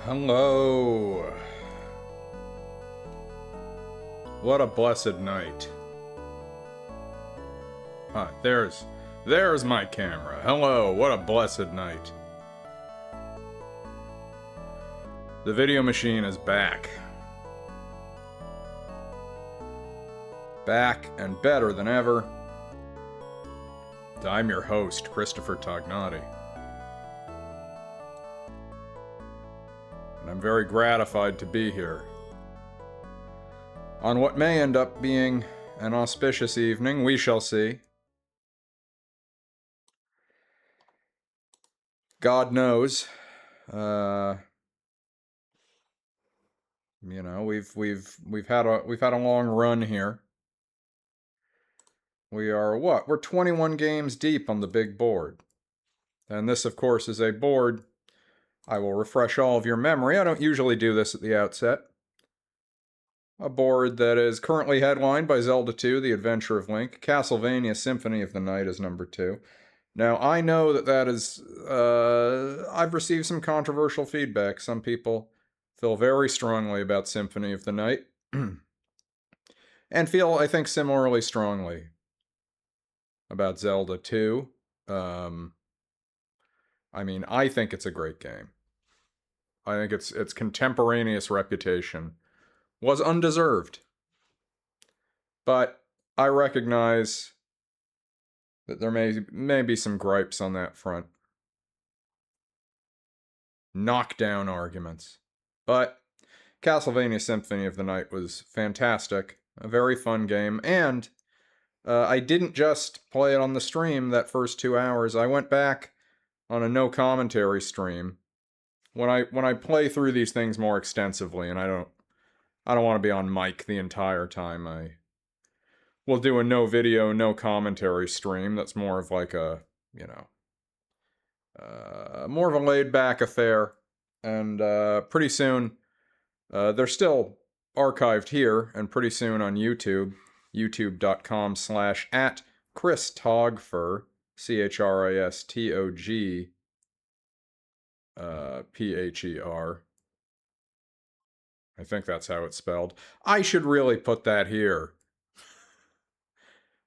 Hello. What a blessed night. There's my camera. Hello, what a blessed night. The video machine is back. Back and better than ever. I'm your host, Christopher Tognati. And I'm very gratified to be here. On what may end up being an auspicious evening, we shall see. God knows. We've had a long run here. We're 21 games deep on the big board. And this, of course, is a board. I will refresh all of your memory. I don't usually do this at the outset. A board that is currently headlined by Zelda 2, The Adventure of Link. Castlevania Symphony of the Night is number 2. Now, I know that is... I've received some controversial feedback. Some people feel very strongly about Symphony of the Night. And feel, I think, similarly strongly about Zelda 2. I think it's a great game. I think its contemporaneous reputation was undeserved. But I recognize that there may be some gripes on that front. Knockdown arguments. But Castlevania Symphony of the Night was fantastic. A very fun game. And I didn't just play it on the stream that first 2 hours. I went back on a no commentary stream. When I play through these things more extensively, and I don't want to be on mic the entire time, I will do a no video, no commentary stream. That's more of like a, more of a laid back affair. And pretty soon, they're still archived here, and pretty soon on YouTube, youtube.com/@ChrisTogfer, ChristOg Pher. I think that's how it's spelled. I should really put that here.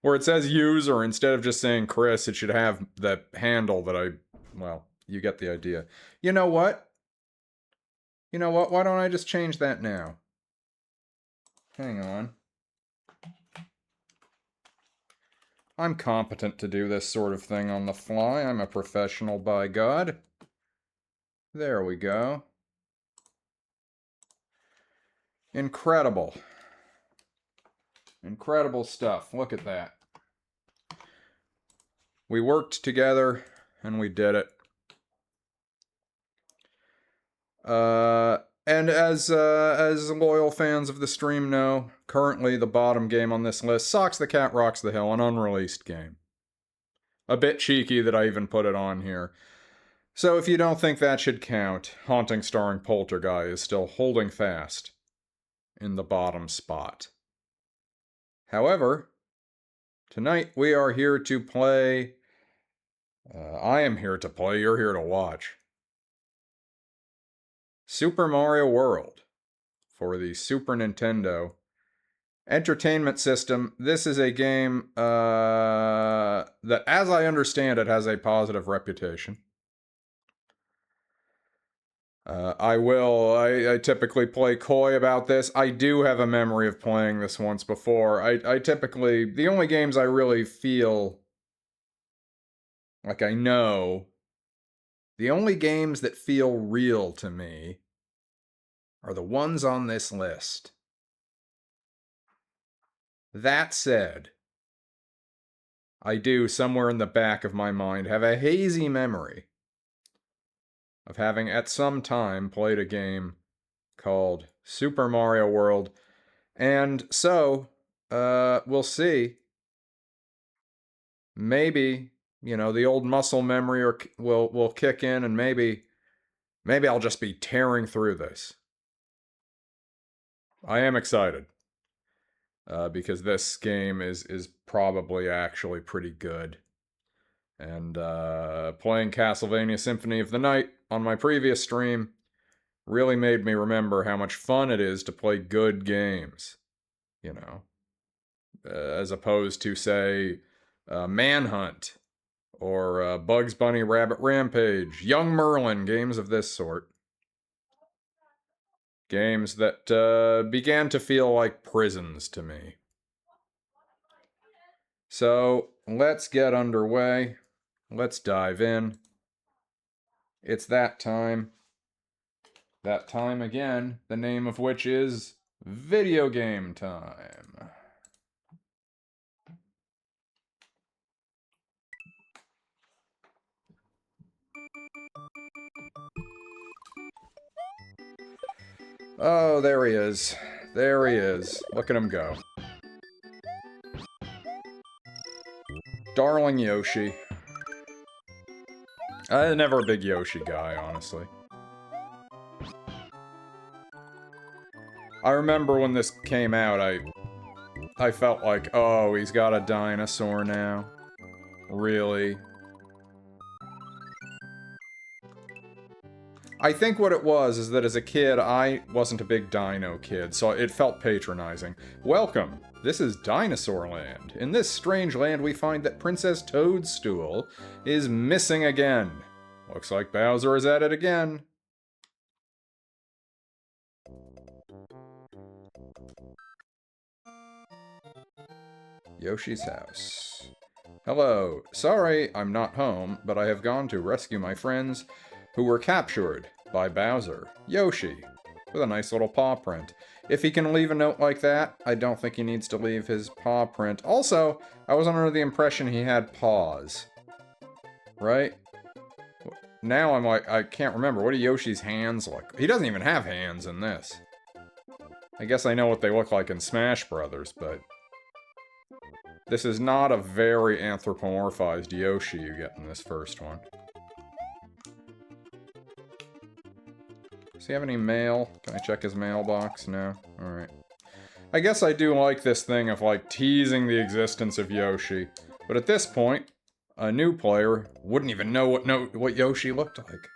Where it says user, instead of just saying Chris, it should have the handle that you get the idea. You know what? Why don't I just change that now? Hang on. I'm competent to do this sort of thing on the fly. I'm a professional, by God. There we go. Incredible. Incredible stuff. Look at that. We worked together, and we did it. And as loyal fans of the stream know, currently the bottom game on this list, Socks the Cat Rocks the Hill, an unreleased game. A bit cheeky that I even put it on here. So if you don't think that should count, Haunting starring Poltergeist is still holding fast in the bottom spot. However, tonight we are here to play... I am here to play, you're here to watch. Super Mario World for the Super Nintendo Entertainment System. This is a game that, as I understand it, has a positive reputation. I typically play coy about this. I do have a memory of playing this once before. I typically, the only games I really feel like I know, the only games that feel real to me are the ones on this list. That said, I do, somewhere in the back of my mind, have a hazy memory of having at some time played a game called Super Mario World. And so, we'll see. Maybe, the old muscle memory will kick in, and maybe I'll just be tearing through this. I am excited. Because this game is probably actually pretty good. And playing Castlevania Symphony of the Night on my previous stream really made me remember how much fun it is to play good games, you know, as opposed to, say, Manhunt or Bugs Bunny Rabbit Rampage, Young Merlin, games of this sort. Games that began to feel like prisons to me. So let's get underway. Let's dive in. It's that time. That time again, the name of which is video game time. Oh, there he is. There he is. Look at him go. Darling Yoshi. I'm never a big Yoshi guy, honestly. I remember when this came out, I felt like, oh, he's got a dinosaur now. Really? I think what it was is that as a kid, I wasn't a big dino kid, so it felt patronizing. Welcome! This is Dinosaur Land. In this strange land, we find that Princess Toadstool is missing again. Looks like Bowser is at it again. Yoshi's house. Hello. Sorry, I'm not home, but I have gone to rescue my friends who were captured by Bowser. Yoshi, with a nice little paw print. If he can leave a note like that, I don't think he needs to leave his paw print. Also, I was under the impression he had paws. Right? Now I'm like, I can't remember. What do Yoshi's hands look? He doesn't even have hands in this. I guess I know what they look like in Smash Brothers, but this is not a very anthropomorphized Yoshi you get in this first one. Does he have any mail? Can I check his mailbox? No? Alright. I guess I do like this thing of, like, teasing the existence of Yoshi. But at this point, a new player wouldn't even know what Yoshi looked like.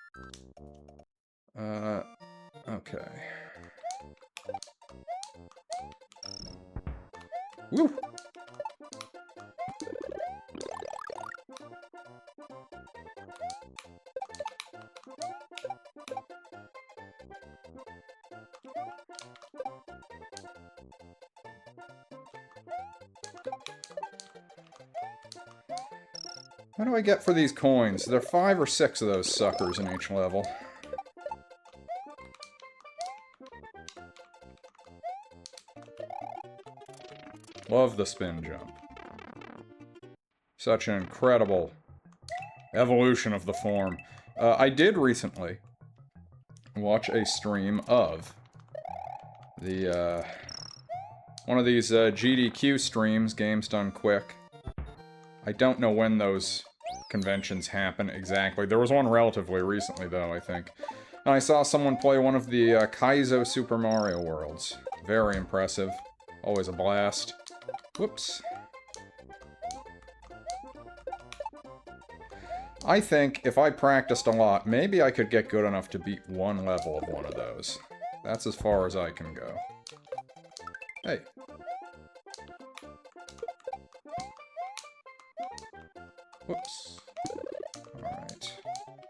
Okay. Woo! What do I get for these coins? There are 5 or 6 of those suckers in each level. Love the spin jump. Such an incredible evolution of the form. I did recently watch a stream of the, one of these GDQ streams, Games Done Quick. I don't know when those conventions happen exactly. There was one relatively recently, though, I think. And I saw someone play one of the Kaizo Super Mario Worlds. Very impressive. Always a blast. Whoops. I think if I practiced a lot, maybe I could get good enough to beat one level of one of those. That's as far as I can go. Hey. Whoops. Alright.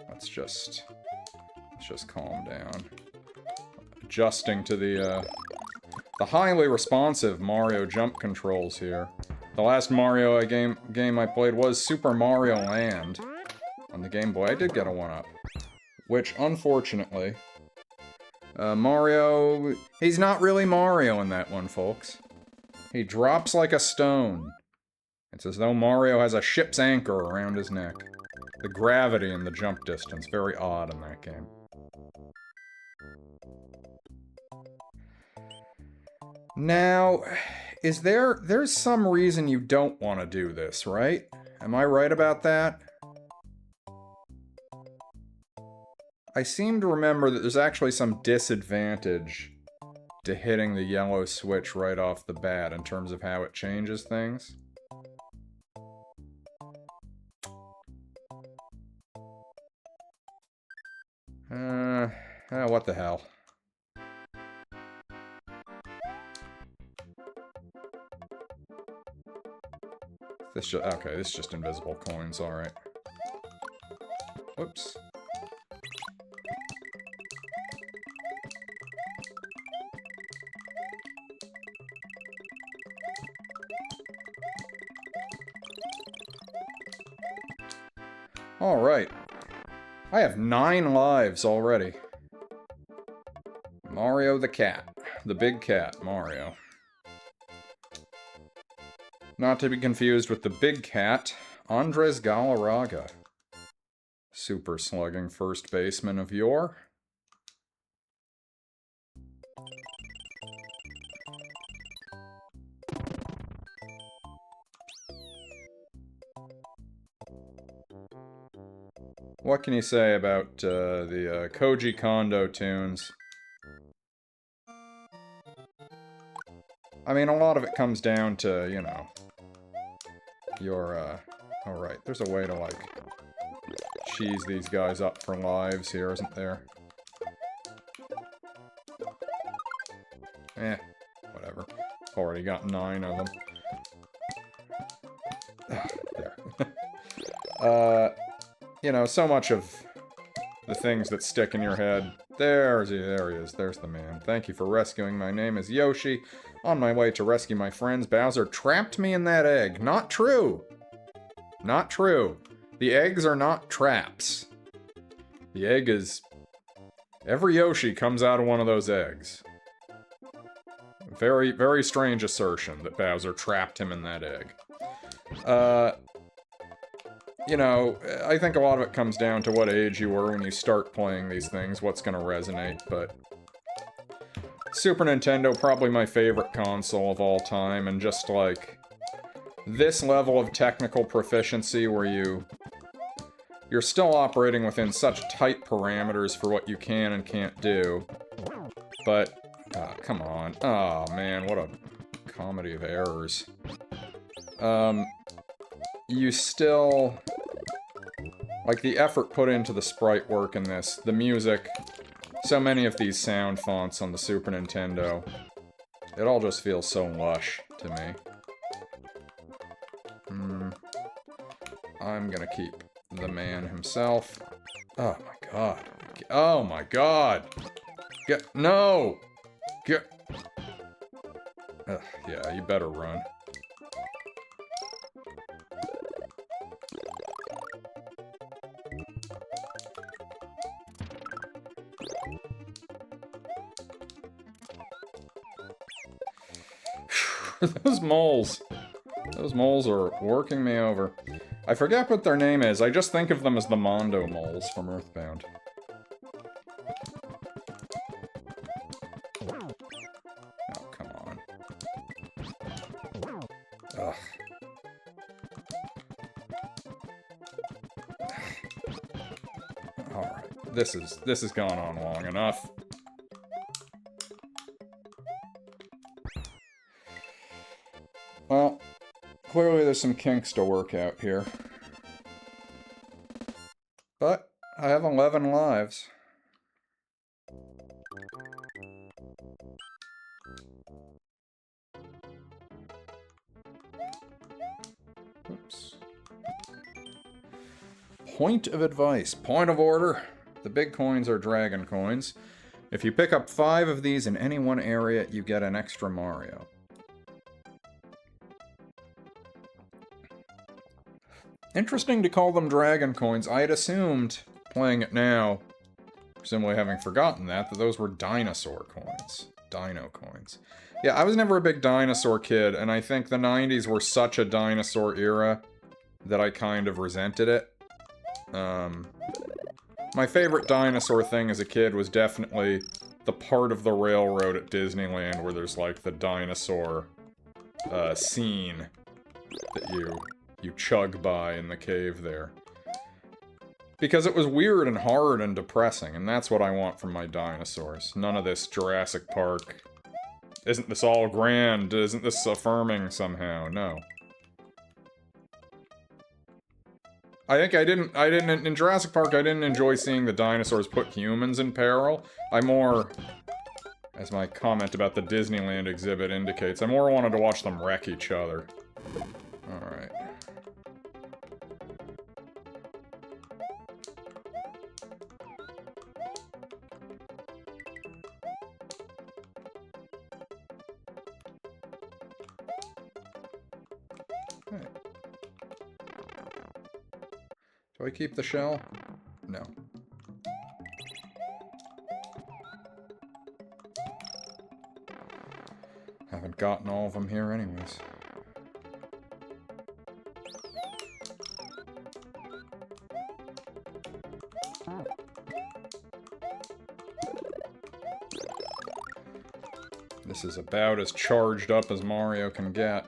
Let's just calm down. Adjusting to the highly responsive Mario jump controls here. The last Mario game I played was Super Mario Land on the Game Boy. I did get a 1-up. Which, unfortunately, Mario... He's not really Mario in that one, folks. He drops like a stone. It's as though Mario has a ship's anchor around his neck. The gravity and the jump distance, very odd in that game. Now, there's some reason you don't want to do this, right? Am I right about that? I seem to remember that there's actually some disadvantage to hitting the yellow switch right off the bat in terms of how it changes things. What the hell? Okay, this is just invisible coins, alright. Whoops. Alright. I have 9 lives already. Mario the cat. The big cat, Mario. Not to be confused with the big cat, Andres Galarraga. Super slugging first baseman of yore. What can you say about the Koji Kondo tunes? I mean, a lot of it comes down to, you know, your, alright, there's a way to, like, cheese these guys up for lives here, isn't there? Whatever. Already got 9 of them. There. You know, so much of the things that stick in your head. There he is. There's the man. Thank you for rescuing. My name is Yoshi. On my way to rescue my friends, Bowser trapped me in that egg. Not true. Not true. The eggs are not traps. The egg is... Every Yoshi comes out of one of those eggs. Very, very strange assertion that Bowser trapped him in that egg. You know, I think a lot of it comes down to what age you were when you start playing these things, what's gonna resonate, but... Super Nintendo, probably my favorite console of all time, and just like... This level of technical proficiency where you're still operating within such tight parameters for what you can and can't do. But, come on. Oh man, what a comedy of errors. You still... Like, the effort put into the sprite work in this, the music, so many of these sound fonts on the Super Nintendo, it all just feels so lush to me. I'm gonna keep the man himself. Oh my god. Oh my god! No! Yeah, you better run. Those moles. Those moles are working me over. I forget what their name is. I just think of them as the Mondo moles from Earthbound. Oh, come on. Ugh. Alright. This has gone on long enough. Well, clearly there's some kinks to work out here. But I have 11 lives. Oops. Point of advice. Point of order. The big coins are dragon coins. If you pick up 5 of these in any one area, you get an extra Mario. Interesting to call them dragon coins. I had assumed, playing it now, presumably having forgotten that those were dinosaur coins. Dino coins. Yeah, I was never a big dinosaur kid, and I think the 90s were such a dinosaur era that I kind of resented it. My favorite dinosaur thing as a kid was definitely the part of the railroad at Disneyland where there's like the dinosaur scene that you chug by in the cave there. Because it was weird and hard and depressing, and that's what I want from my dinosaurs. None of this Jurassic Park. Isn't this all grand? Isn't this affirming somehow? No. I think in Jurassic Park, I didn't enjoy seeing the dinosaurs put humans in peril. I more, as my comment about the Disneyland exhibit indicates, I more wanted to watch them wreck each other. Alright. Do I keep the shell? No. Haven't gotten all of them here anyways. This is about as charged up as Mario can get.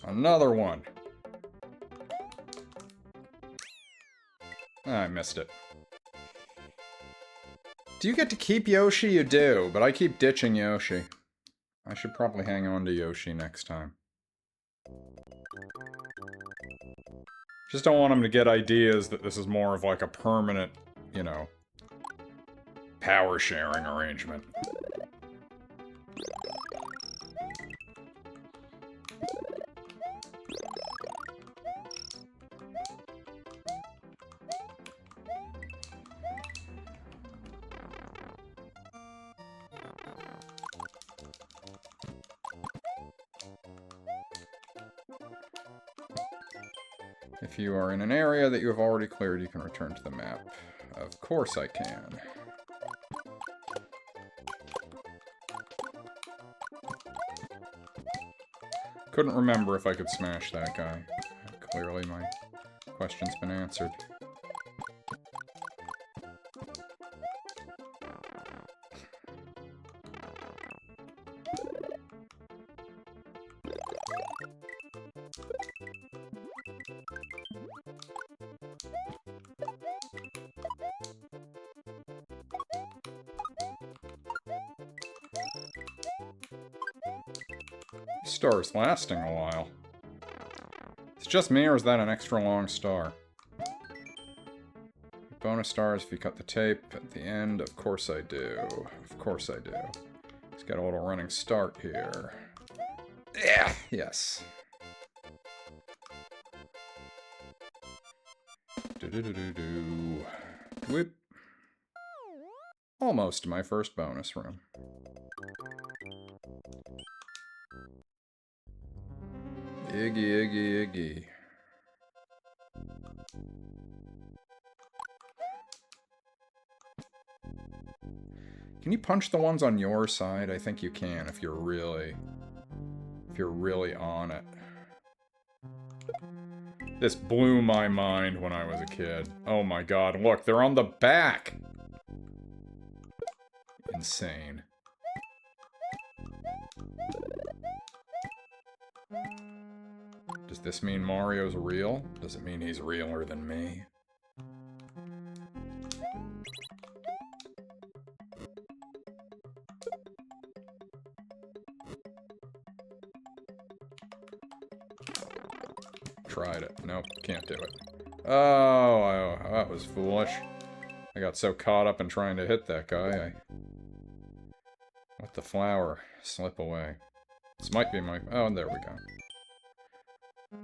Another one. I missed it. Do you get to keep Yoshi? You do, but I keep ditching Yoshi. I should probably hang on to Yoshi next time. Just don't want him to get ideas that this is more of like a permanent, you know, power sharing arrangement. If you are in an area that you have already cleared, you can return to the map. Of course I can. Couldn't remember if I could smash that guy. Clearly my question's been answered. Star's lasting a while. It's just me, or is that an extra long star? Bonus stars if you cut the tape at the end. Of course I do. Of course I do. It's got a little running start here. Yeah, yes. Do-do-do-do-do. Whip. Almost my first bonus room. Iggy, Iggy, Iggy. Can you punch the ones on your side? I think you can if you're really on it. This blew my mind when I was a kid. Oh my god, look, they're on the back! Insane. Does this mean Mario's real? Does it mean he's realer than me? Tried it. Nope, can't do it. Oh, that was foolish. I got so caught up in trying to hit that guy, I let the flower slip away. This might be my... Oh, there we go.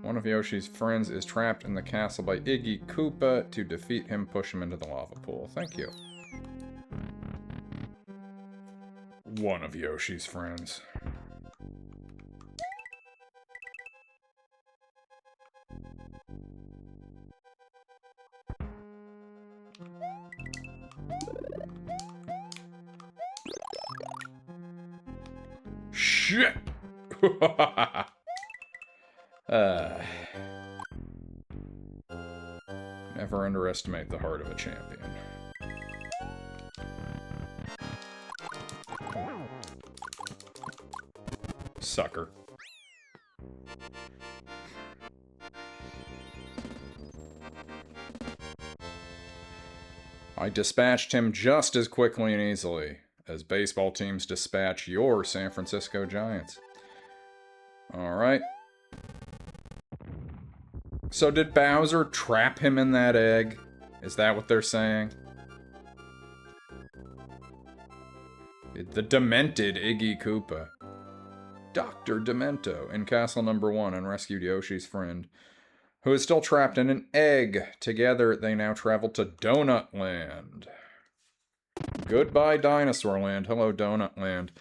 One of Yoshi's friends is trapped in the castle by Iggy Koopa. To defeat him, push him into the lava pool. Thank you. One of Yoshi's friends. Shit! Never underestimate the heart of a champion. sucker. I dispatched him just as quickly and easily as baseball teams dispatch your San Francisco Giants. Alright. So did Bowser trap him in that egg? Is that what they're saying? The demented Iggy Koopa. Dr. Demento in Castle Number 1 and rescued Yoshi's friend, who is still trapped in an egg. Together, they now travel to Donut Land. Goodbye, Dinosaur Land. Hello, Donut Land.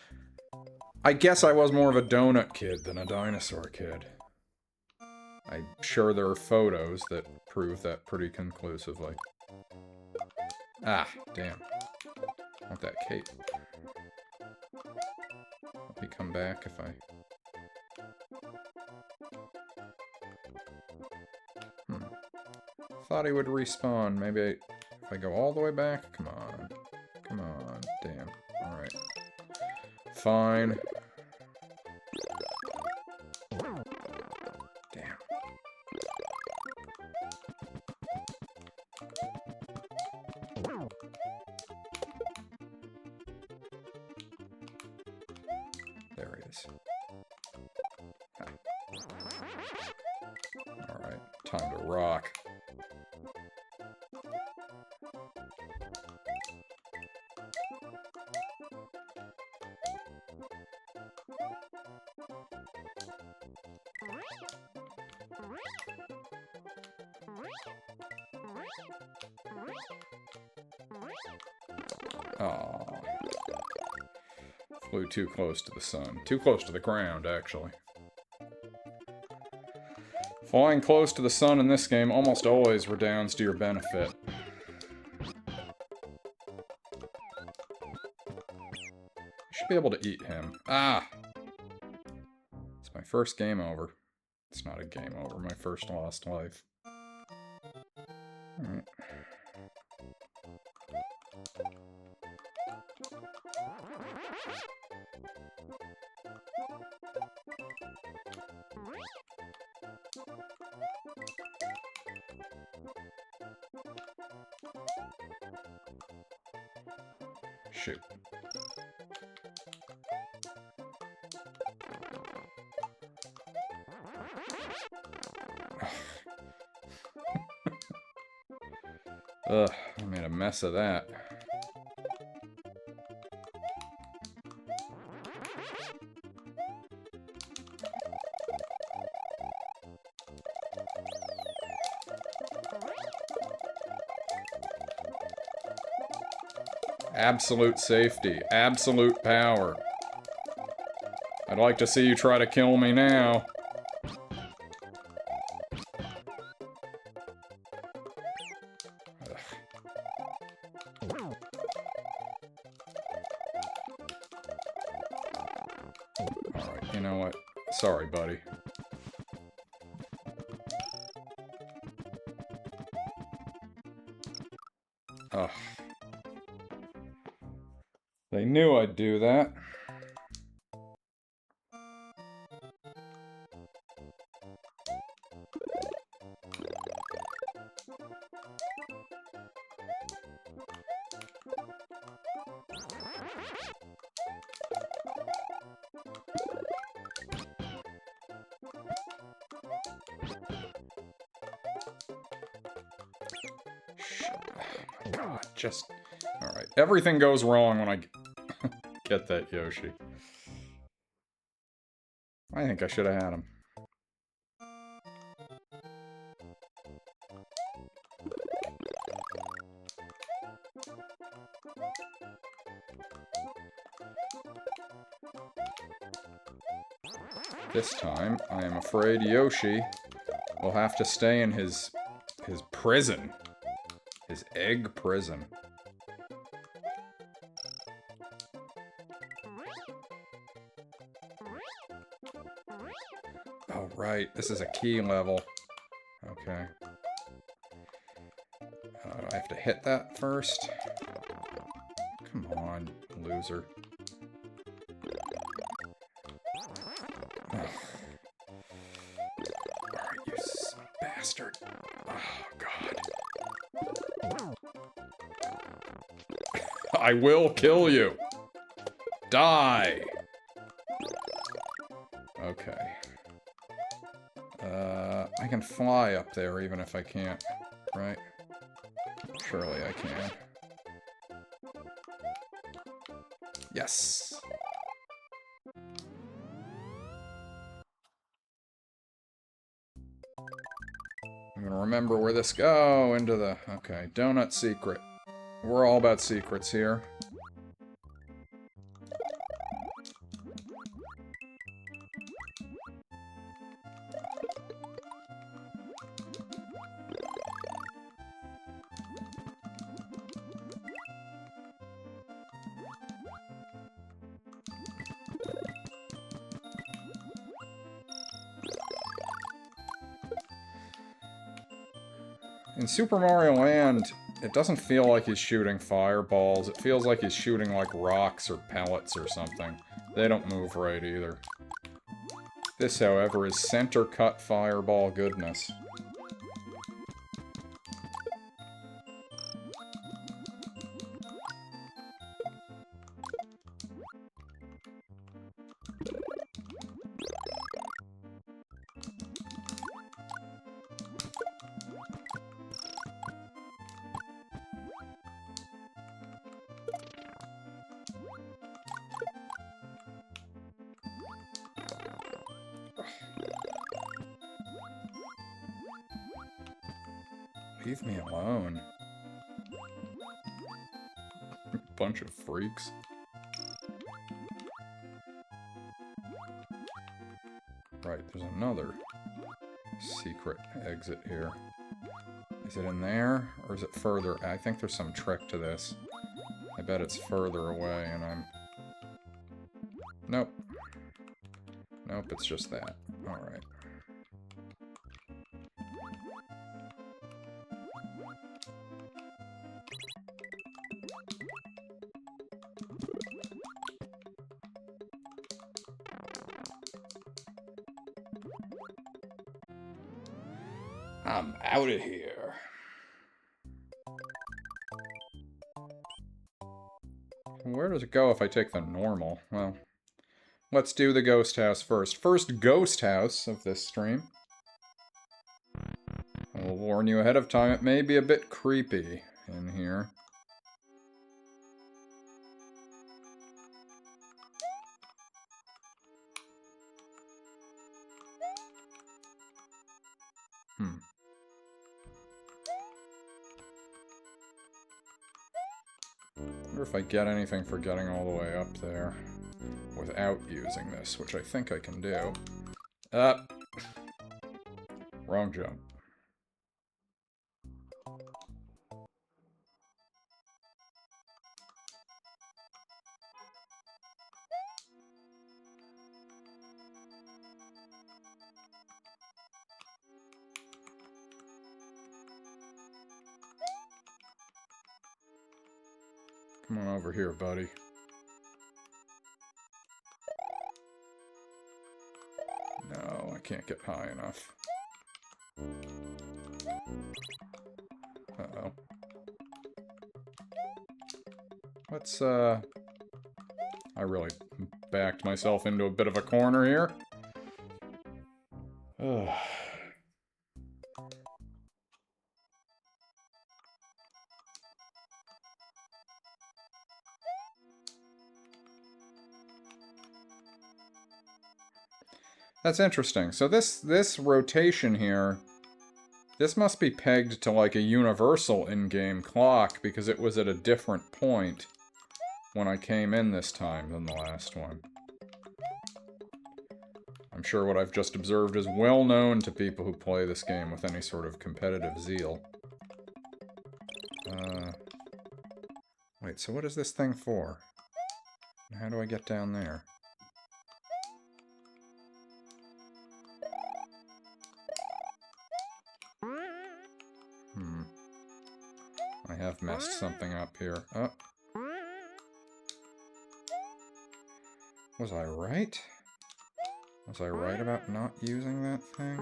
I guess I was more of a donut kid than a dinosaur kid. I'm sure there are photos that prove that pretty conclusively. Ah, damn. I want that cape. Will he come back if I... Thought he would respawn. Maybe if I go all the way back? Come on. Come on. Damn. Alright. Fine. Damn. There he is. Alright. Time to rock. Aww. Flew too close to the sun. Too close to the ground, actually. Flying close to the sun in this game almost always redounds to your benefit. You should be able to eat him. Ah! It's my first game over. It's not a game over. My first lost life. Alright. Shoot. Ugh, I made a mess of that. Absolute safety. Absolute power. I'd like to see you try to kill me now. Alright, you know what? Sorry, buddy. Ugh. They knew I'd do that. God, just... Alright, everything goes wrong when I get that Yoshi. I think I should have had him. This time, I am afraid Yoshi will have to stay in his prison. His egg prison. Oh, right. This is a key level. Okay. I have to hit that first. Come on, loser. Alright, you bastard. Oh, God. I will kill you. Die. Okay. I can fly up there even if I can't, right? Surely I can. Yes! I'm gonna remember where this go into the... Okay, donut secret. We're all about secrets here. In Super Mario Land, it doesn't feel like he's shooting fireballs. It feels like he's shooting, like, rocks or pellets or something. They don't move right either. This, however, is center-cut fireball goodness. Leave me alone. Bunch of freaks. Right, there's another secret exit here. Is it in there? Or is it further? I think there's some trick to this. I bet it's further away and I'm... Nope. Nope, it's just that. Alright. I'm out of here. Where does it go if I take the normal? Well, let's do the ghost house first. First ghost house of this stream. I will warn you ahead of time, it may be a bit creepy in here. I wonder if I get anything for getting all the way up there without using this, which I think I can do. Wrong jump. Come on over here, buddy. No, I can't get high enough. Uh-oh. Let's, I really backed myself into a bit of a corner here. Ugh. That's interesting. So this rotation here, this must be pegged to like a universal in-game clock because it was at a different point when I came in this time than the last one. I'm sure what I've just observed is well known to people who play this game with any sort of competitive zeal. Wait, so what is this thing for? How do I get down there? I have messed something up here. Oh. Was I right? Was I right about not using that thing?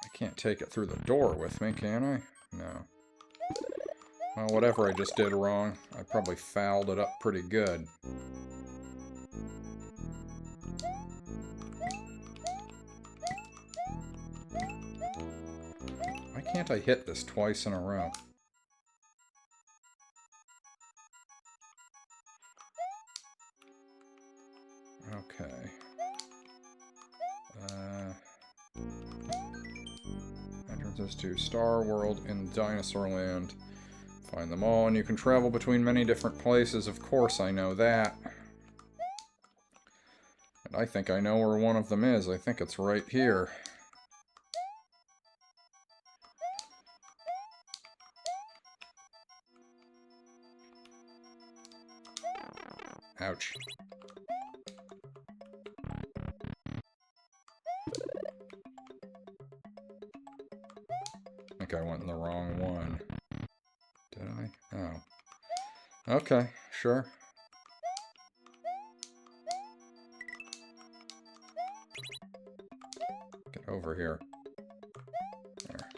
I can't take it through the door with me, can I? No. Well, whatever I just did wrong, I probably fouled it up pretty good. Why can't I hit this twice in a row? Okay. Entrances to Star World in Dinosaur Land. Find them all, and you can travel between many different places. Of course, I know that. And I think I know where one of them is. I think it's right here. Ouch. I think I went in the wrong one. Did I? Oh. Okay, sure. Get over here. There.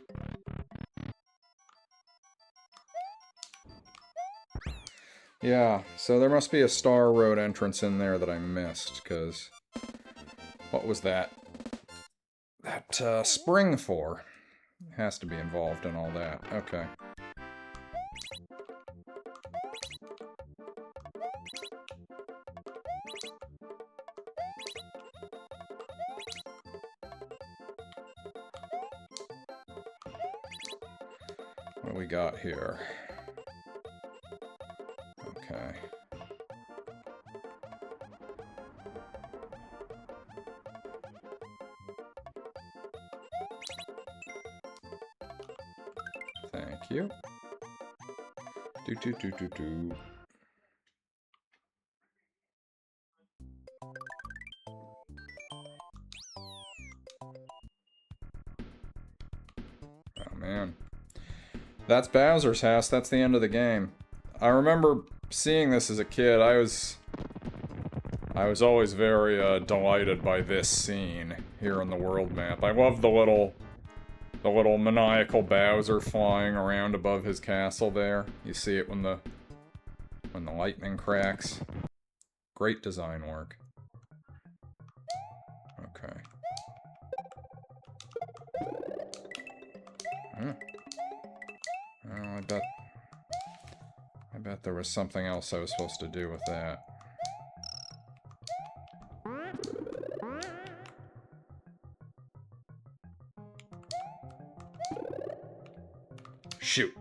Yeah, so there must be a Star Road entrance in there that I missed, because... What was that? That, spring for? Has to be involved in all that. Okay. What do we got here? Okay. Thank you. Do. Oh, man. That's Bowser's house. That's the end of the game. I remember seeing this as a kid. I was always very delighted by this scene here on the world map. I love the little maniacal Bowser flying around above his castle there. You see it when the lightning cracks. Great design work. Okay. Oh, I bet there was something else I was supposed to do with that. Shoot.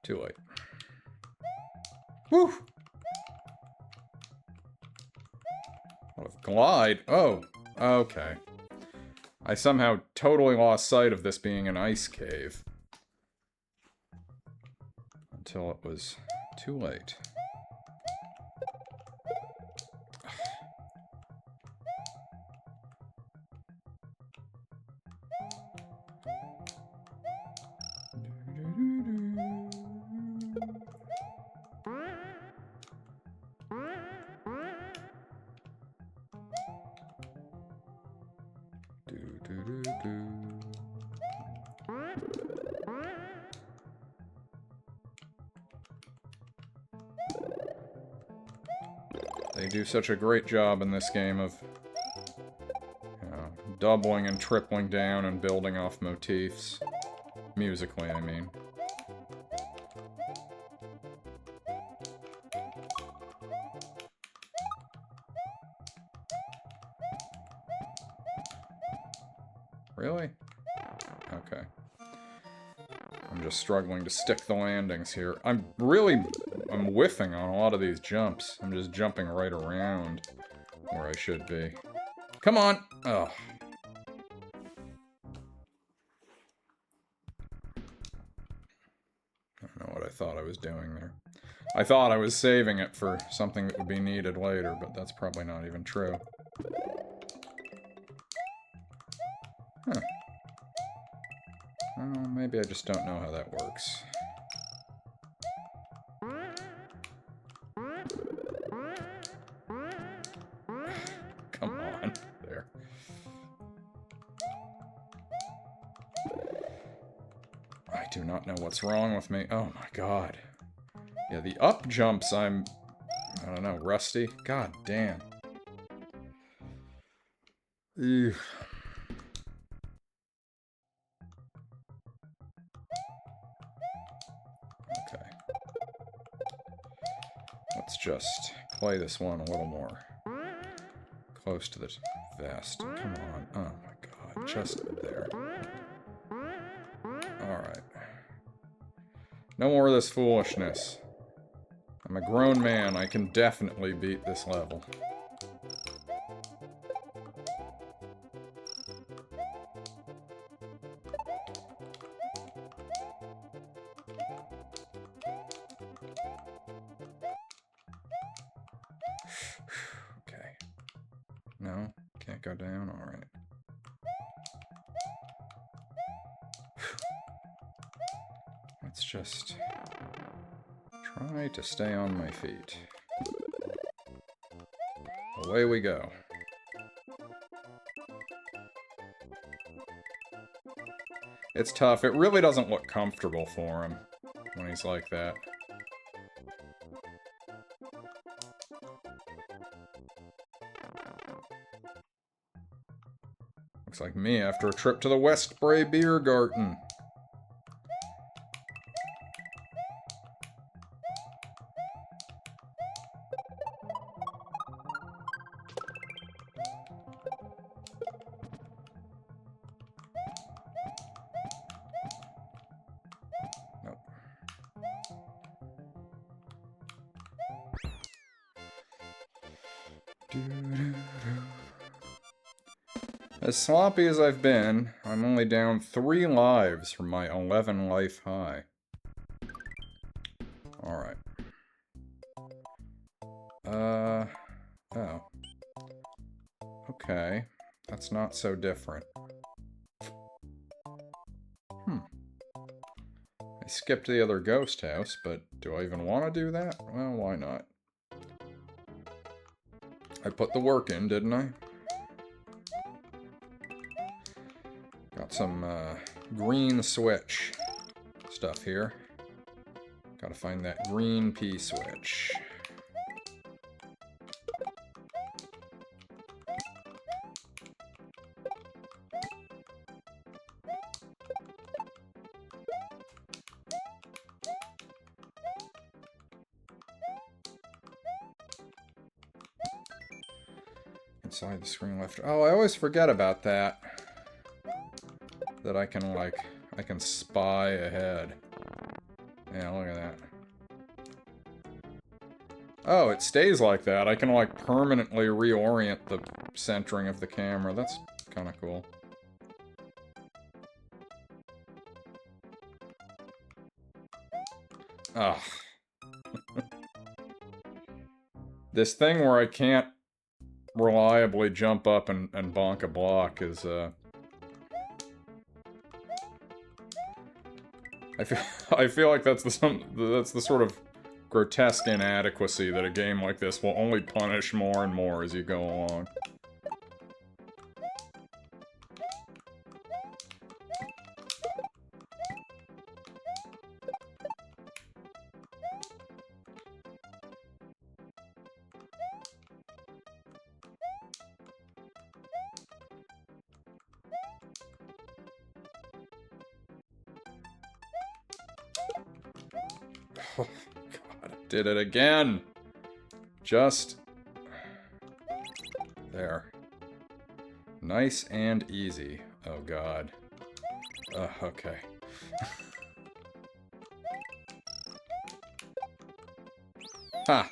Too late. Whew! With glide? Oh, okay. I somehow totally lost sight of this being an ice cave. Until it was too late. They do such a great job in this game of doubling and tripling down and building off motifs. Musically, I mean. Really? Okay. I'm just struggling to stick the landings here. I'm whiffing on a lot of these jumps. I'm just jumping right around where I should be. Come on! Oh. I don't know what I thought I was doing there. I thought I was saving it for something that would be needed later, but that's probably not even true. Huh. Oh, maybe I just don't know how that works. Come on. There. I do not know what's wrong with me. Oh my god. Yeah, the up jumps, I don't know, rusty? God damn. Ew. Okay. Let's just play this one a little more close to the vest. Come on. Oh my god. Just there. Alright. No more of this foolishness. I'm a grown man. I can definitely beat this level. Okay. No? Can't go down? Alright. Let's just try to stay on my feet. Away we go. It's tough. It really doesn't look comfortable for him when he's like that. Looks like me after a trip to the Westbury Beer Garden. Nope. As sloppy as I've been, I'm only down 3 lives from my 11 life high. Alright. Oh. Okay. That's not so different. I skipped the other ghost house, but do I even want to do that? Well, why not? I put the work in, didn't I? Got some green switch stuff here. Gotta find that green P switch. Inside the screen left. Oh, I always forget about that. That I can, like, I can spy ahead. Yeah, look at that. Oh, it stays like that. I can, like, permanently reorient the centering of the camera. That's kind of cool. Ugh. This thing where I can't reliably jump up and bonk a block is, I feel like that's the sort of grotesque inadequacy that a game like this will only punish more and more as you go along. Oh, God, I did it again! Just... there. Nice and easy. Oh, God. Okay. Ha!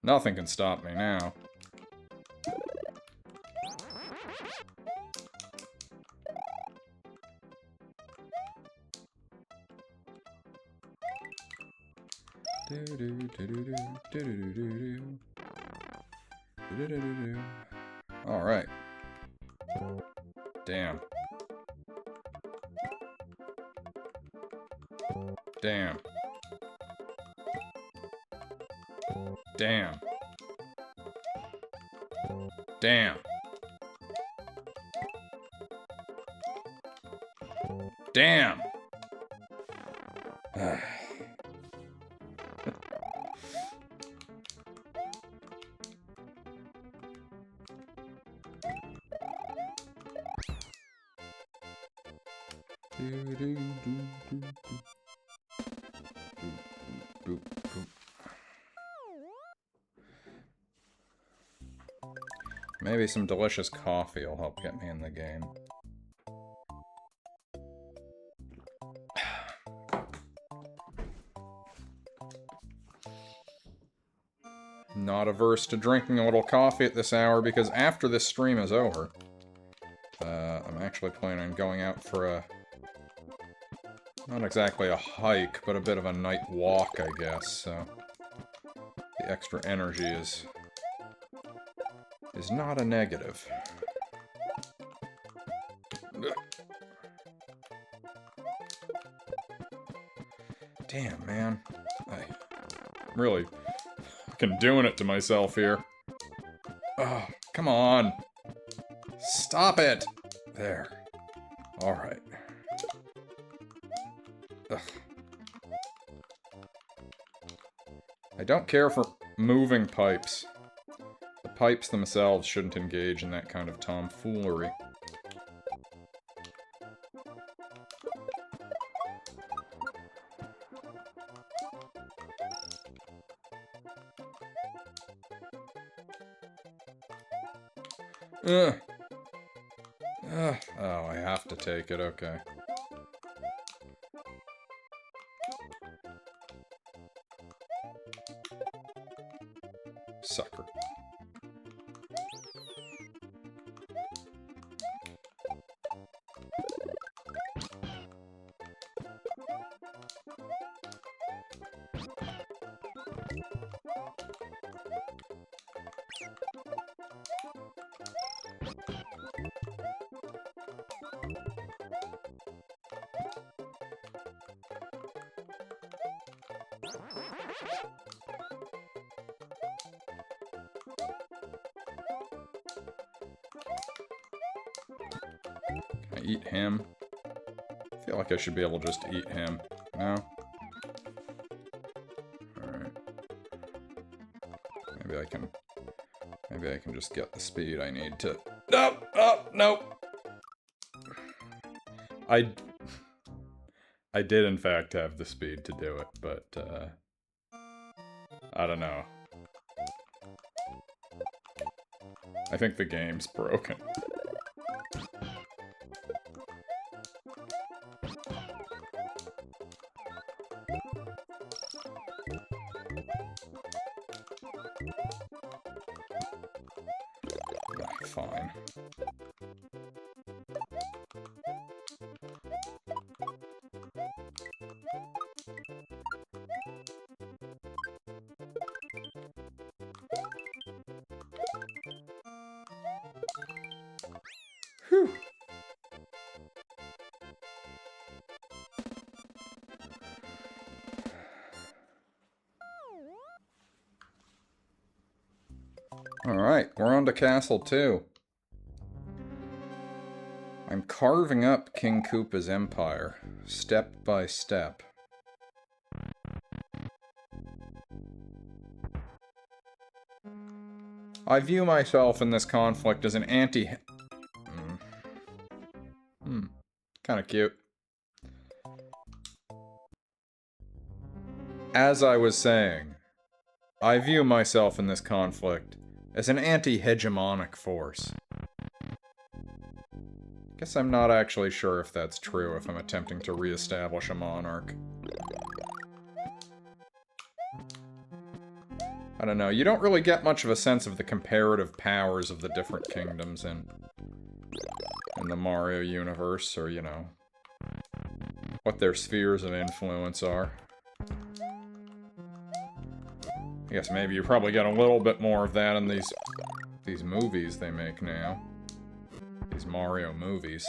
Nothing can stop me now. Alright. Damn. Damn. Damn. Damn. Damn. Maybe some delicious coffee will help get me in the game. Not averse to drinking a little coffee at this hour, because after this stream is over, I'm actually planning on going out for a... not exactly a hike, but a bit of a night walk, I guess, so... the extra energy is not a negative. Damn, man. I'm really fucking doing it to myself here. Oh, come on. Stop it! There. Alright. I don't care for moving pipes. The pipes themselves shouldn't engage in that kind of tomfoolery. Oh, I have to take it, okay. Sucker. Can I eat him? I feel like I should be able to just eat him. No? Alright. Maybe I can just get the speed I need to... Nope! Oh, nope! I did in fact have the speed to do it, but, I don't know. I think the game's broken. Fine. Whew. Alright, we're on to Castle 2. I'm carving up King Koopa's empire, step by step. I view myself in this conflict as an anti... Kinda cute. As I was saying, I view myself in this conflict as an anti-hegemonic force. Guess I'm not actually sure if that's true if I'm attempting to re-establish a monarch. I don't know, you don't really get much of a sense of the comparative powers of the different kingdoms in the Mario universe, or, you know, what their spheres of influence are. I guess maybe you probably get a little bit more of that in these movies they make now. These Mario movies.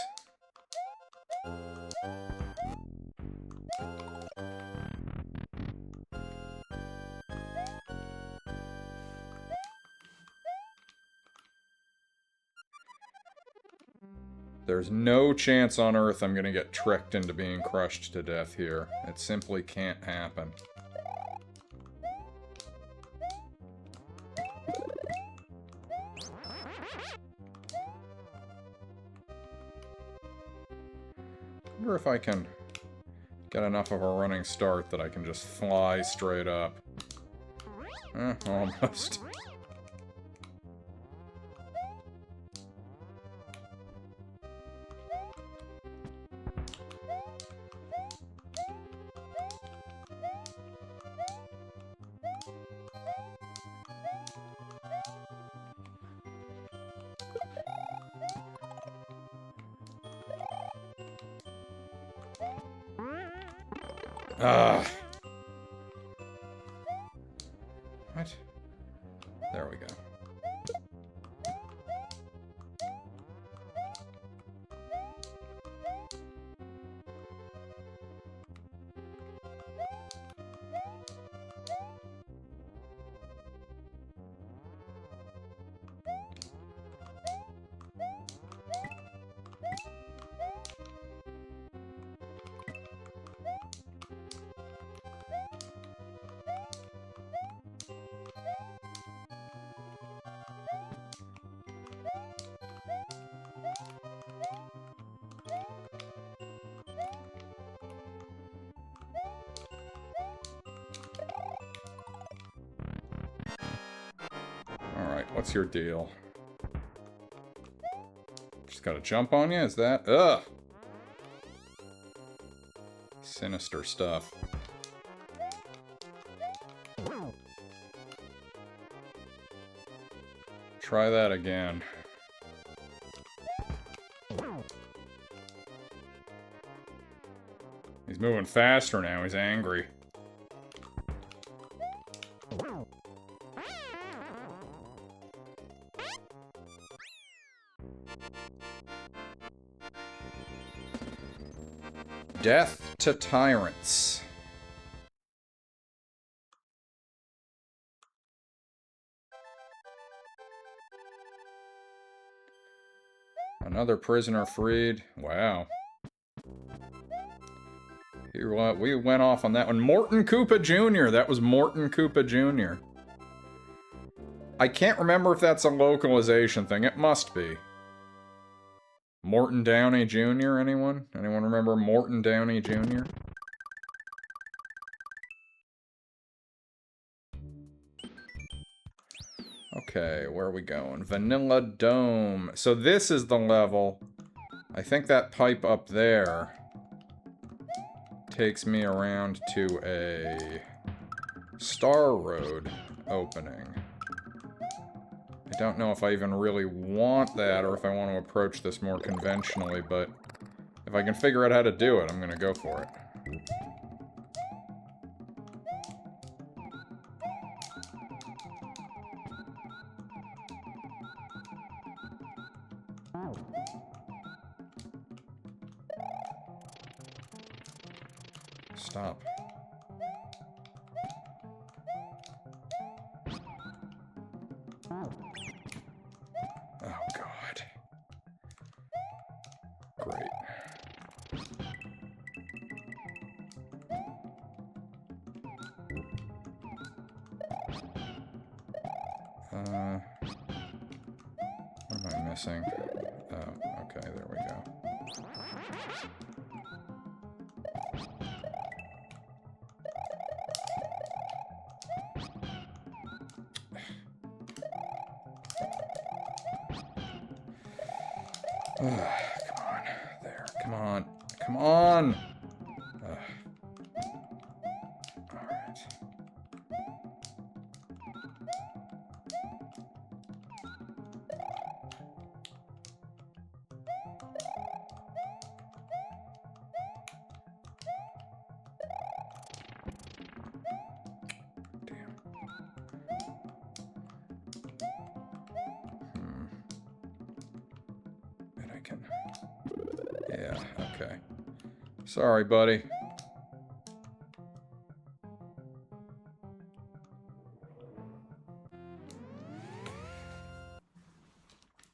There's no chance on Earth I'm gonna get tricked into being crushed to death here. It simply can't happen. I wonder if I can get enough of a running start that I can just fly straight up. Almost. What? There we go. Alright, what's your deal? Just gotta jump on you? Is that? Ugh! Sinister stuff. Try that again. He's moving faster now, he's angry. Death to tyrants. Another prisoner freed. Wow. We went off on that one. Morton Koopa Jr. That was Morton Koopa Jr. I can't remember if that's a localization thing. It must be. Morton Downey Jr., anyone? Anyone remember Morton Downey Jr.? Okay, where are we going? Vanilla Dome. So this is the level. I think that pipe up there takes me around to a Star Road opening. I don't know if I even really want that or if I want to approach this more conventionally, but if I can figure out how to do it, I'm gonna go for it. Stop. Oh, God. Great. What am I missing? Oh, okay, there we go. Come on. There. Come on. Come on! Alright. Damn. Okay. Sorry, buddy.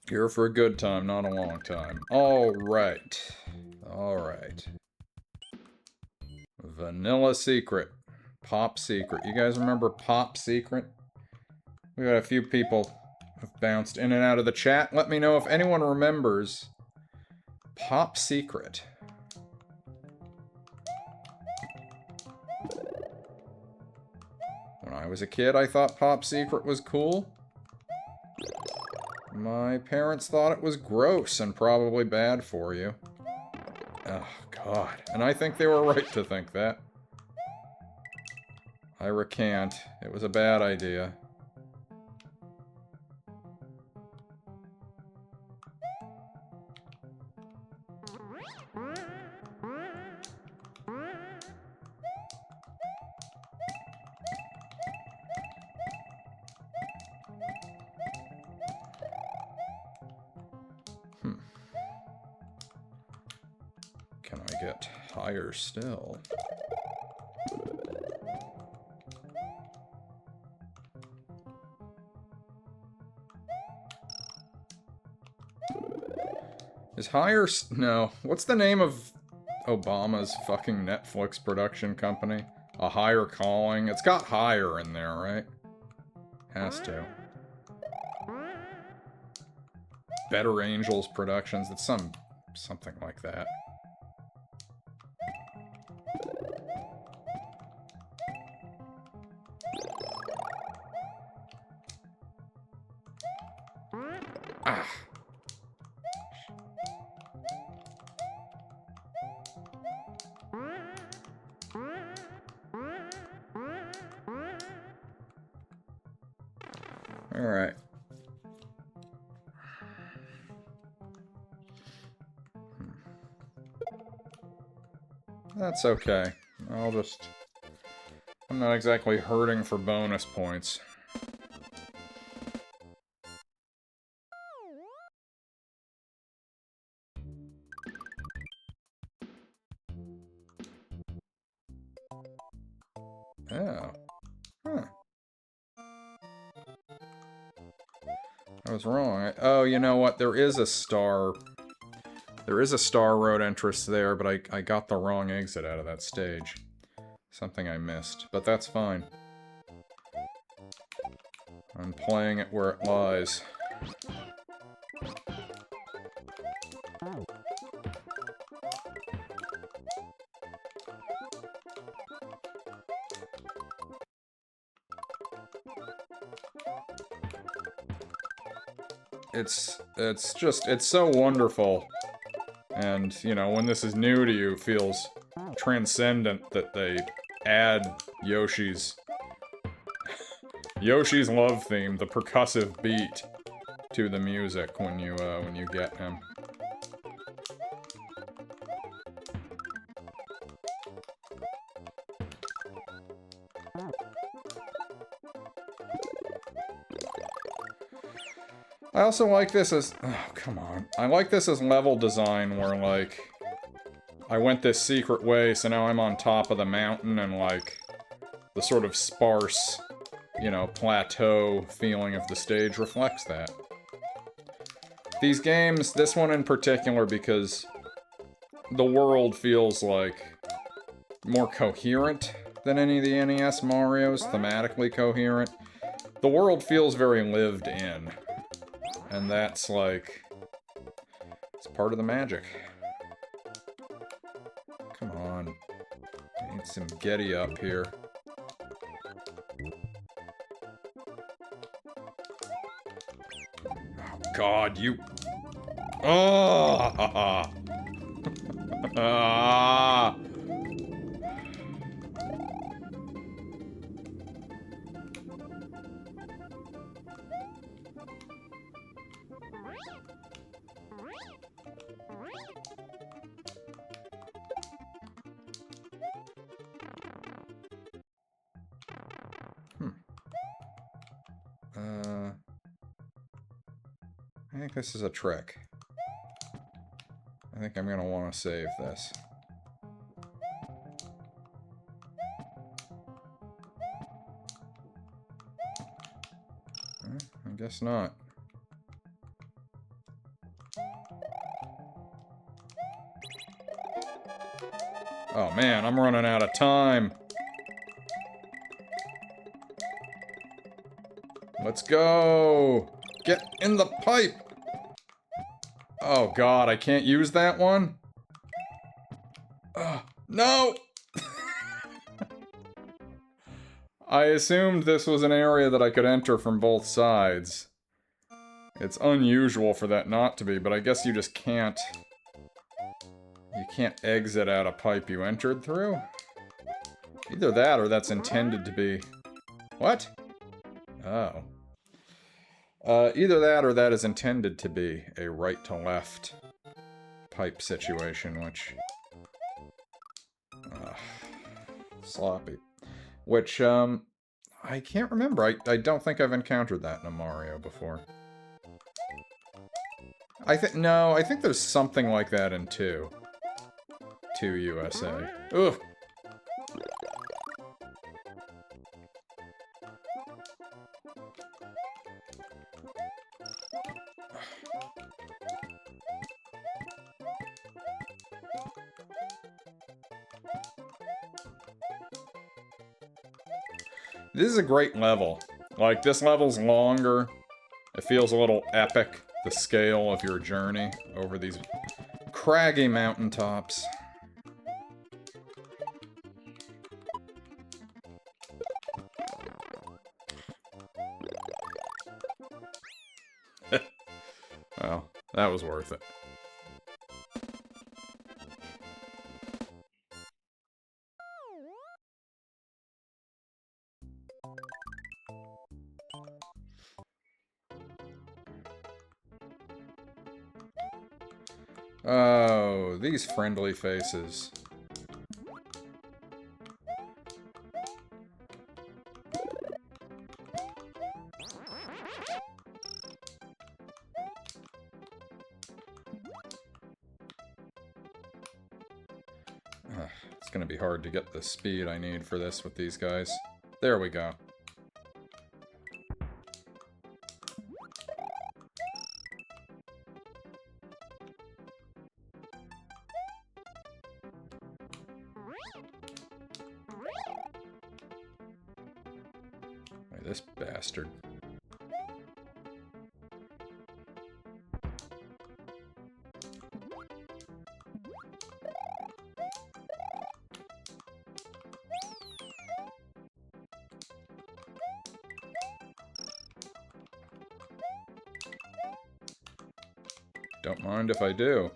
Here for a good time, not a long time. Alright. Alright. Vanilla Secret. Pop Secret. You guys remember Pop Secret? We got a few people have bounced in and out of the chat. Let me know if anyone remembers Pop Secret. When I was a kid, I thought Pop Secret was cool. My parents thought it was gross and probably bad for you. Oh, God. And I think they were right to think that. I recant. It was a bad idea. Can I get higher still? Is higher... No. What's the name of Obama's fucking Netflix production company? A Higher Calling? It's got higher in there, right? Has to. Better Angels Productions. It's something like that. Ah. Alright. That's okay. I'm not exactly hurting for bonus points. Oh. Huh. I was wrong. Oh, you know what? There is a Star Road entrance there, but I got the wrong exit out of that stage. Something I missed, but that's fine. I'm playing it where it lies. It's so wonderful. And, you know, when this is new to you, it feels transcendent that they add Yoshi's love theme, the percussive beat, to the music when you get him. I also like this as... Oh, come on. I like this as level design where, like... I went this secret way, so now I'm on top of the mountain and, like... The sort of sparse, you know, plateau feeling of the stage reflects that. These games, this one in particular, because... the world feels, like... more coherent than any of the NES Marios, thematically coherent. The world feels very lived in. And that's, like... it's part of the magic. Come on. I need some Getty up here. Oh, God, you... Oh! Ah! I think this is a trick. I think I'm going to want to save this. I guess not. Oh man, I'm running out of time. Let's go! Get in the pipe! Oh god, I can't use that one? No! I assumed this was an area that I could enter from both sides. It's unusual for that not to be, but I guess you just can't... You can't exit out a pipe you entered through? Either that or that's intended to be... What? Oh. Either that or that is intended to be a right-to-left pipe situation, which... sloppy. Which, I can't remember. I don't think I've encountered that in a Mario before. No, I think there's something like that in 2. 2 USA. Ugh! This is a great level. Like, this level's longer. It feels a little epic, the scale of your journey over these craggy mountaintops. Well, that was worth it. Oh, these friendly faces. It's gonna be hard to get the speed I need for this with these guys. There we go. This bastard. Don't mind if I do.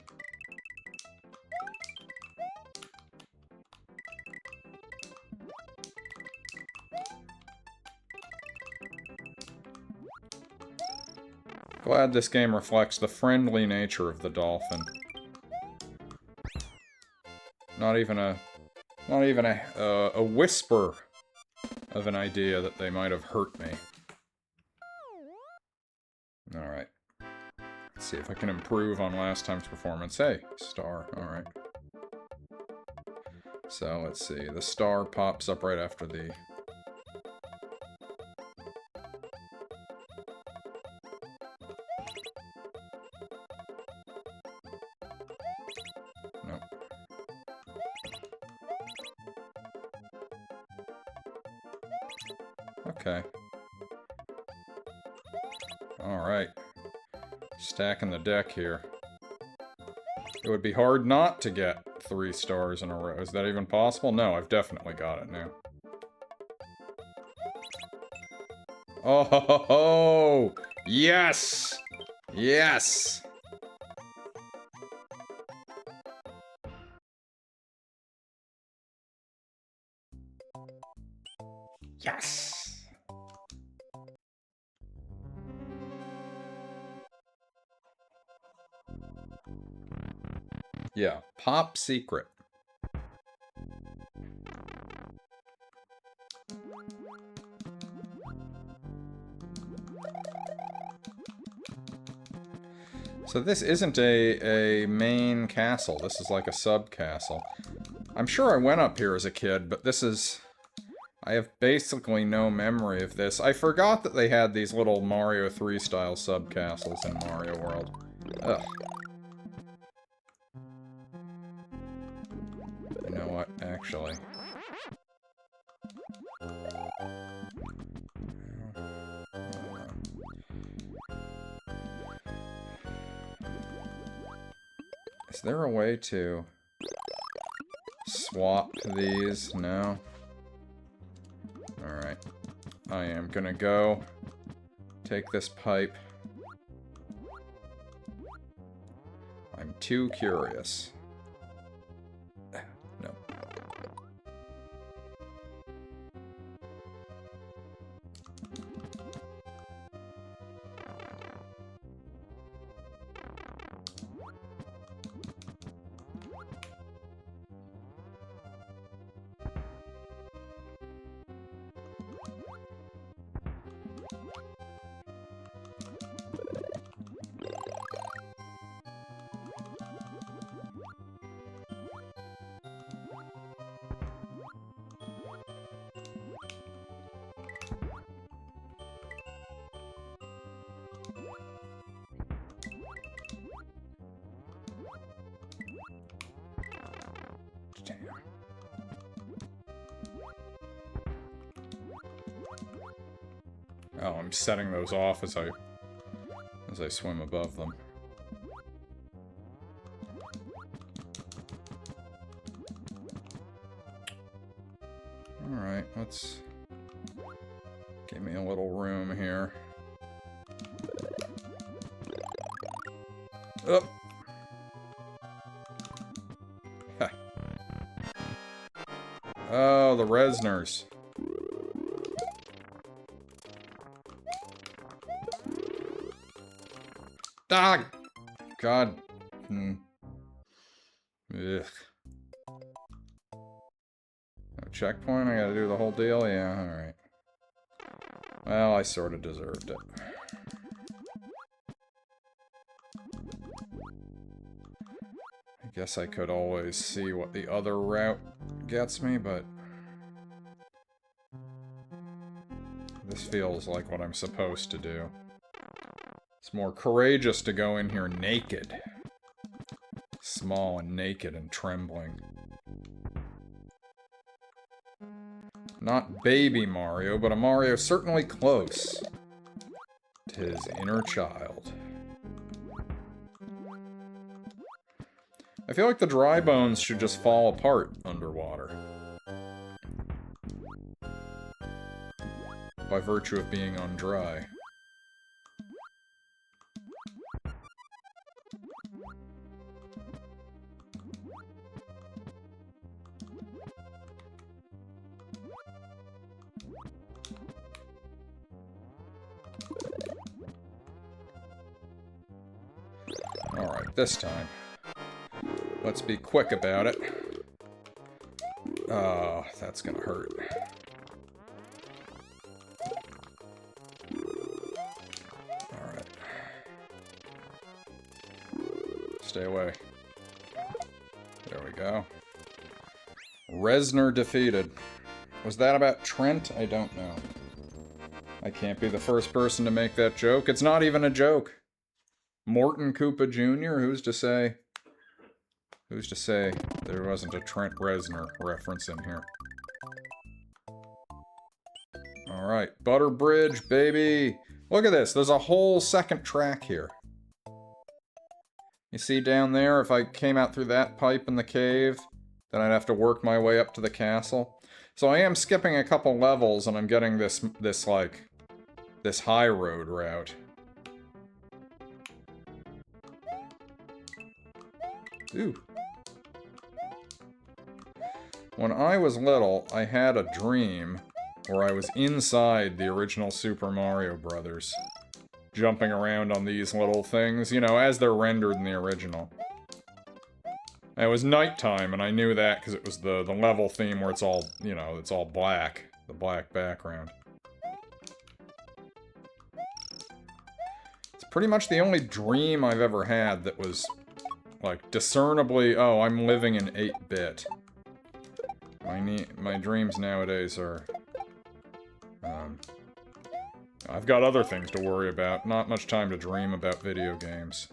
Glad this game reflects the friendly nature of the dolphin. Not even a whisper of an idea that they might have hurt me. Alright. Let's see if I can improve on last time's performance. Hey, star. Alright. So, let's see. The star pops up right after the... Nope. Okay. Alright. Stacking the deck here. It would be hard not to get 3 stars in a row. Is that even possible? No, I've definitely got it now. Oh, ho, ho, ho. Yes! Yes! Yes! Yeah, Pop Secret. So this isn't a main castle. This is like a sub-castle. I'm sure I went up here as a kid, but this is... I have basically no memory of this. I forgot that they had these little Mario 3-style sub-castles in Mario World. Ugh. You know what? Actually... Is there a way to swap these? No? Alright. I am gonna go take this pipe. I'm too curious. No. Oh, I'm setting those off as I swim above them. Alright, let's... give me a little room here. Up! Oh, the Resners. Ah! God. Ugh. No checkpoint? I gotta do the whole deal? Yeah, alright. Well, I sorta deserved it. I guess I could always see what the other route gets me, but... this feels like what I'm supposed to do. It's more courageous to go in here naked. Small and naked and trembling. Not baby Mario, but a Mario certainly close to his inner child. I feel like the dry bones should just fall apart underwater. By virtue of being on dry. Alright, this time. Let's be quick about it. Oh, that's gonna hurt. Alright. Stay away. There we go. Resner defeated. Was that about Trent? I don't know. I can't be the first person to make that joke. It's not even a joke. Morton Koopa Jr.? Who's to say? Who's to say there wasn't a Trent Reznor reference in here? Alright, Butter Bridge, baby! Look at this, there's a whole second track here. You see down there, if I came out through that pipe in the cave, then I'd have to work my way up to the castle. So I am skipping a couple levels, and I'm getting this high road route. Ooh. When I was little, I had a dream where I was inside the original Super Mario Brothers, jumping around on these little things, you know, as they're rendered in the original. And it was nighttime, and I knew that because it was the level theme where it's all, you know, it's all black, the black background. It's pretty much the only dream I've ever had that was, like, discernibly, oh, I'm living in 8-bit. My dreams nowadays are... I've got other things to worry about. Not much time to dream about video games.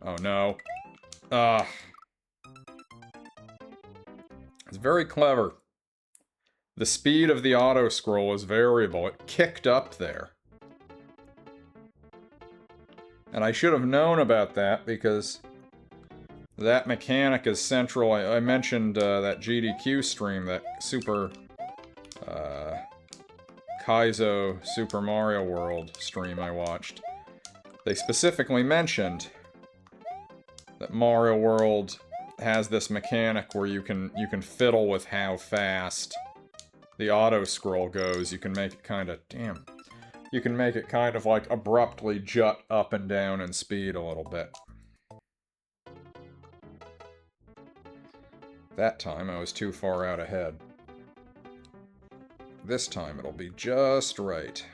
Oh, no. It's very clever. The speed of the auto-scroll is variable. It kicked up there. And I should have known about that, because that mechanic is central. I mentioned that GDQ stream, that Super... Kaizo Super Mario World stream I watched. They specifically mentioned that Mario World has this mechanic where you can fiddle with how fast the auto-scroll goes. You can make it kind of... Damn. You can make it kind of, like, abruptly jut up and down in speed a little bit. That time, I was too far out ahead. This time, it'll be just right.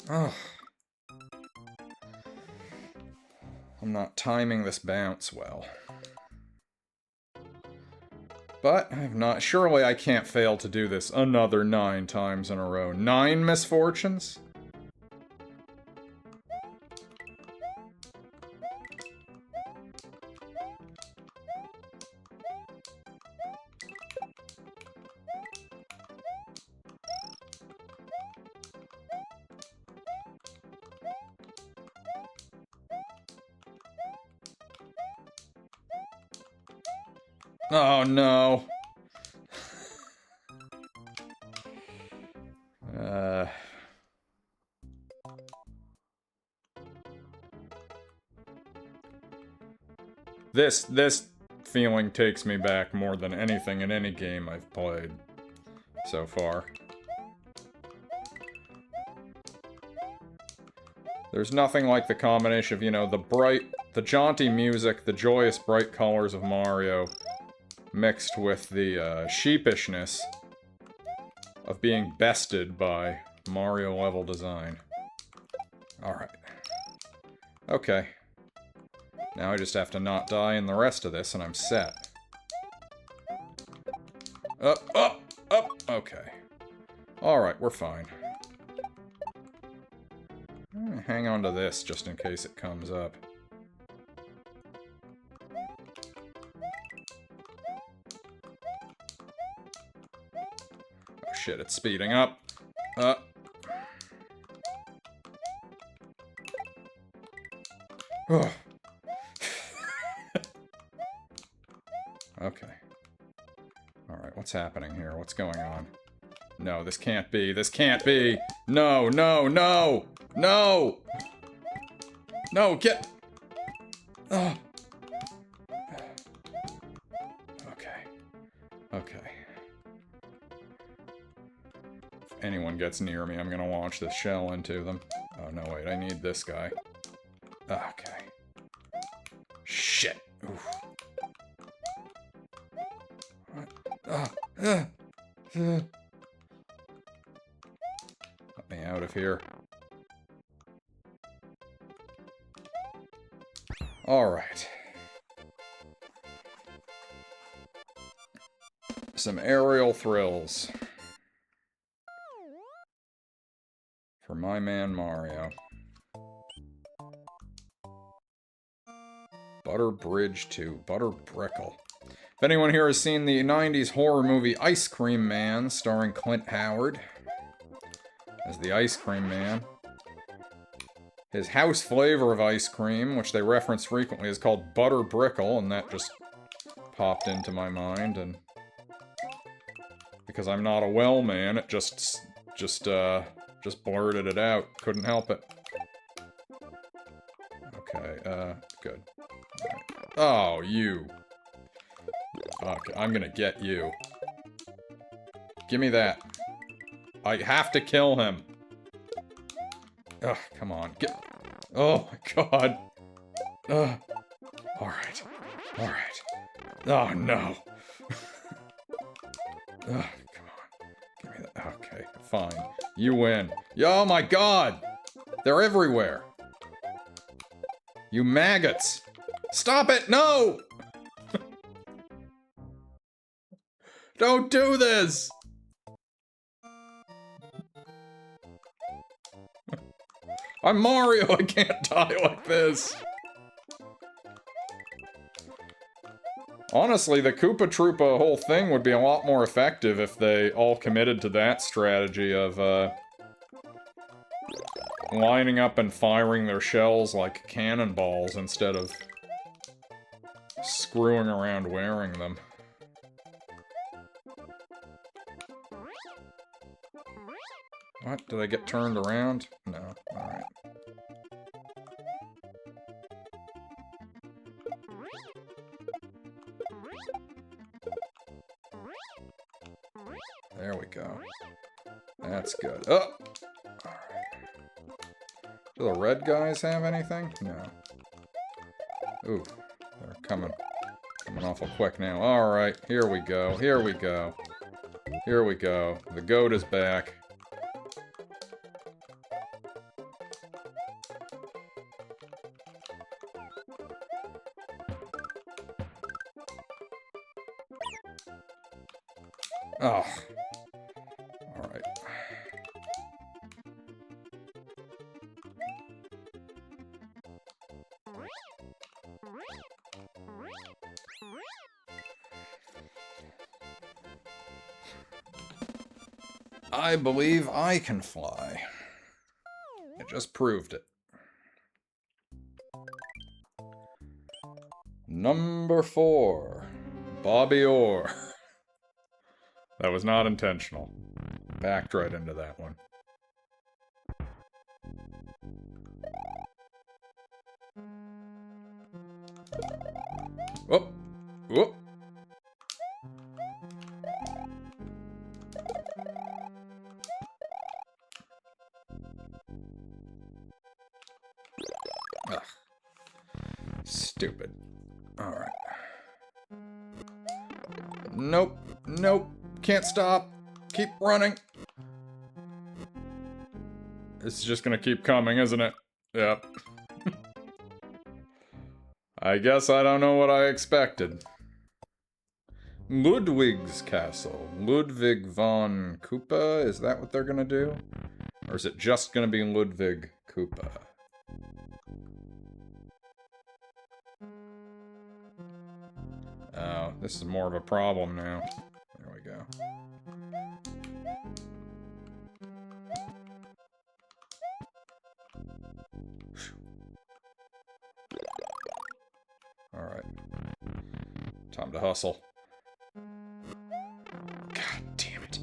Ugh. I'm not timing this bounce well. But I've not... Surely I can't fail to do this another 9 times in a row. 9 misfortunes? Oh, no. This feeling takes me back more than anything in any game I've played so far. There's nothing like the combination of, you know, the jaunty music, the joyous bright colors of Mario, mixed with the sheepishness of being bested by Mario level design. Alright. Okay. Now I just have to not die in the rest of this and I'm set. Up, up, up! Okay. Alright, we're fine. Hang on to this just in case it comes up. Oh shit, it's speeding up. Okay. Alright, what's happening here? What's going on? No, this can't be. This can't be! No, no, no! No! No, get... Oh. Okay. Okay. If anyone gets near me, I'm gonna launch this shell into them. Oh, no, wait, I need this guy. Okay. Shit. Oof. Let me out of here. Alright. Some aerial thrills. For my man Mario. Butter Bridge 2. Butter Brickle. If anyone here has seen the 90s horror movie Ice Cream Man, starring Clint Howard as the Ice Cream Man, his house flavor of ice cream, which they reference frequently, is called Butter Brickle, and that just popped into my mind, and because I'm not a well man, it just blurted it out. Couldn't help it. Okay, good. Oh, you. Okay, I'm gonna get you. Give me that. I have to kill him. Ugh, come on. Get... Oh, my God. Ugh. Alright. Alright. Oh, no. Ugh, come on. Give me that. Okay, fine. You win. Oh, my God! They're everywhere. You maggots. Stop it! No! Don't do this! I'm Mario, I can't die like this. Honestly, the Koopa Troopa whole thing would be a lot more effective if they all committed to that strategy of, lining up and firing their shells like cannonballs instead of screwing around wearing them. What? Do they get turned around? No. Alright. There we go. That's good. Oh! Alright. Do the red guys have anything? No. Ooh. They're coming awful quick now. Alright, here we go. Here we go. Here we go. The goat is back. Oh. Alright. I believe I can fly. It just proved it. Number 4. Bobby Orr. That was not intentional. Backed right into that one. Whoop! Whoop! Ugh. Stupid. Alright. Nope. Nope. Can't stop. Keep running. It's just gonna keep coming, isn't it? Yep. I guess I don't know what I expected. Ludwig's Castle. Ludwig von Koopa? Is that what they're gonna do? Or is it just gonna be Ludwig Koopa? Oh, this is more of a problem now. There we go. Alright. Time to hustle. God damn it.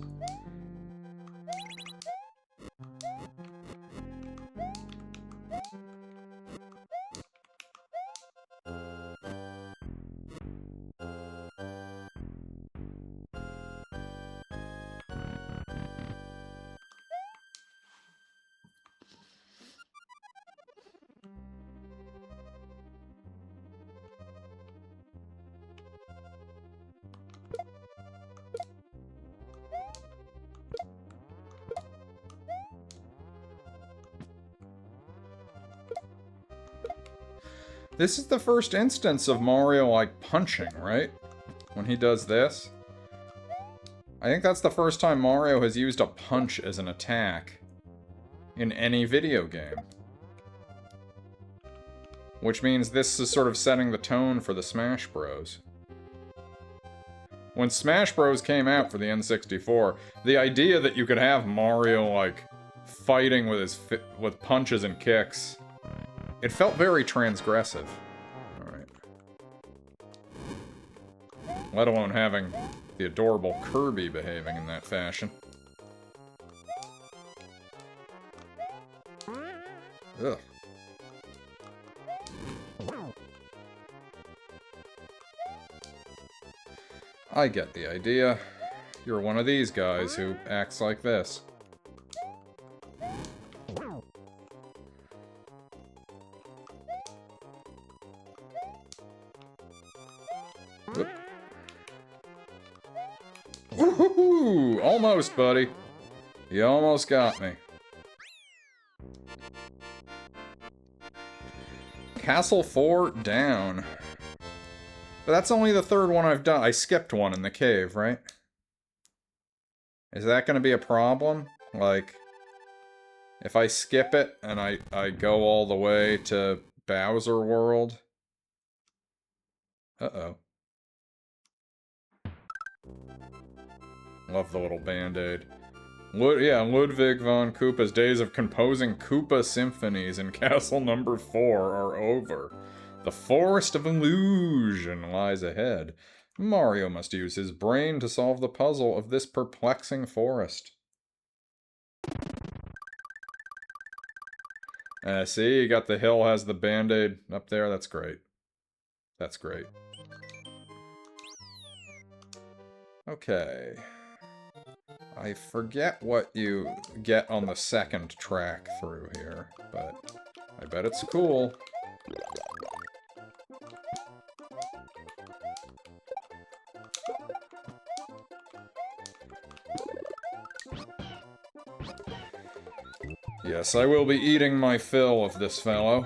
This is the first instance of Mario, like, punching, right? When he does this. I think that's the first time Mario has used a punch as an attack in any video game. Which means this is sort of setting the tone for the Smash Bros. When Smash Bros came out for the N64, the idea that you could have Mario, like, fighting with punches and kicks, it felt very transgressive. Alright. Let alone having the adorable Kirby behaving in that fashion. Ugh. I get the idea. You're one of these guys who acts like this. Whoop. Woohoo! Almost, buddy. You almost got me. Castle 4 down. But that's only the third one I've done. I skipped one in the cave, right? Is that going to be a problem? Like, if I skip it and I go all the way to Bowser World? Uh-oh. Love the little band-aid. Ludwig von Koopa's days of composing Koopa symphonies in Castle Number 4 are over. The Forest of Illusion lies ahead. Mario must use his brain to solve the puzzle of this perplexing forest. See, you got the hill has the band-aid up there. That's great. That's great. Okay. I forget what you get on the second track through here, but I bet it's cool. Yes, I will be eating my fill of this fellow.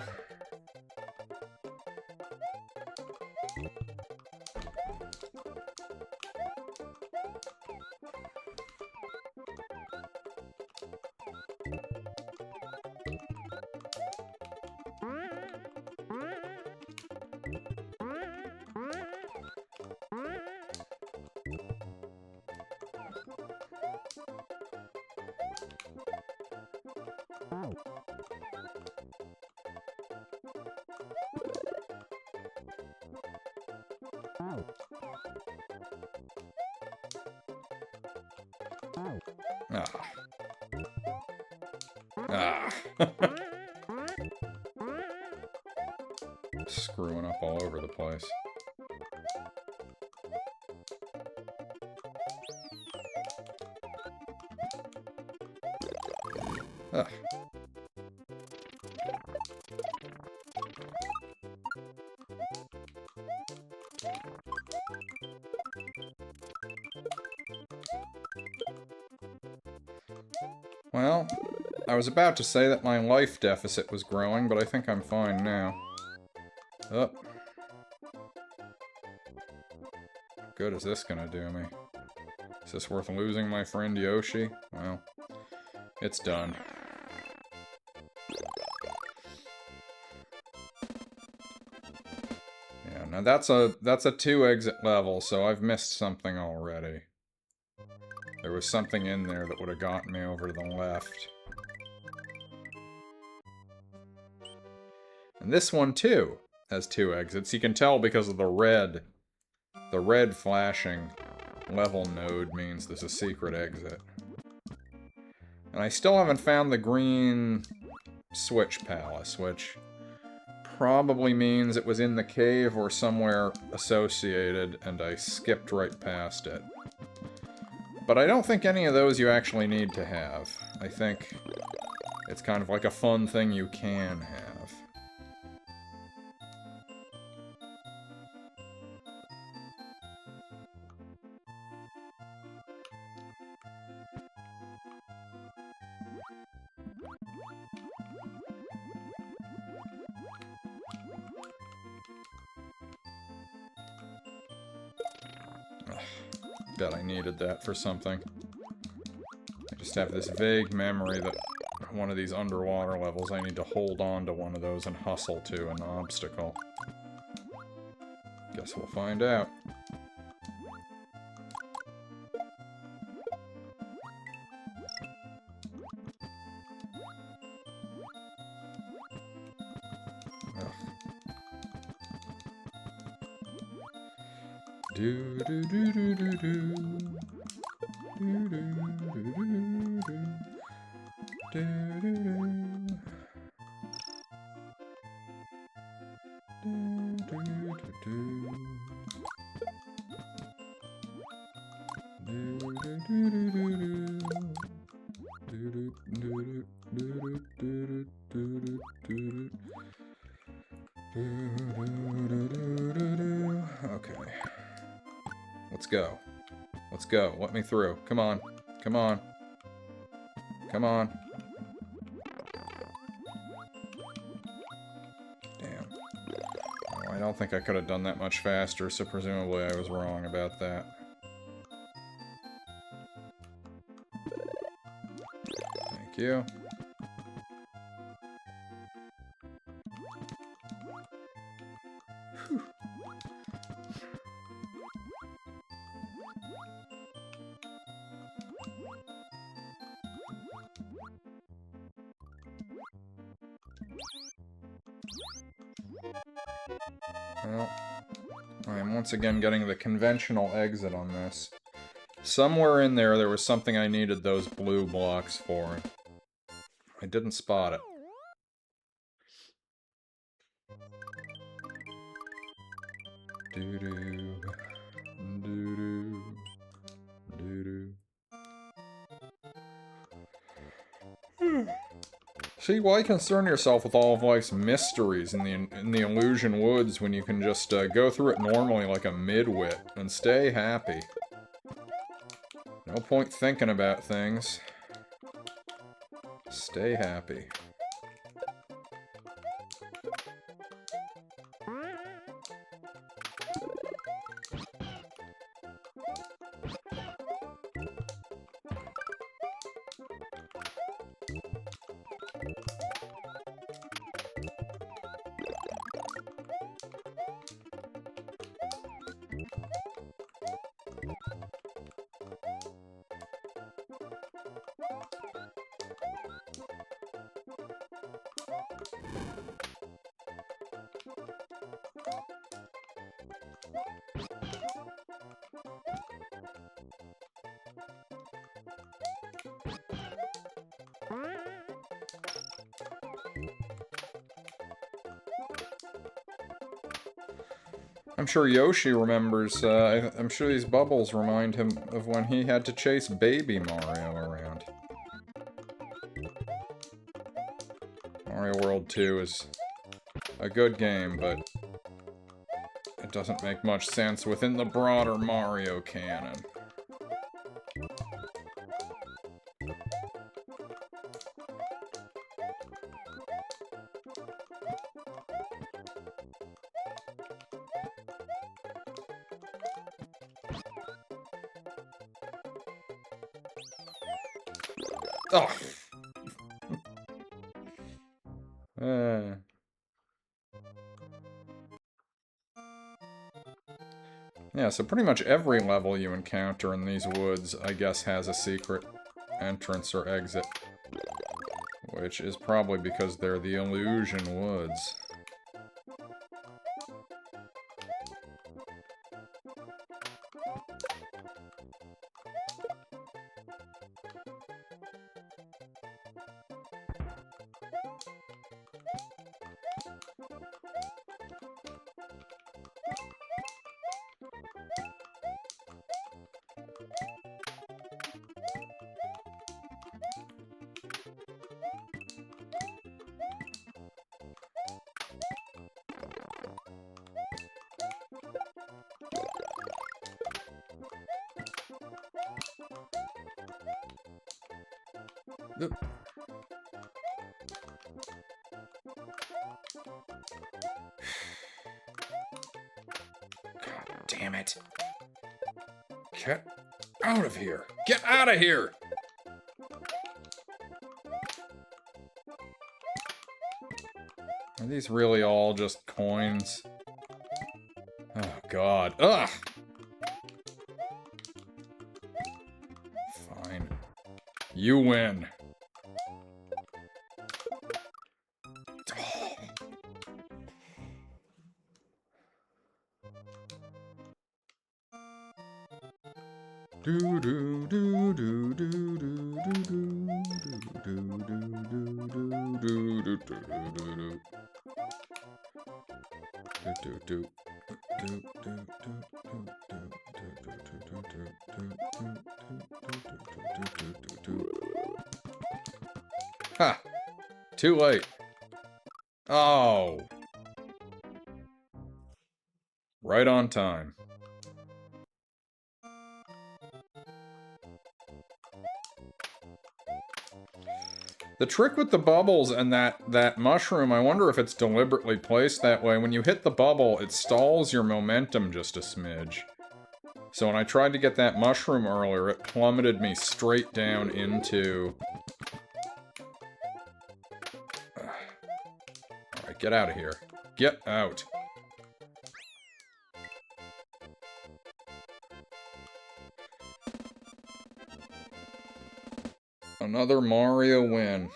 Screwing up all over the place. Ugh. Well, I was about to say that my life deficit was growing, but I think I'm fine now. Oh. Good is this gonna do me? Is this worth losing my friend Yoshi? Well, it's done. Yeah, now that's a 2-exit level, so I've missed something already. There was something in there that would have gotten me over to the left. And this one, too, has 2 exits. You can tell because of the red. The red flashing level node means there's a secret exit. And I still haven't found the green Switch Palace, which probably means it was in the cave or somewhere associated, and I skipped right past it. But I don't think any of those you actually need to have. I think it's kind of like a fun thing you can have. Bet I needed that for something. I just have this vague memory that one of these underwater levels I need to hold on to one of those and hustle to an obstacle. Guess we'll find out. Do do do do do do. Do do do do do do. Do do do. Do do do do. Do Okay. Let's go. Let's go. Let me through. Come on. Come on. Come on. Damn. Oh, I don't think I could have done that much faster, so presumably I was wrong about that. Thank you. Whew. Well, I am once again getting the conventional exit on this. Somewhere in there was something I needed those blue blocks for. I didn't spot it. Doo-doo. Doo-doo. Doo-doo. See, why concern yourself with all of life's mysteries in the Illusion Woods when you can just go through it normally like a midwit and stay happy? No point thinking about things. Stay happy. I'm sure Yoshi remembers, I'm sure these bubbles remind him of when he had to chase baby Mario around. Mario World 2 is a good game, but it doesn't make much sense within the broader Mario canon. Oh. Yeah, so pretty much every level you encounter in these woods, I guess, has a secret entrance or exit. Which is probably because they're the Illusion Woods. God damn it. Get out of here. Get out of here! Are these really all just coins? Oh god. Ugh! Fine. You win. Do do do do do do do do do do do do do do do do do do. Ha! Too late. Oh! Right on time. The trick with the bubbles and that mushroom, I wonder if it's deliberately placed that way. When you hit the bubble, it stalls your momentum just a smidge. So when I tried to get that mushroom earlier, it plummeted me straight down into... Alright, get out of here. Get out. Another Mario win.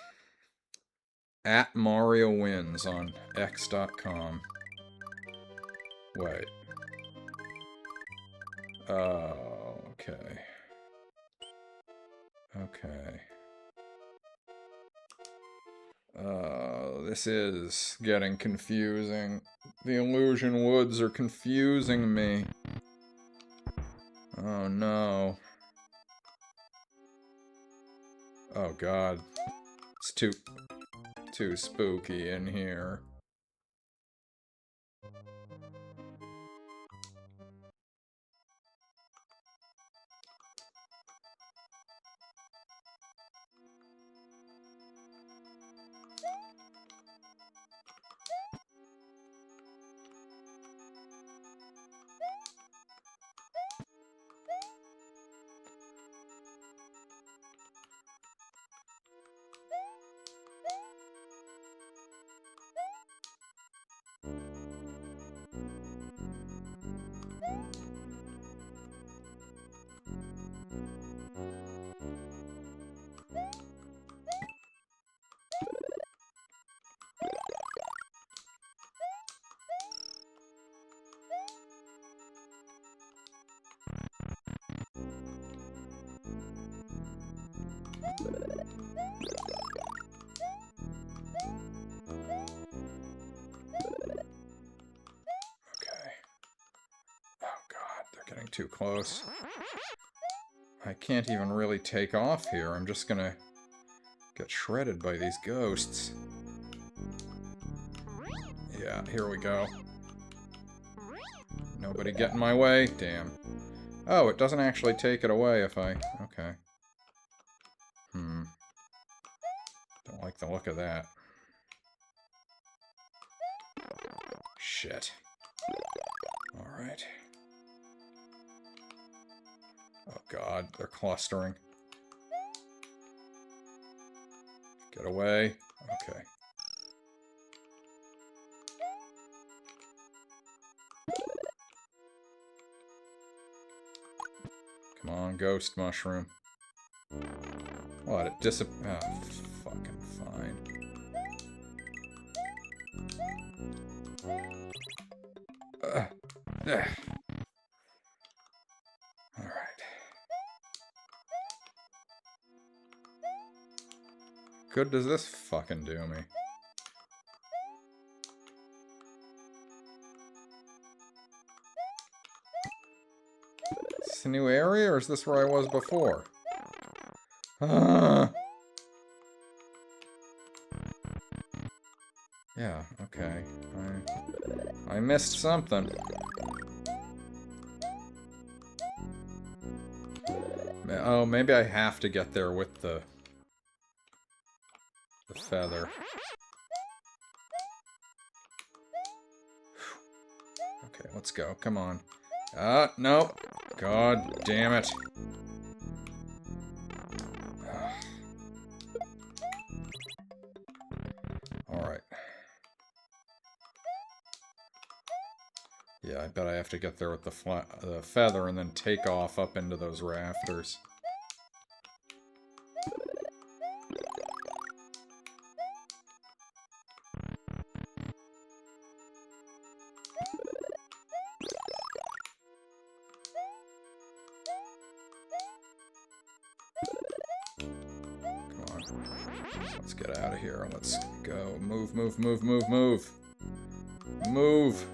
At Mario Wins on X.com. Wait. Oh, okay. Okay. This is getting confusing. The Illusion Woods are confusing me. Oh no. Oh god. It's too spooky in here. Too close. I can't even really take off here. I'm just gonna get shredded by these ghosts. Yeah, here we go. Nobody get in my way? Damn. Oh, it doesn't actually take it away if I... Okay. Don't like the look of that. Shit. Alright. Oh god, they're clustering. Get away. Okay. Come on, ghost mushroom. What, it disappeared? Oh, fucking fine. Alright. Good does this fucking do me? Is this a new area, or is this where I was before? Yeah, okay. I missed something. Oh, maybe I have to get there with the feather. Okay, let's go. Come on. No. God damn it. Alright. Yeah, I bet I have to get there with the feather and then take off up into those rafters. Let's get out of here. Let's go. Move, move, move, move, move. Move.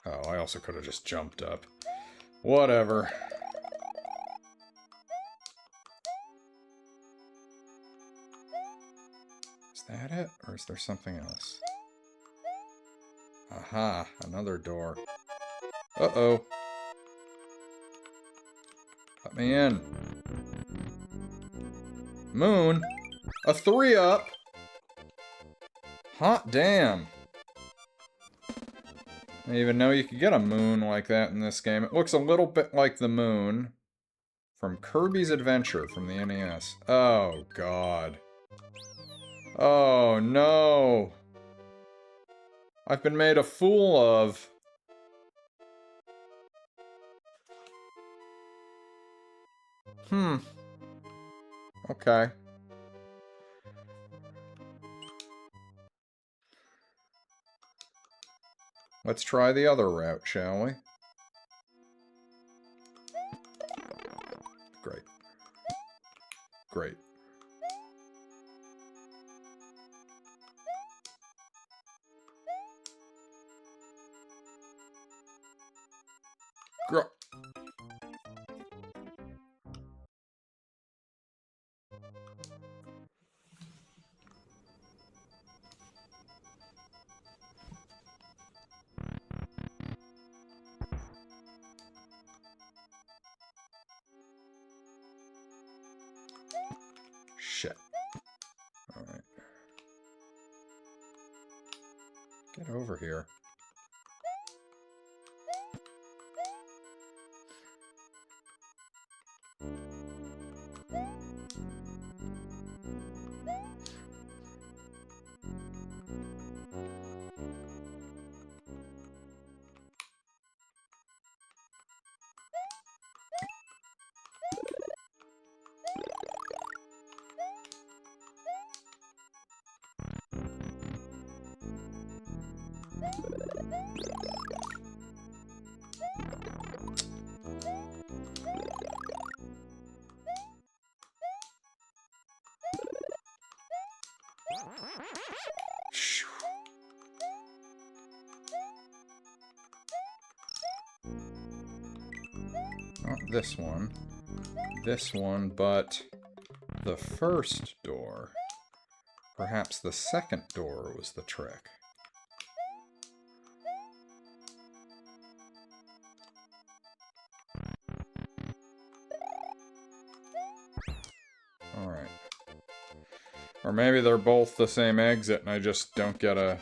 Oh, I also could have just jumped up. Whatever. Is that it? Or is there something else? Aha, another door. Uh-oh. Let me in. Moon? A 3-up? Hot damn. I didn't even know you could get a moon like that in this game. It looks a little bit like the moon from Kirby's Adventure from the NES. Oh, God. Oh, no. I've been made a fool of. Okay. Let's try the other route, shall we? Great. Great. Shit. Alright. Get over here. Not this one. This one, but the first door. Perhaps the second door was the trick. Alright. Or maybe they're both the same exit and I just don't get a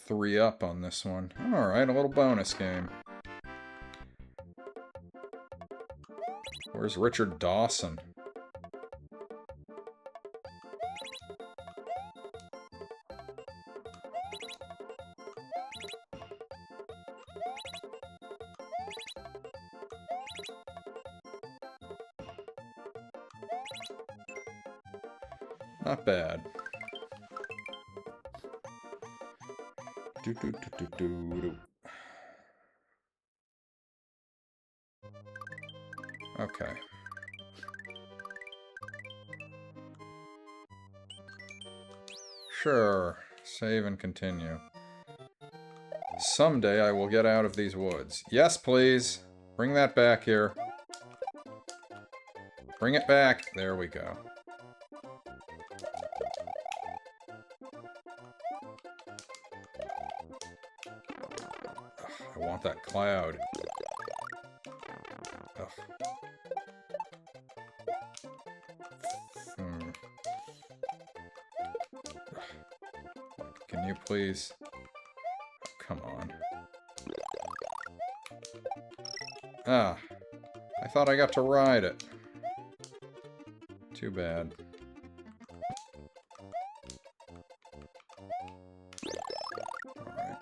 3-up on this one. Alright, a little bonus game. Where's Richard Dawson? Not bad. Okay. Sure. Save and continue. Someday I will get out of these woods. Yes, please. Bring that back here. Bring it back. There we go. I want that cloud. Ugh. Can you please? Oh, come on. Ah. I thought I got to ride it. Too bad. Alright.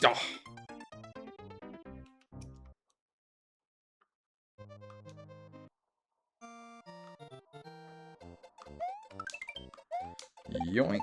Oh. Yoink.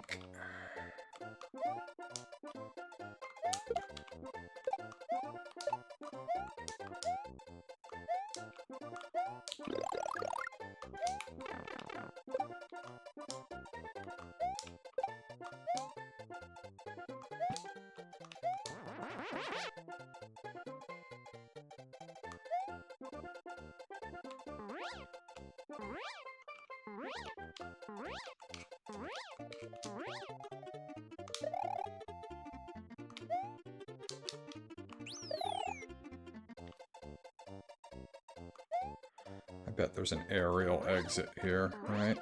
I bet there's an aerial exit here, right?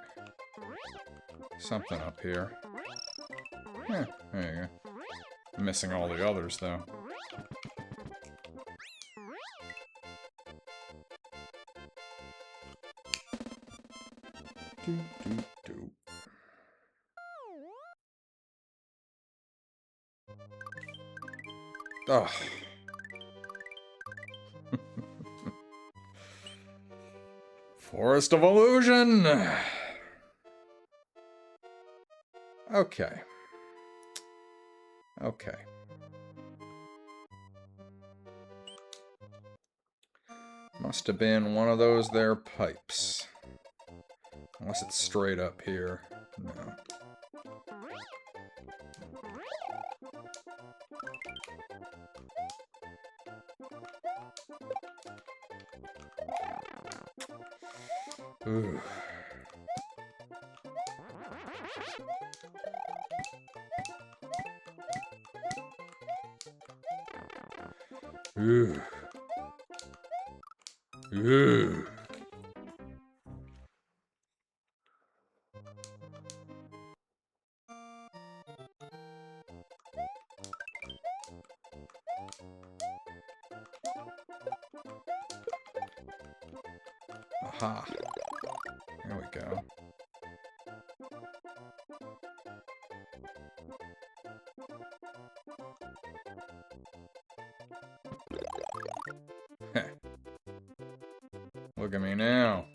Something up here. Yeah, there you go. I'm missing all the others, though. Do, do, do. Ugh. Forest of Illusion! Okay. Okay. Must have been one of those there pipes. Unless it's straight up here. No. Ooh. Ooh. Ooh. Aha. There we go. Heh. Look at me now.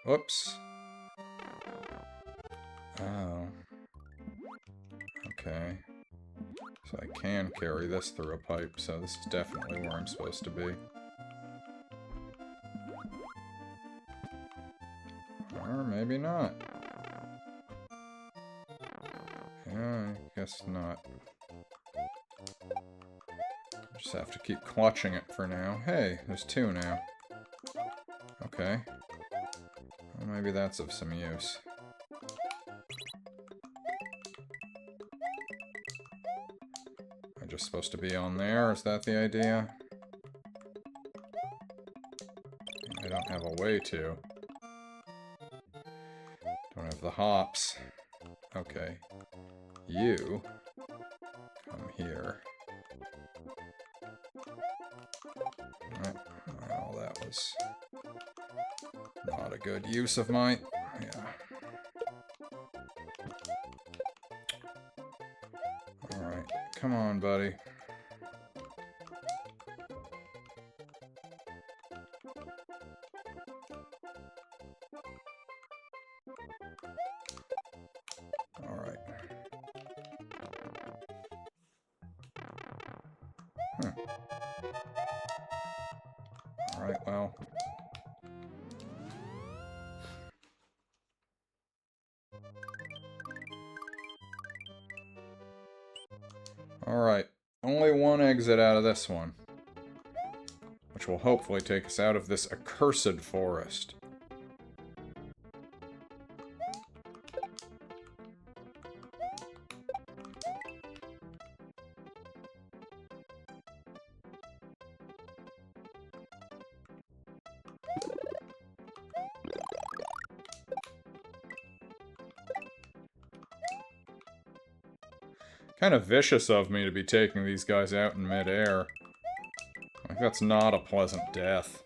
Whoops. Oh. Okay. So I can carry this through a pipe, so this is definitely where I'm supposed to be. Or maybe not. Yeah, I guess not. Just have to keep clutching it for now. Hey, there's two now. Okay. Well, maybe that's of some use. I'm just supposed to be on there? Is that the idea? I don't have a way to. Don't have the hops. Okay. You come here. Well, that was not a good use of my... Yeah. Alright. Come on, buddy. Alright. Alright, well... Alright. Only one exit out of this one. which will hopefully take us out of this accursed forest. Kind of vicious of me to be taking these guys out in midair. Like, that's not a pleasant death.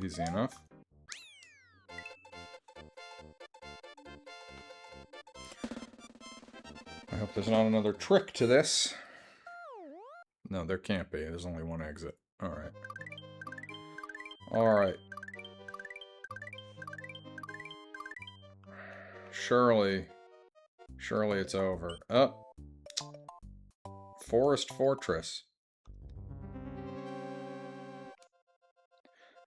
Easy enough. I hope there's not another trick to this. No, there can't be. There's only one exit. Alright. Alright. Surely it's over. Oh. Forest Fortress.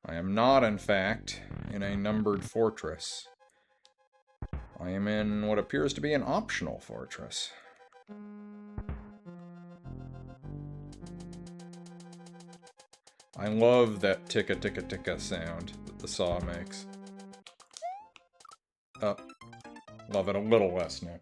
I am not, in fact, in a numbered fortress. I am in what appears to be an optional fortress. I love that ticka ticka ticka sound that the saw makes. Oh, love it a little less now.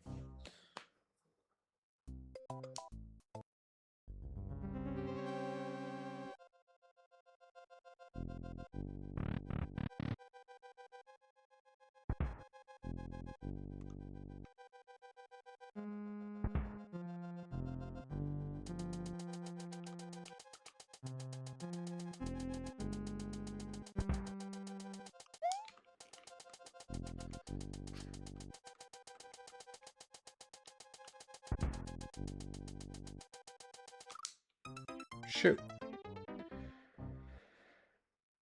Shoot.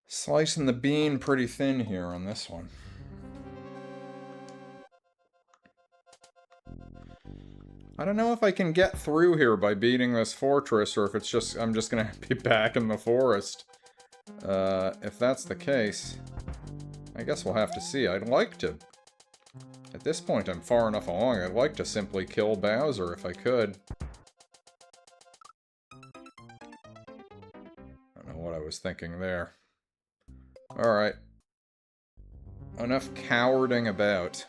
Slicing the bean pretty thin here on this one. I don't know if I can get through here by beating this fortress, or if it's just I'm just gonna be back in the forest. If that's the case, I guess we'll have to see. I'd like to... At this point, I'm far enough along, I'd like to simply kill Bowser if I could. I don't know what I was thinking there. Alright. Enough cowarding about.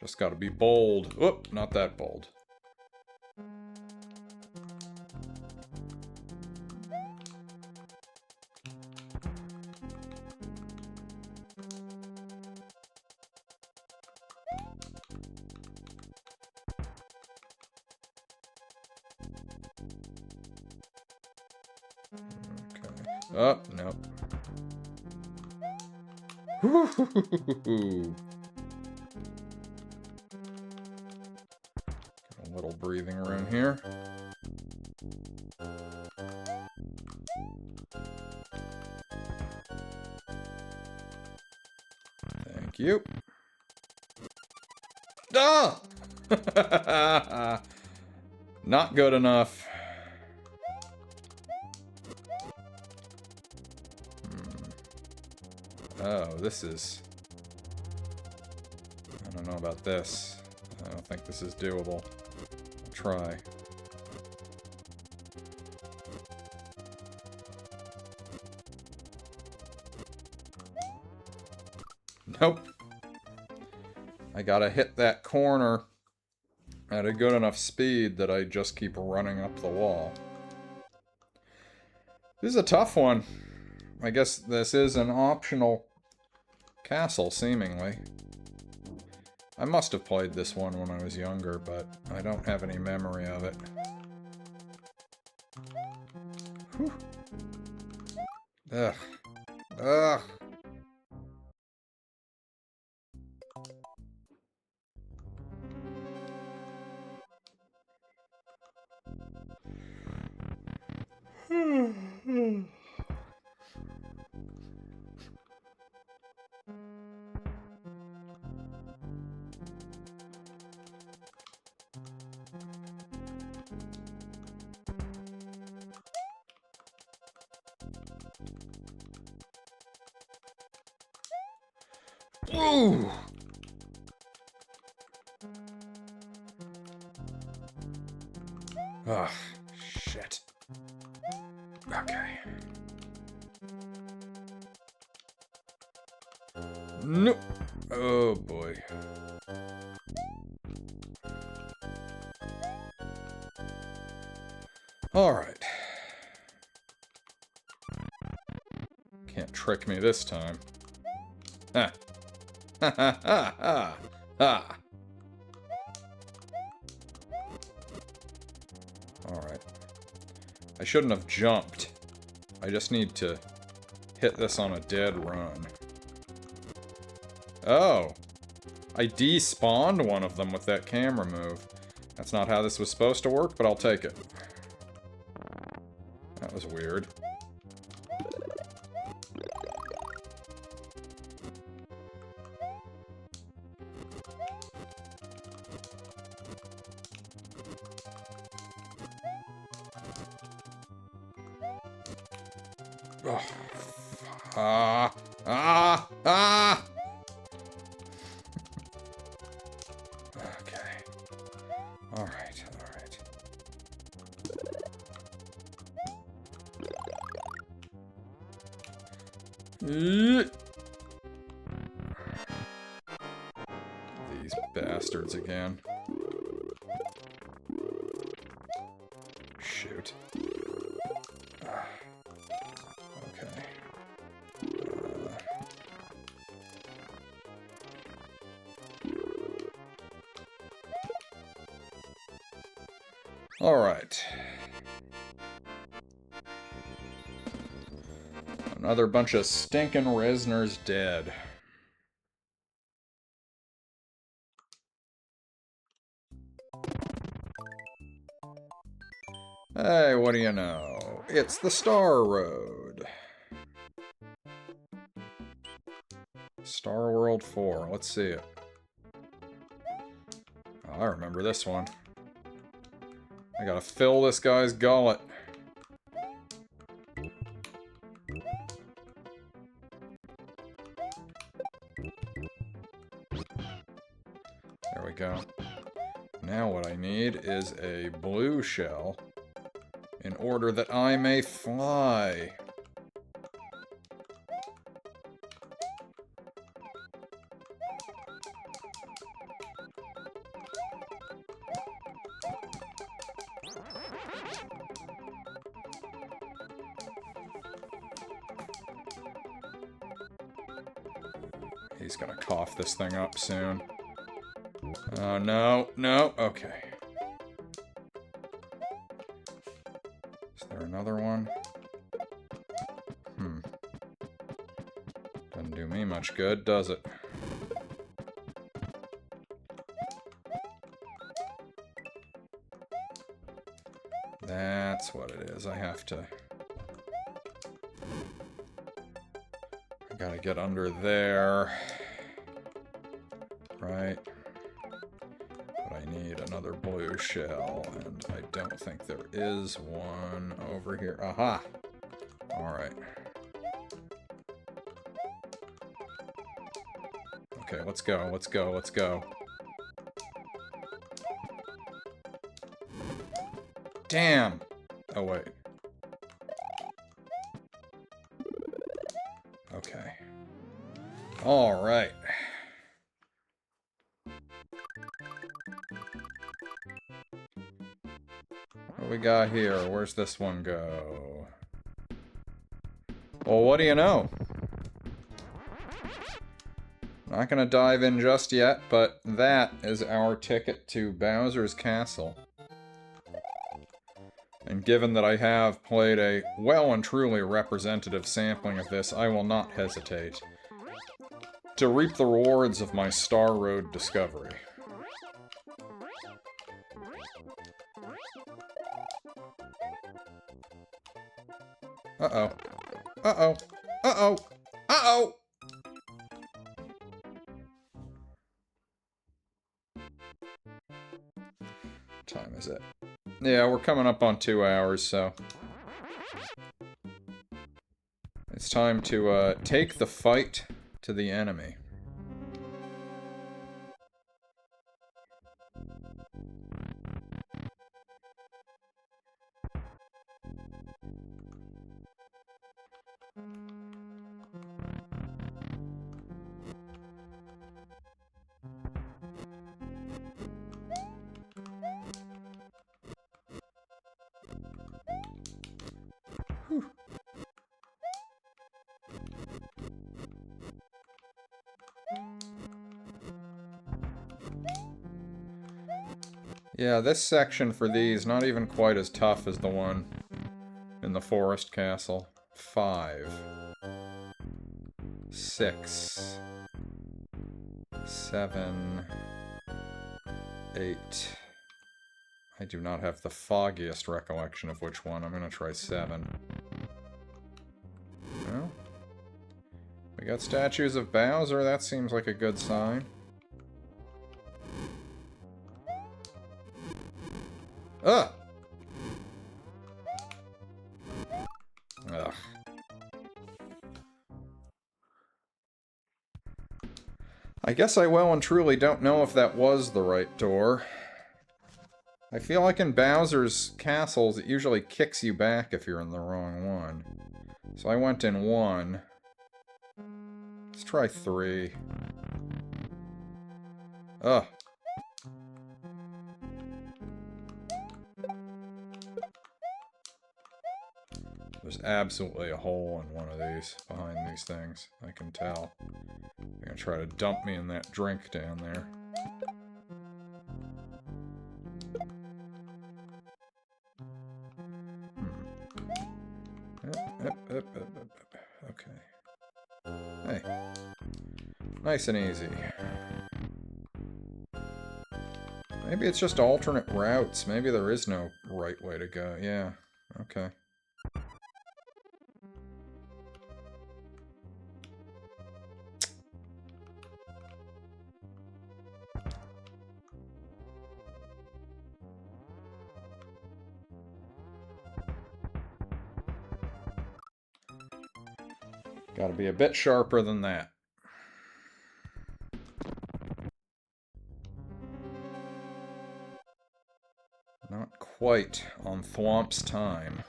Just gotta be bold. Oop, not that bold. Okay. Oh, no. Got a little breathing room here. Thank you. Ah! Not good enough. Oh, this is... I don't know about this. I don't think this is doable. I'll try. Nope. I gotta hit that corner at a good enough speed that I just keep running up the wall. This is a tough one. I guess this is an optional castle, seemingly. I must have played this one when I was younger, but I don't have any memory of it. Whew. Ugh. Ugh. Ooh! Ugh, shit. Okay. No. Oh boy. Alright. Can't trick me this time. Ha. Ha ha ha ha. Ha. Alright. I shouldn't have jumped. I just need to hit this on a dead run. Oh! I despawned one of them with that camera move. That's not how this was supposed to work, but I'll take it. That was weird. Oh. Ah! Ah! Ah! Okay. Alright, alright. These bastards again. Shoot. Okay. Alright. Another bunch of stinking Reznors dead. Hey, what do you know? It's the Star Road. Star World 4. Let's see it. Oh, I remember this one. I gotta fill this guy's gullet. There we go. Now what I need is a blue shell in order that I may fly. He's gonna cough this thing up soon. Oh, no, no, okay. Is there another one? Doesn't do me much good, does it? That's what it is. I have to... I gotta get under there. Right. But I need another blue shell, and I don't think there is one over here. Aha! Alright. Okay, let's go, let's go, let's go. Damn! Oh, wait. Okay. Alright. What we got here? Where's this one go? Well, what do you know? Not gonna dive in just yet, but that is our ticket to Bowser's Castle. And given that I have played a well and truly representative sampling of this, I will not hesitate to reap the rewards of my Star Road discovery. Uh-oh. Uh-oh. Uh-oh. Uh-oh! What time is it? Yeah, we're coming up on 2 hours, so... It's time to, take the fight to the enemy. Yeah, this section for these, not even quite as tough as the one in the forest castle. 5. 6. 7. 8. I do not have the foggiest recollection of which one. I'm gonna try 7. Well, we got statues of Bowser. That seems like a good sign. Ugh! Ugh. I guess I well and truly don't know if that was the right door. I feel like in Bowser's castles, it usually kicks you back if you're in the wrong one. So I went in 1. Let's try 3. Ugh. There's absolutely a hole in one of these, behind these things. I can tell. They're gonna try to dump me in that drink down there. Okay. Hey. Nice and easy. Maybe it's just alternate routes. Maybe there is no right way to go. Yeah. Okay. Gotta be a bit sharper than that. Not quite on Thwomp's time.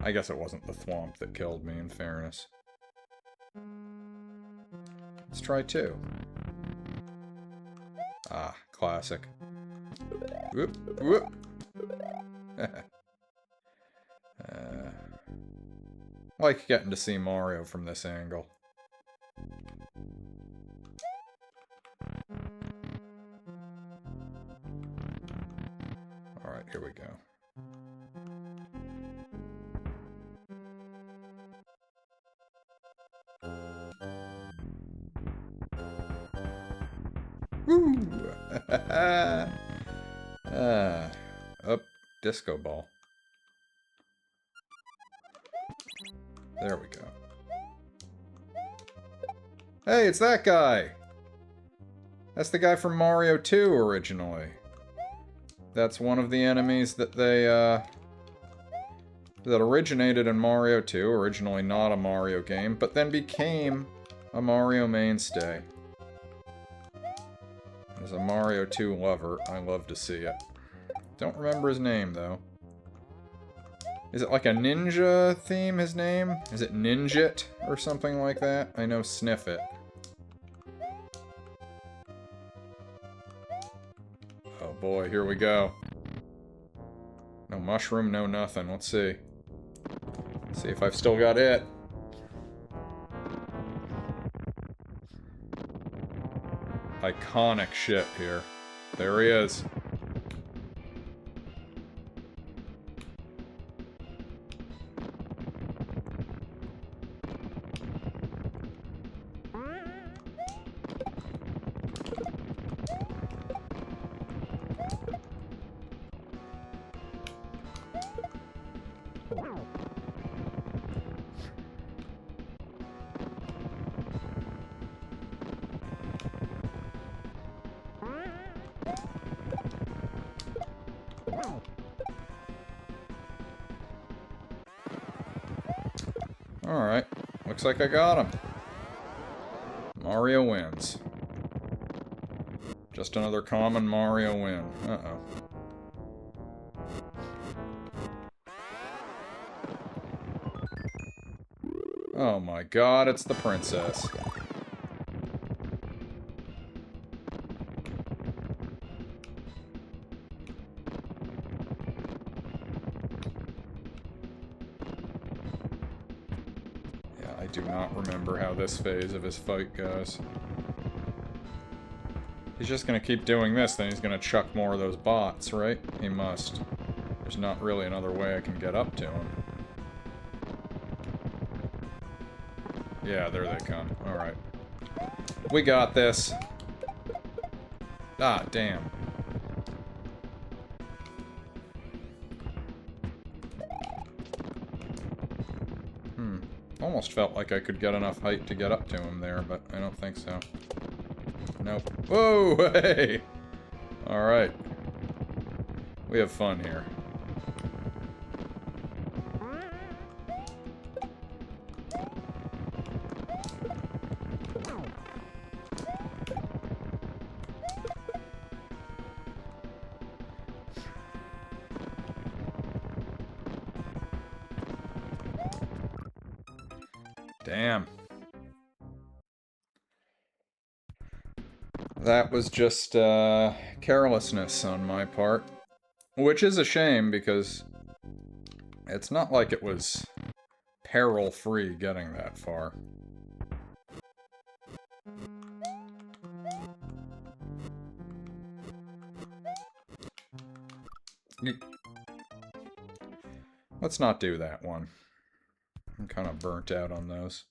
I guess it wasn't the Thwomp that killed me, in fairness. Let's try 2. Ah, classic. Whoop, whoop. Like getting to see Mario from this angle. Alright, here we go. Woo! Up, disco ball. There we go. Hey, it's that guy! That's the guy from Mario 2 originally. That's one of the enemies that they, that originated in Mario 2, originally not a Mario game, but then became a Mario mainstay. As a Mario 2 lover, I love to see it. Don't remember his name, though. Is it like a ninja theme, his name? Is it Ninjit or something like that? I know Sniff It. Oh boy, here we go. No mushroom, no nothing. Let's see. See if I've still got it. Iconic shit here. There he is. Alright, looks like I got him. Mario wins. Just another common Mario win. Uh-oh. Oh my god, it's the princess. I do not remember how this phase of his fight goes. He's just gonna keep doing this, then he's gonna chuck more of those bots, right? He must. There's not really another way I can get up to him. Yeah, there they come. Alright. We got this. Ah, damn. Almost felt like I could get enough height to get up to him there, but I don't think so. Nope. Whoa! Hey! Alright. We have fun here. Damn. That was just, carelessness on my part. Which is a shame, because it's not like it was peril-free getting that far. Let's not do that one. I'm kind of burnt out on those.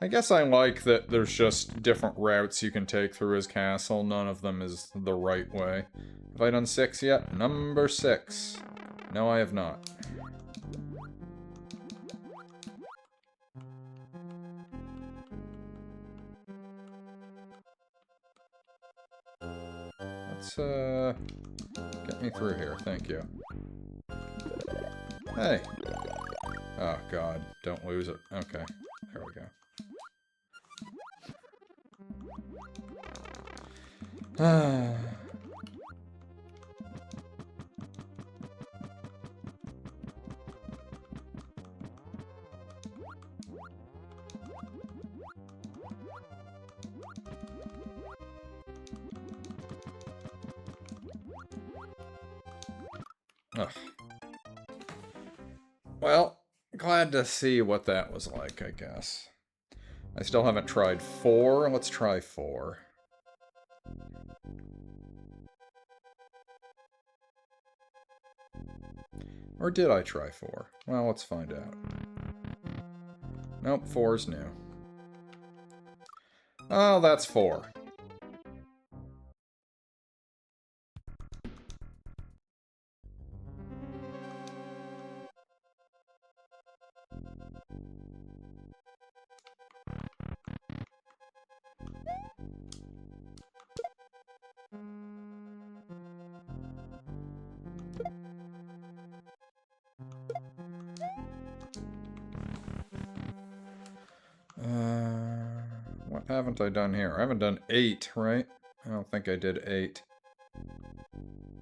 I guess I like that there's just different routes you can take through his castle. None of them is the right way. Have I done 6 yet? Number 6. No, I have not. Let's, get me through here. Thank you. Hey! Oh, God. Don't lose it. Okay. There we go. Ugh. Well, glad to see what that was like, I guess. I still haven't tried 4. Let's try 4. Or did I try 4? Well, let's find out. Nope, 4's new. Oh, that's 4. What haven't I done here? I haven't done 8, right? I don't think I did 8.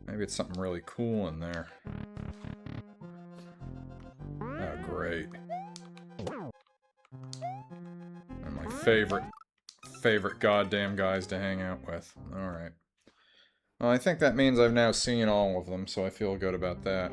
Maybe it's something really cool in there. Oh, great. And my favorite goddamn guys to hang out with. Alright. Well, I think that means I've now seen all of them, so I feel good about that.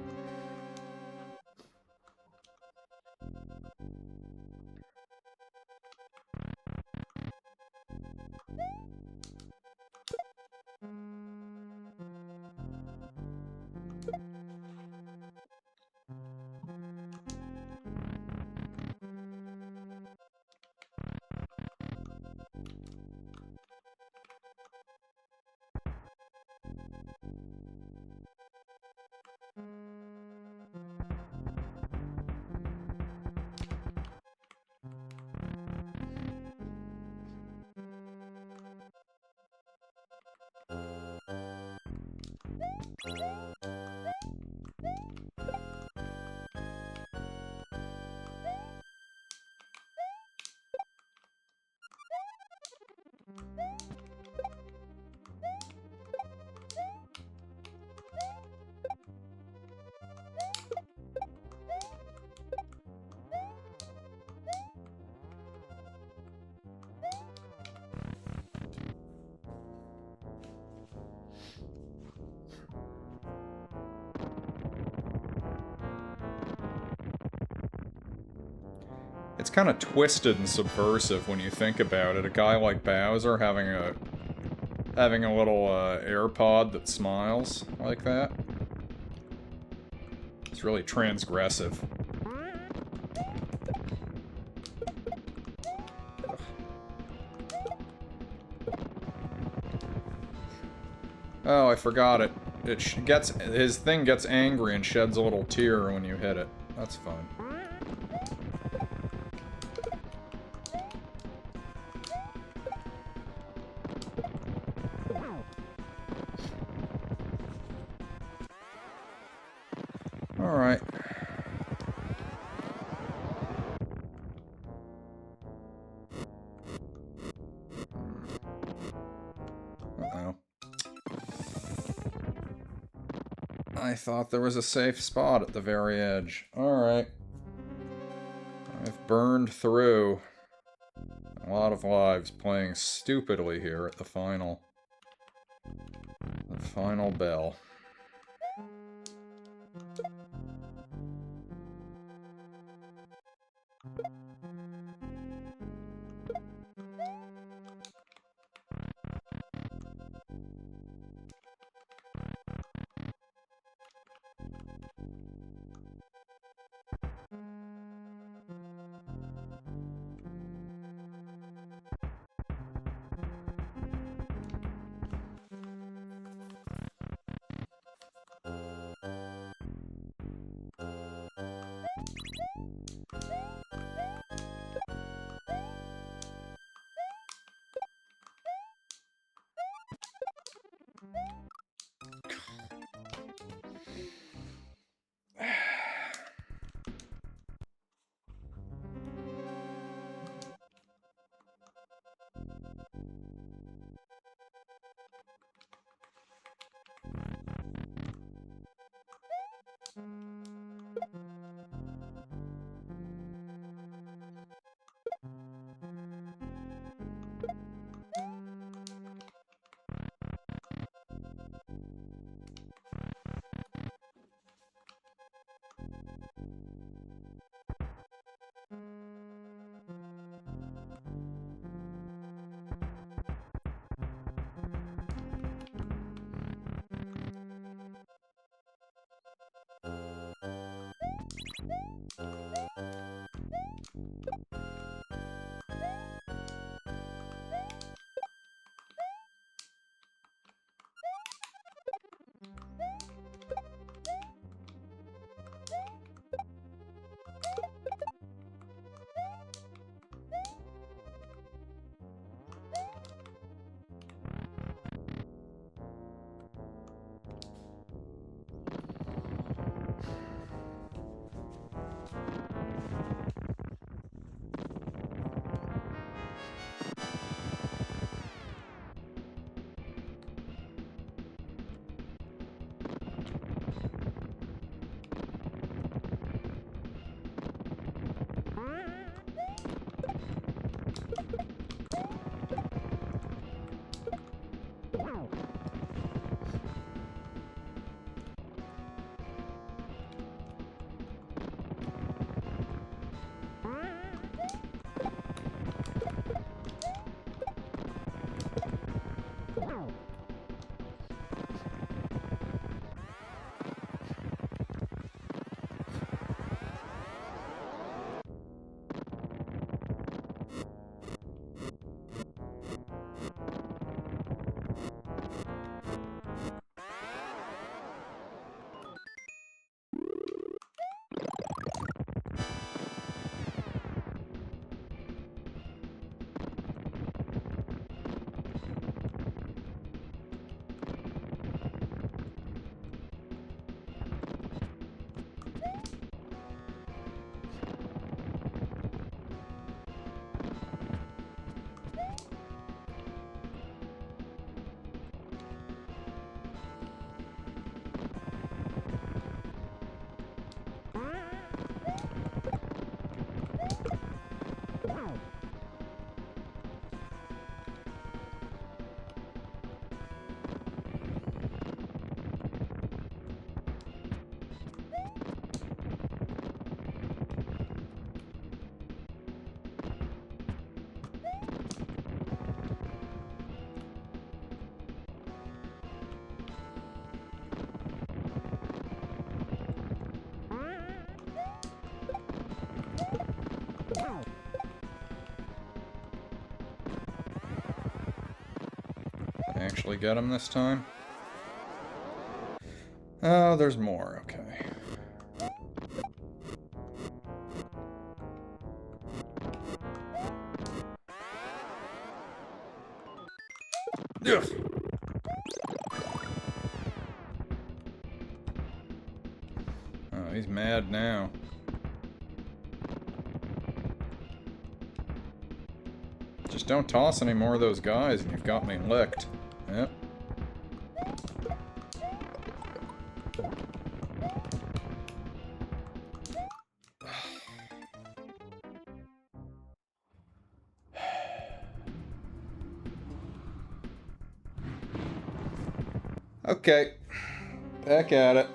It's kind of twisted and subversive when you think about it. A guy like Bowser having a little AirPod that smiles like that. It's really transgressive. Oh, I forgot it. His thing gets angry and sheds a little tear when you hit it. That's fun. Alright. Uh-oh. I thought there was a safe spot at the very edge. Alright. I've burned through a lot of lives playing stupidly here at the final bell. actually get him this time. Oh, there's more. Okay. Ugh. Oh, he's mad now. Just don't toss any more of those guys and you've got me licked. Yep. Okay. Back at it.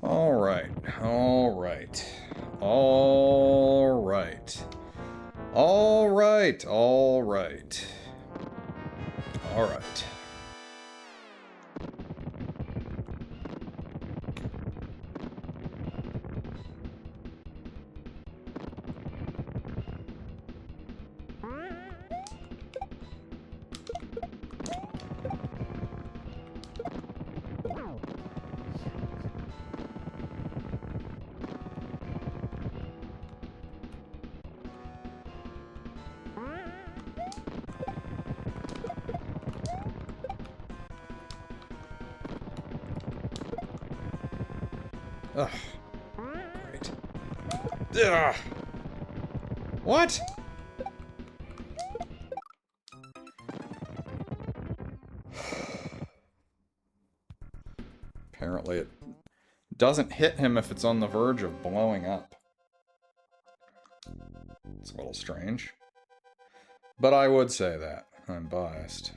Alright, alright, alright, alright, alright, alright. Ugh. Great. Ugh. What? Apparently it doesn't hit him if it's on the verge of blowing up. It's a little strange. But I would say that. I'm biased.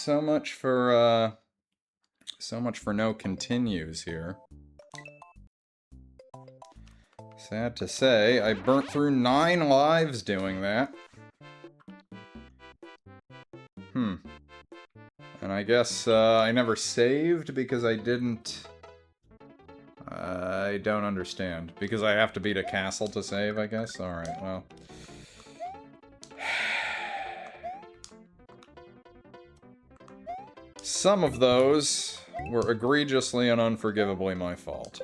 so much for no continues here. Sad to say, I burnt through 9 lives doing that. And I guess I never saved because I didn't... I don't understand. Because I have to beat a castle to save, I guess? Alright, well... Some of those were egregiously and unforgivably my fault.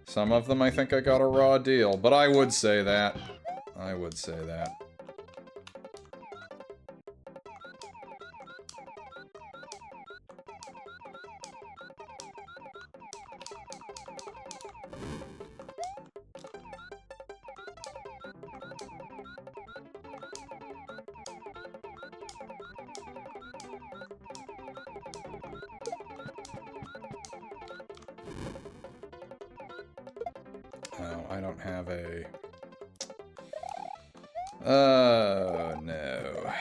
Some of them I think I got a raw deal, but I would say that. I would say that. Oh, I don't have a... Oh, no.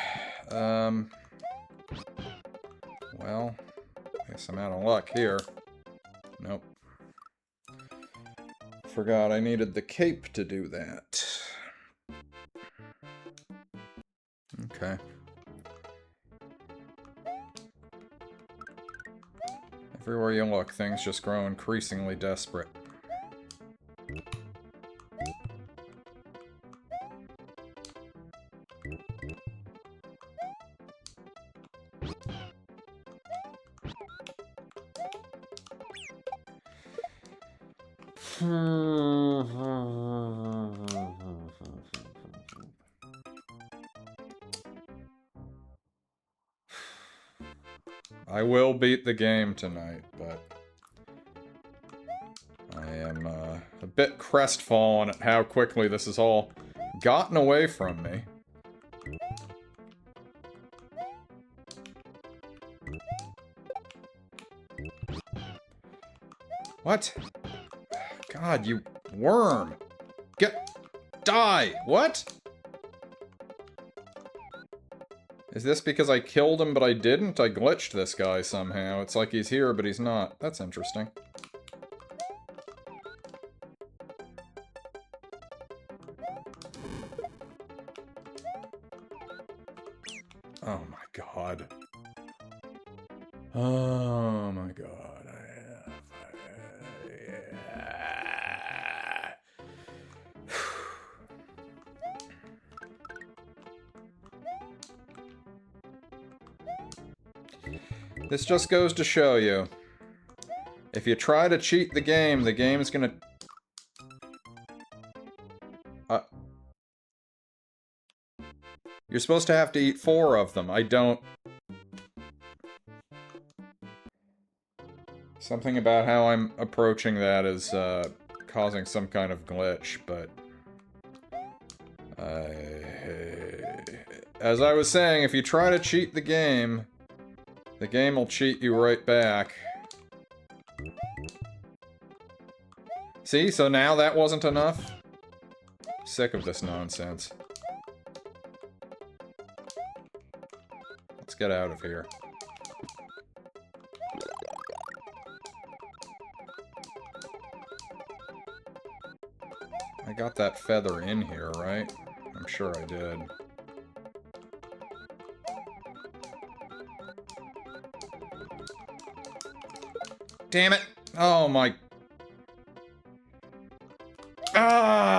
Well, I guess I'm out of luck here. Nope. Forgot I needed the cape to do that. Okay. Everywhere you look, things just grow increasingly desperate. I will beat the game tonight, but I am a bit crestfallen at how quickly this has all gotten away from me. What? God, you worm! Die! What? Is this because I killed him but I didn't? I glitched this guy somehow. It's like he's here but he's not. That's interesting. Oh my god. Oh my god. This just goes to show you. If you try to cheat the game's gonna... You're supposed to have to eat 4 of them. I don't... Something about how I'm approaching that is, causing some kind of glitch, but... As I was saying, if you try to cheat the game will cheat you right back. See? So now that wasn't enough? Sick of this nonsense. Let's get out of here. I got that feather in here, right? I'm sure I did. Damn it! Oh my... Ah!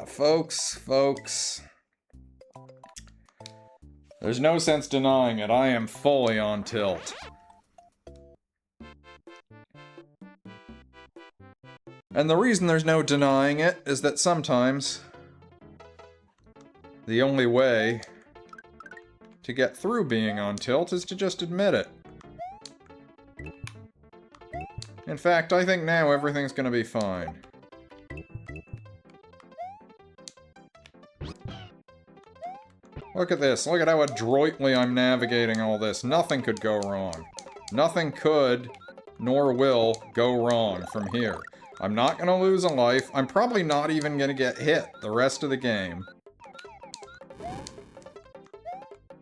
Folks. There's no sense denying it. I am fully on tilt. And the reason there's no denying it is that sometimes the only way to get through being on tilt is to just admit it. In fact, I think now everything's gonna be fine. Look at this. Look at how adroitly I'm navigating all this. Nothing could go wrong. Nothing could nor will go wrong from here. I'm not going to lose a life. I'm probably not even going to get hit the rest of the game.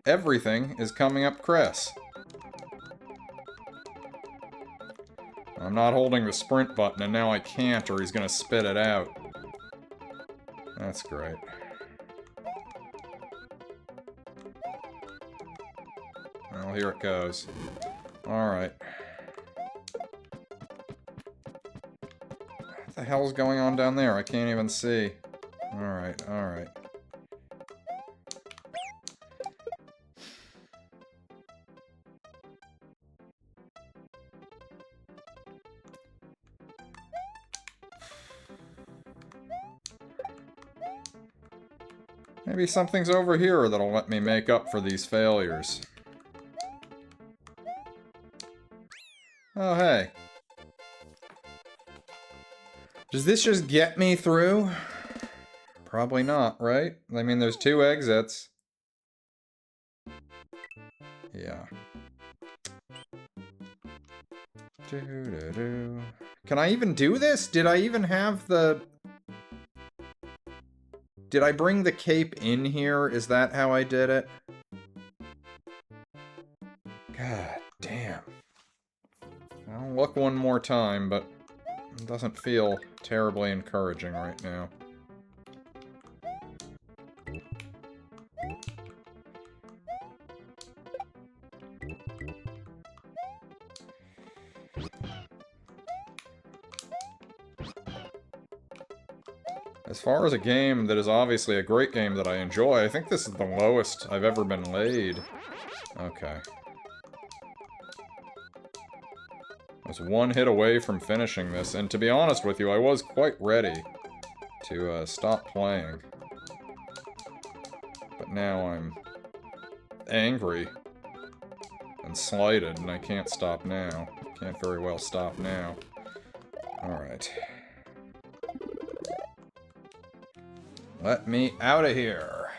Everything is coming up Chris. I'm not holding the sprint button, and now I can't, or he's going to spit it out. That's great. Well, here it goes. Alright. What the hell's going on down there? I can't even see. Alright, alright. Maybe something's over here that'll let me make up for these failures. Oh, hey. Does this just get me through? Probably not, right? I mean, there's 2 exits. Yeah. Can I even do this? Did I even have the... Did I bring the cape in here? Is that how I did it? God damn. I'll look one more time, but it doesn't feel terribly encouraging right now. As far as a game that is obviously a great game that I enjoy, I think this is the lowest I've ever been laid. Okay. I was 1 hit away from finishing this, and to be honest with you, I was quite ready to stop playing. But now I'm angry and slighted, and I can't stop now. Can't very well stop now. Alright. Let me out of here.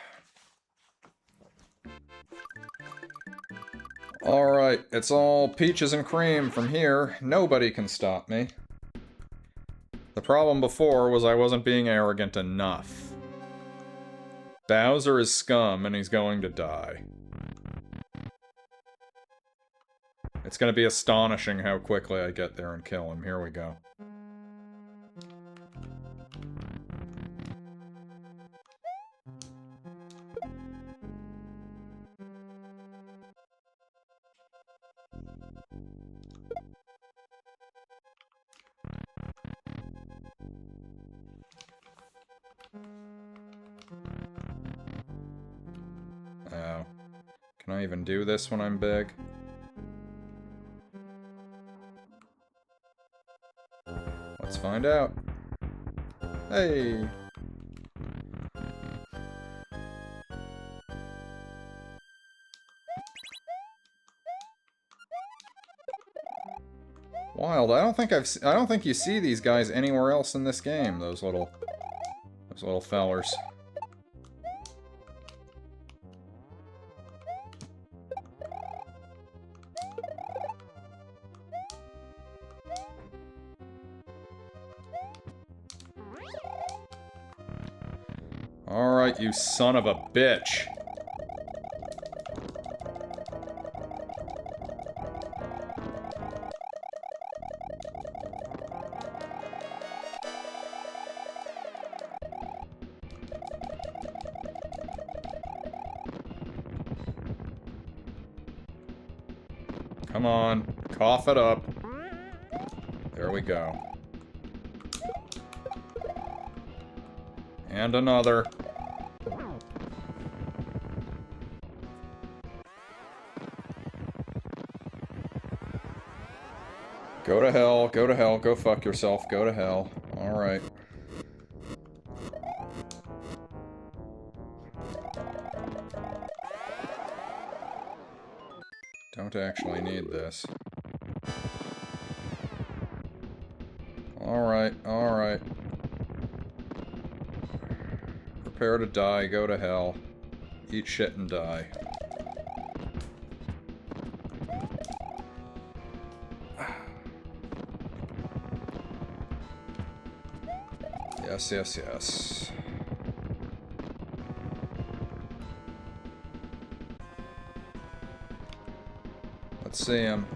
Alright, it's all peaches and cream from here. Nobody can stop me. The problem before was I wasn't being arrogant enough. Bowser is scum and he's going to die. It's going to be astonishing how quickly I get there and kill him. Here we go. Oh. Can I even do this when I'm big? Let's find out. Hey! Wild. I don't think you see these guys anywhere else in this game, those little fellers. Alright, you son of a bitch. Come on, cough it up. There we go. And another. Go to hell, go fuck yourself, go to hell. Alright. Don't actually need this. Alright, alright. Prepare to die, go to hell. Eat shit and die. Yes, yes, yes. Let's see him.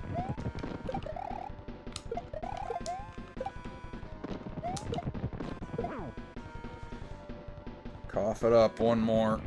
Cough it up one more.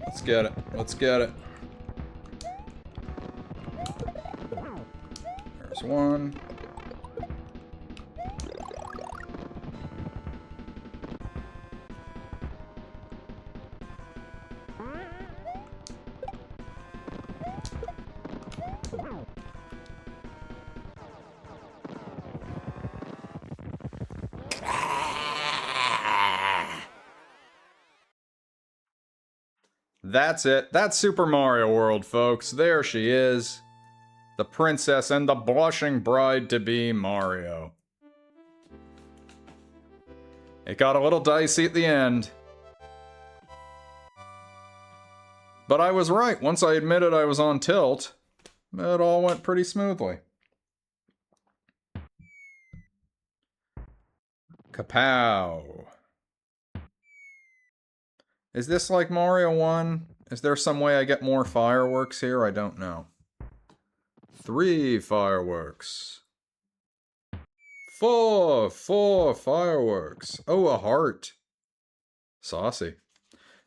Let's get it. Let's get it. There's one. That's it. That's Super Mario World, folks. There she is. The princess and the blushing bride-to-be Mario. It got a little dicey at the end. But I was right. Once I admitted I was on tilt, it all went pretty smoothly. Kapow. Is this like Mario 1? Is there some way I get more fireworks here? I don't know. 3 fireworks. 4 fireworks. Oh, a heart. Saucy.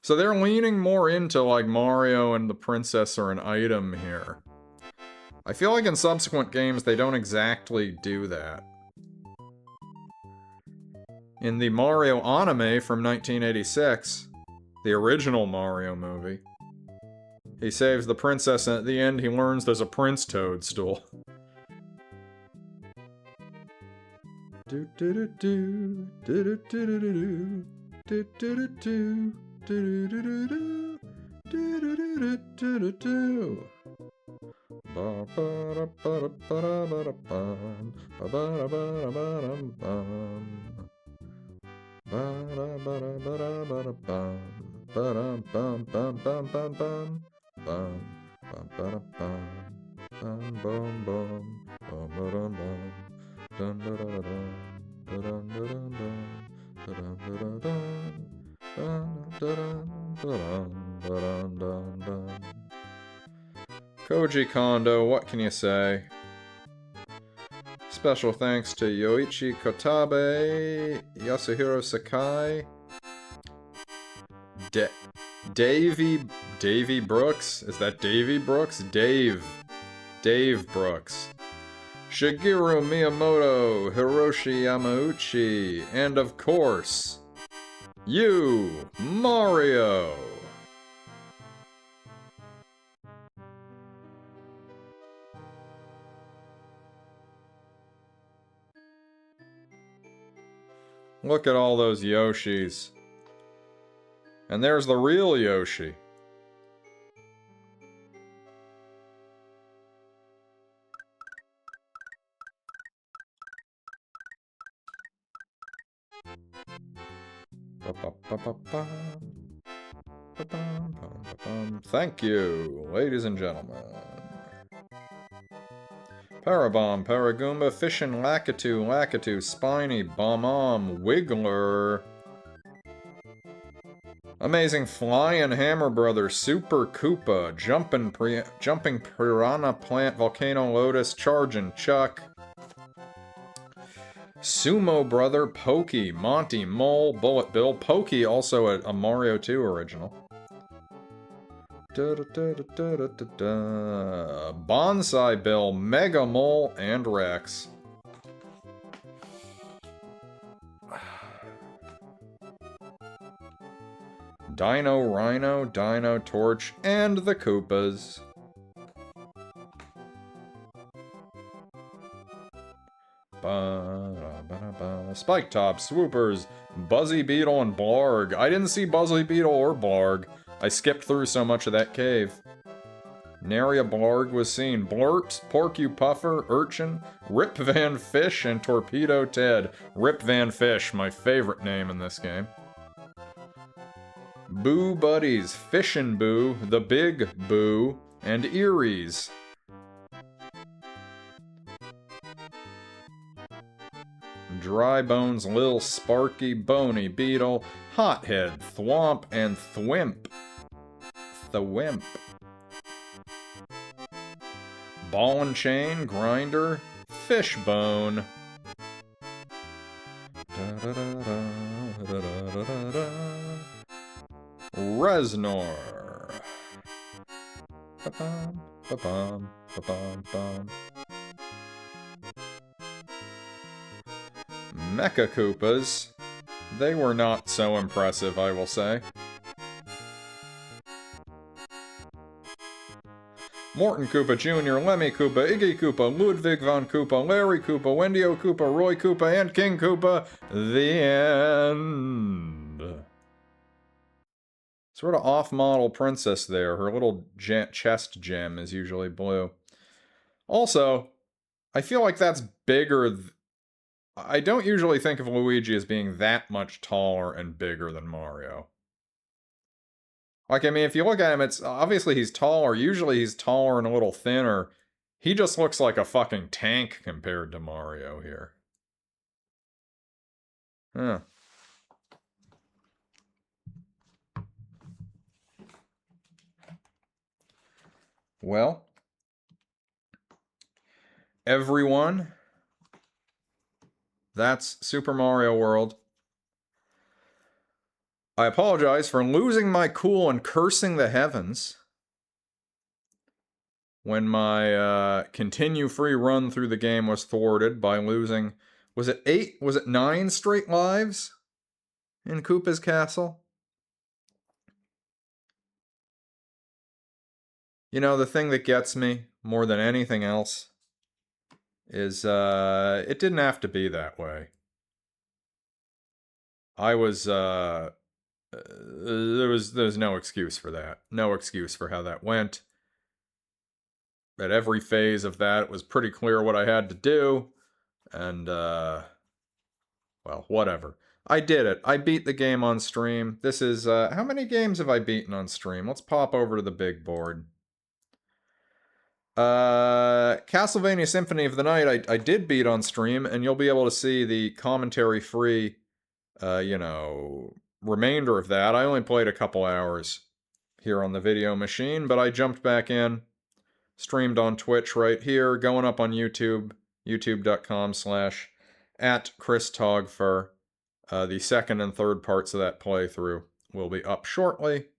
So they're leaning more into like Mario and the princess are an item here. I feel like in subsequent games they don't exactly do that. In the Mario anime from 1986, the original Mario movie, he saves the princess and at the end he learns there's a Prince Toadstool. Do do do do do do do do do do do do do do do do. Ba ba ba ba ba ba bum ba ba ba ba bum ba ba ba ba ba bum ba bum bum bum bum bum bum bum ba bum bum bum bum bum bum bum dun dun dun dun dun dun dun dun dun dun dun. Koji Kondo, what can you say? Special thanks to Yoichi Kotabe, Yasuhiro Sakai, Davey Brooks? Is that Davey Brooks? Dave Brooks. Shigeru Miyamoto, Hiroshi Yamauchi, and of course, you, Mario! Look at all those Yoshis. And there's the real Yoshi. Thank you, ladies and gentlemen. Parabomb, Paragoomba, Fishin' Lakitu, Spiny, Bomb, Wiggler. Amazing Flying Hammer Brothers, Super Koopa, Jumping Piranha Plant, Volcano Lotus, Chargin' Chuck. Sumo Brother, Pokey, Monty, Mole, Bullet Bill. Pokey, also a Mario 2 original. Bonsai Bill, Mega Mole, and Rex. Dino Rhino, Dino Torch, and the Koopas. Spike Top, Swoopers, Buzzy Beetle, and Blarg. I didn't see Buzzy Beetle or Blarg. I skipped through so much of that cave. Nary a Blarg was seen. Blurt, Porcupuffer, Urchin, Rip Van Fish, and Torpedo Ted. Rip Van Fish, my favorite name in this game. Boo Buddies, Fishin' Boo, The Big Boo, and Eries. Dry Bones, Lil Sparky, Bony Beetle, Hothead, Thwomp, and Thwimp. Thwimp. Ball and Chain, Grinder, Fishbone. Reznor. Ba-bum, ba-bum, ba-bum, bum. Mecha Koopas. They were not so impressive, I will say. Morton Koopa Jr., Lemmy Koopa, Iggy Koopa, Ludwig von Koopa, Larry Koopa, Wendy-O Koopa, Roy Koopa, and King Koopa. The end. Sort of off-model princess there. Her little chest gem is usually blue. Also, I feel like that's bigger... I don't usually think of Luigi as being that much taller and bigger than Mario. Like, I mean, if you look at him, it's obviously he's taller. Usually he's taller and a little thinner. He just looks like a fucking tank compared to Mario here. Huh. Well, everyone, that's Super Mario World. I apologize for losing my cool and cursing the heavens when my continue free run through the game was thwarted by losing, was it 9 straight lives in Koopa's Castle? You know, the thing that gets me more than anything else is it didn't have to be that way. I was there's no excuse for that. No excuse for how that went. At every phase of that, it was pretty clear what I had to do. And, well, whatever. I did it. I beat the game on stream. This is, how many games have I beaten on stream? Let's pop over to the big board. Castlevania Symphony of the Night, I did beat on stream, and you'll be able to see the commentary-free, remainder of that. I only played a couple hours here on the video machine, but I jumped back in, streamed on Twitch right here, going up on YouTube, youtube.com/@ChrisTogfer. The second and third parts of that playthrough will be up shortly.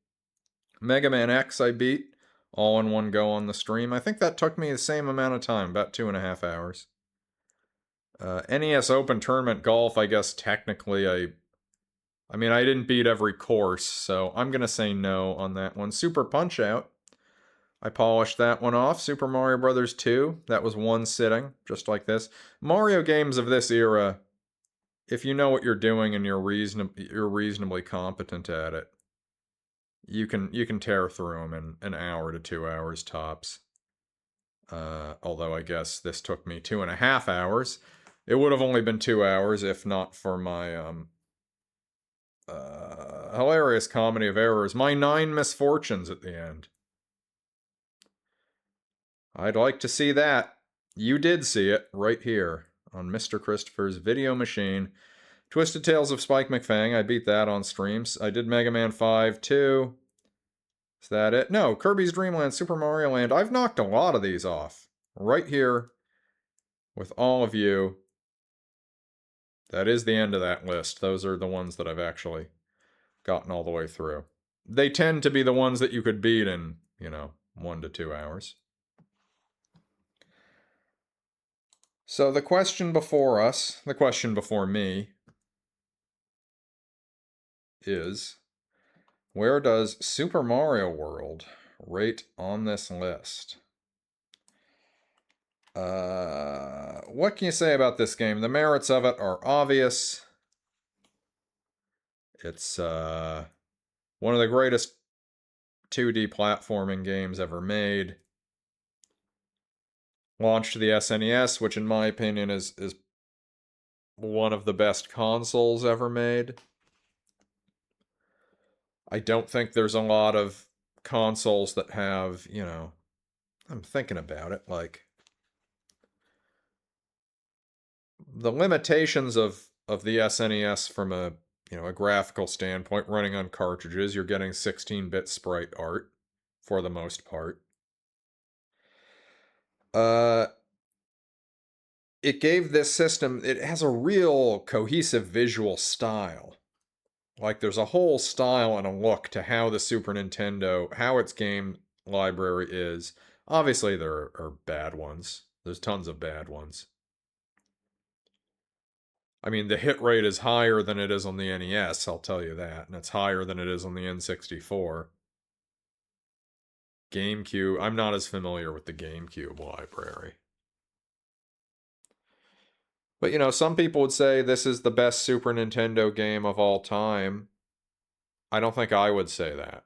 Mega Man X I beat all in one go on the stream. I think that took me the same amount of time, about 2.5 hours. NES Open Tournament Golf, I guess technically I mean, I didn't beat every course, so I'm gonna say no on that one. Super Punch-Out, I polished that one off. Super Mario Bros. 2, that was one sitting, just like this. Mario games of this era, if you know what you're doing and you're reasonably competent at it, you can tear through them in an hour to 2 hours tops. Although I guess this took me 2.5 hours. It would have only been 2 hours if not for my hilarious comedy of errors. My 9 misfortunes at the end. I'd like to see that. You did see it right here on Mr. Christopher's video machine. Twisted Tales of Spike McFang, I beat that on streams. I did Mega Man 5 too. Is that it? No, Kirby's Dream Land, Super Mario Land. I've knocked a lot of these off. Right here with all of you. That is the end of that list. Those are the ones that I've actually gotten all the way through. They tend to be the ones that you could beat in, 1 to 2 hours. So the question before us, the question before me, is where does Super Mario World rate on this list? What can you say about this game? The merits of it are obvious. It's one of the greatest 2D platforming games ever made. Launched to the SNES, which in my opinion is one of the best consoles ever made. I don't think there's a lot of consoles that have, I'm thinking about it, like the limitations of the SNES from a graphical standpoint running on cartridges. You're getting 16-bit sprite art for the most part. It gave this system, it has a real cohesive visual style. Like there's a whole style and a look to how the Super Nintendo, how its game library is. Obviously there are bad ones. There's tons of bad ones. I mean, the hit rate is higher than it is on the NES, I'll tell you that, and it's higher than it is on the N64. GameCube, I'm not as familiar with the GameCube library. But some people would say this is the best Super Nintendo game of all time. I don't think I would say that.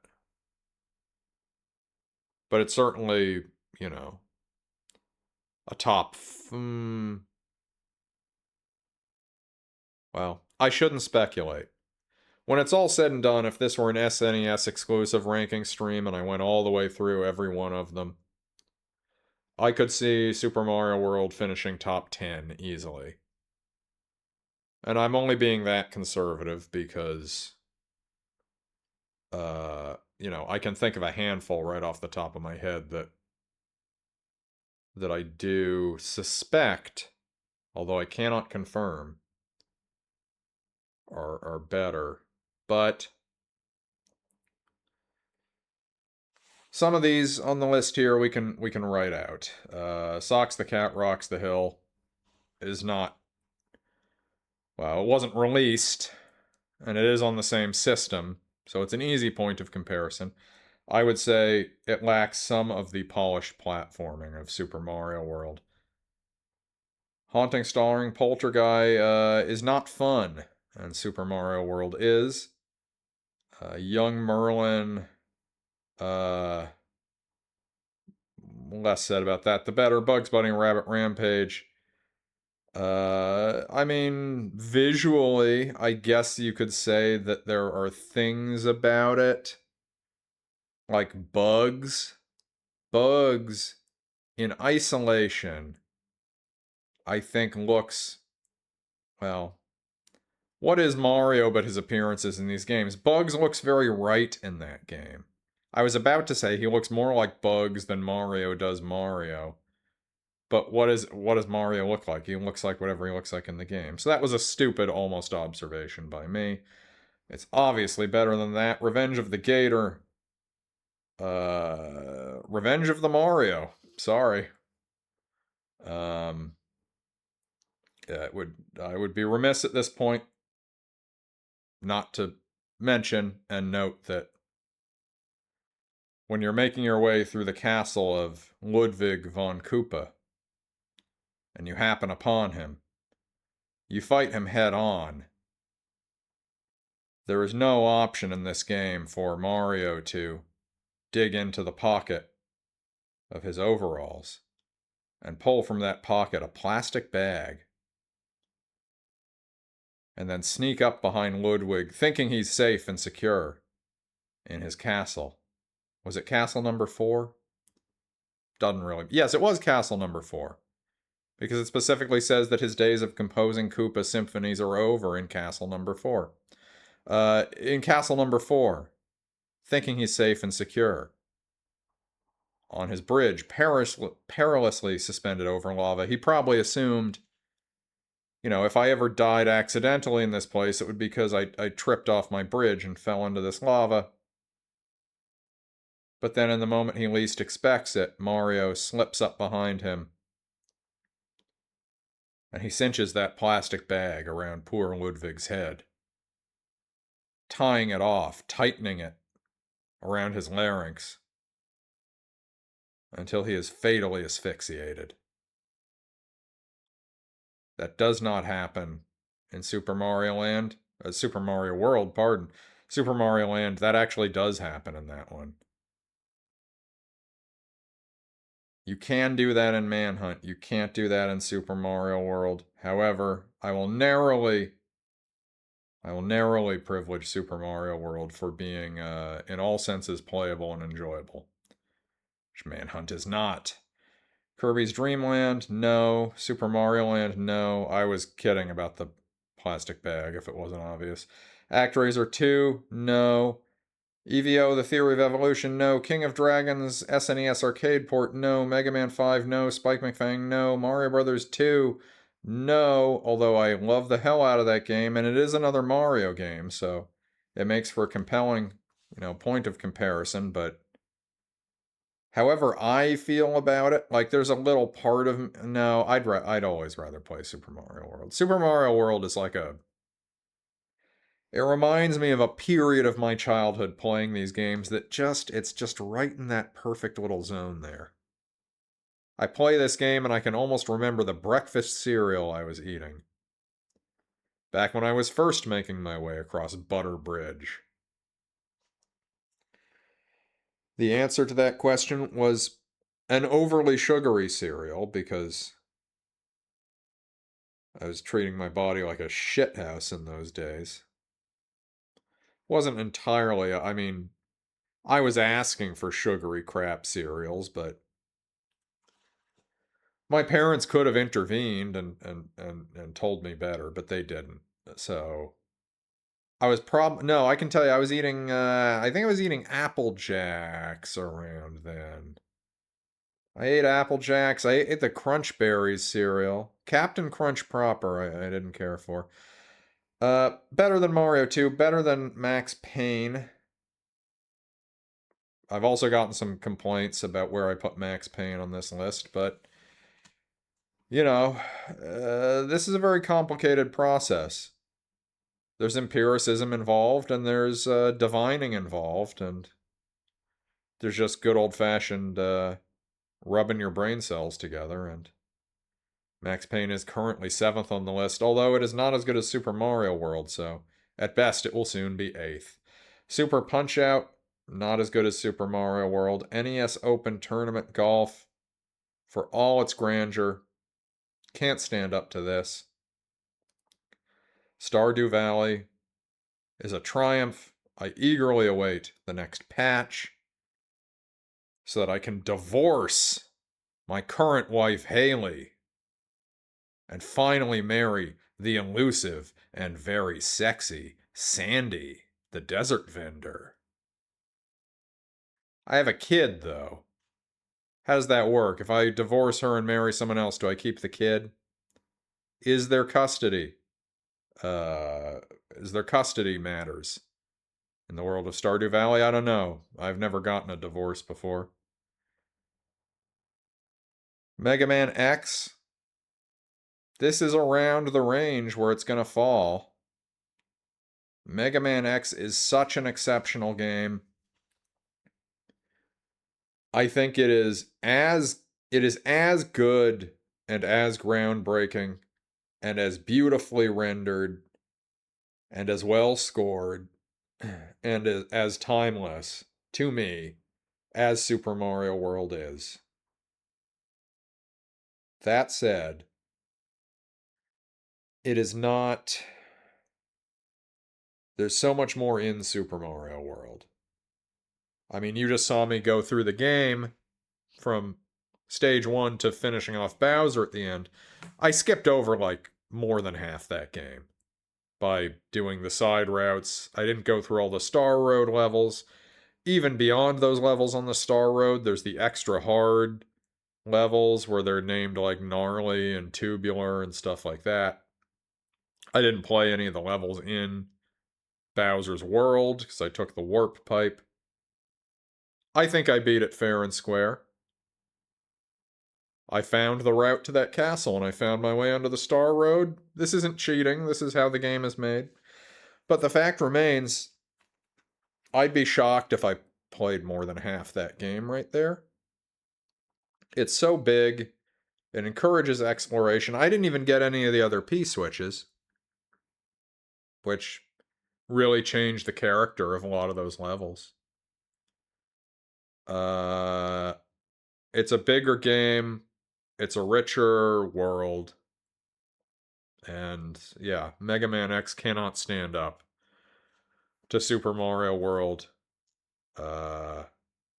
But it's certainly, a top. Well, I shouldn't speculate. When it's all said and done, if this were an SNES exclusive ranking stream and I went all the way through every one of them, I could see Super Mario World finishing top 10 easily. And I'm only being that conservative because, I can think of a handful right off the top of my head that I do suspect, although I cannot confirm, are better. But some of these on the list here we can write out. Socks the Cat Rocks the Hill is not, well, it wasn't released, and it is on the same system, so it's an easy point of comparison. I would say it lacks some of the polished platforming of Super Mario World. Haunting Starring Poltergeist is not fun, and Super Mario World is. Young Merlin, less said about that, the better. Bugs Bunny Rabbit Rampage. I mean, visually, I guess you could say that there are things about it, like bugs. Bugs, in isolation, I think looks, well, what is Mario but his appearances in these games? Bugs looks very right in that game. I was about to say he looks more like Bugs than Mario does Mario. But what does Mario look like? He looks like whatever he looks like in the game. So that was a stupid almost observation by me. It's obviously better than that. Revenge of the Gator. Revenge of the Mario. Sorry. I would be remiss at this point not to mention and note that when you're making your way through the castle of Ludwig von Koopa and you happen upon him, you fight him head on. There is no option in this game for Mario to dig into the pocket of his overalls and pull from that pocket a plastic bag and then sneak up behind Ludwig, thinking he's safe and secure in his castle. Was it castle number 4? Doesn't really... Yes, it was castle number 4. Because it specifically says that his days of composing Koopa symphonies are over in castle number 4. In castle number 4, thinking he's safe and secure. On his bridge, perilously suspended over lava, he probably assumed If I ever died accidentally in this place, it would be because I tripped off my bridge and fell into this lava. But then in the moment he least expects it, Mario slips up behind him and he cinches that plastic bag around poor Ludwig's head, tying it off, tightening it around his larynx until he is fatally asphyxiated. That does not happen in Super Mario Land. Super Mario World, pardon. Super Mario Land, that actually does happen in that one. You can do that in Manhunt. You can't do that in Super Mario World. However, I will narrowly privilege Super Mario World for being, in all senses, playable and enjoyable, which Manhunt is not. Kirby's Dream Land, no. Super Mario Land, no. I was kidding about the plastic bag, if it wasn't obvious. ActRaiser 2, no. EVO, The Theory of Evolution, no. King of Dragons, SNES Arcade Port, no. Mega Man 5, no. Spike McFang, no. Mario Brothers 2, no. Although I love the hell out of that game, and it is another Mario game, so it makes for a compelling, point of comparison, but however I feel about it, like there's a little part of no, I'd always rather play Super Mario World. Super Mario World is like it reminds me of a period of my childhood playing these games that it's just right in that perfect little zone there. I play this game and I can almost remember the breakfast cereal I was eating back when I was first making my way across Butter Bridge. The answer to that question was an overly sugary cereal because I was treating my body like a shithouse in those days. Wasn't entirely, I mean, I was asking for sugary crap cereals, but my parents could have intervened and told me better, but they didn't. So no, I can tell you I was eating I think I was eating Apple Jacks around then. I ate Apple Jacks. I ate the Crunch Berries cereal. Captain Crunch proper, I didn't care for. Better than Mario 2, better than Max Payne. I've also gotten some complaints about where I put Max Payne on this list, but this is a very complicated process. There's empiricism involved, and there's divining involved, and there's just good old-fashioned rubbing your brain cells together, and Max Payne is currently 7th on the list, although it is not as good as Super Mario World, so at best it will soon be 8th. Super Punch-Out, not as good as Super Mario World. NES Open Tournament Golf, for all its grandeur, can't stand up to this. Stardew Valley is a triumph. I eagerly await the next patch so that I can divorce my current wife, Haley, and finally marry the elusive and very sexy Sandy, the desert vendor. I have a kid, though. How does that work? If I divorce her and marry someone else, do I keep the kid? Is there custody? Is there custody matters? In the world of Stardew Valley, I don't know. I've never gotten a divorce before. Mega Man X. This is around the range where it's going to fall. Mega Man X is such an exceptional game. I think it is as good and as groundbreaking and as beautifully rendered and as well scored and as timeless to me as Super Mario World is. That said, it is not. There's so much more in Super Mario World. I mean, you just saw me go through the game from stage 1 to finishing off Bowser at the end. I skipped over like more than half that game by doing the side routes. I didn't go through all the Star Road levels. Even beyond those levels on the Star Road, there's the extra hard levels where they're named like gnarly and tubular and stuff like that. I didn't play any of the levels in Bowser's World because I took the warp pipe. I think I beat it fair and square. I found the route to that castle and I found my way onto the Star Road. This isn't cheating, this is how the game is made. But the fact remains, I'd be shocked if I played more than half that game right there. It's so big, it encourages exploration. I didn't even get any of the other P switches, which really changed the character of a lot of those levels. Uh, it's a bigger game, it's a richer world, and yeah, Mega Man X cannot stand up to Super Mario World, uh,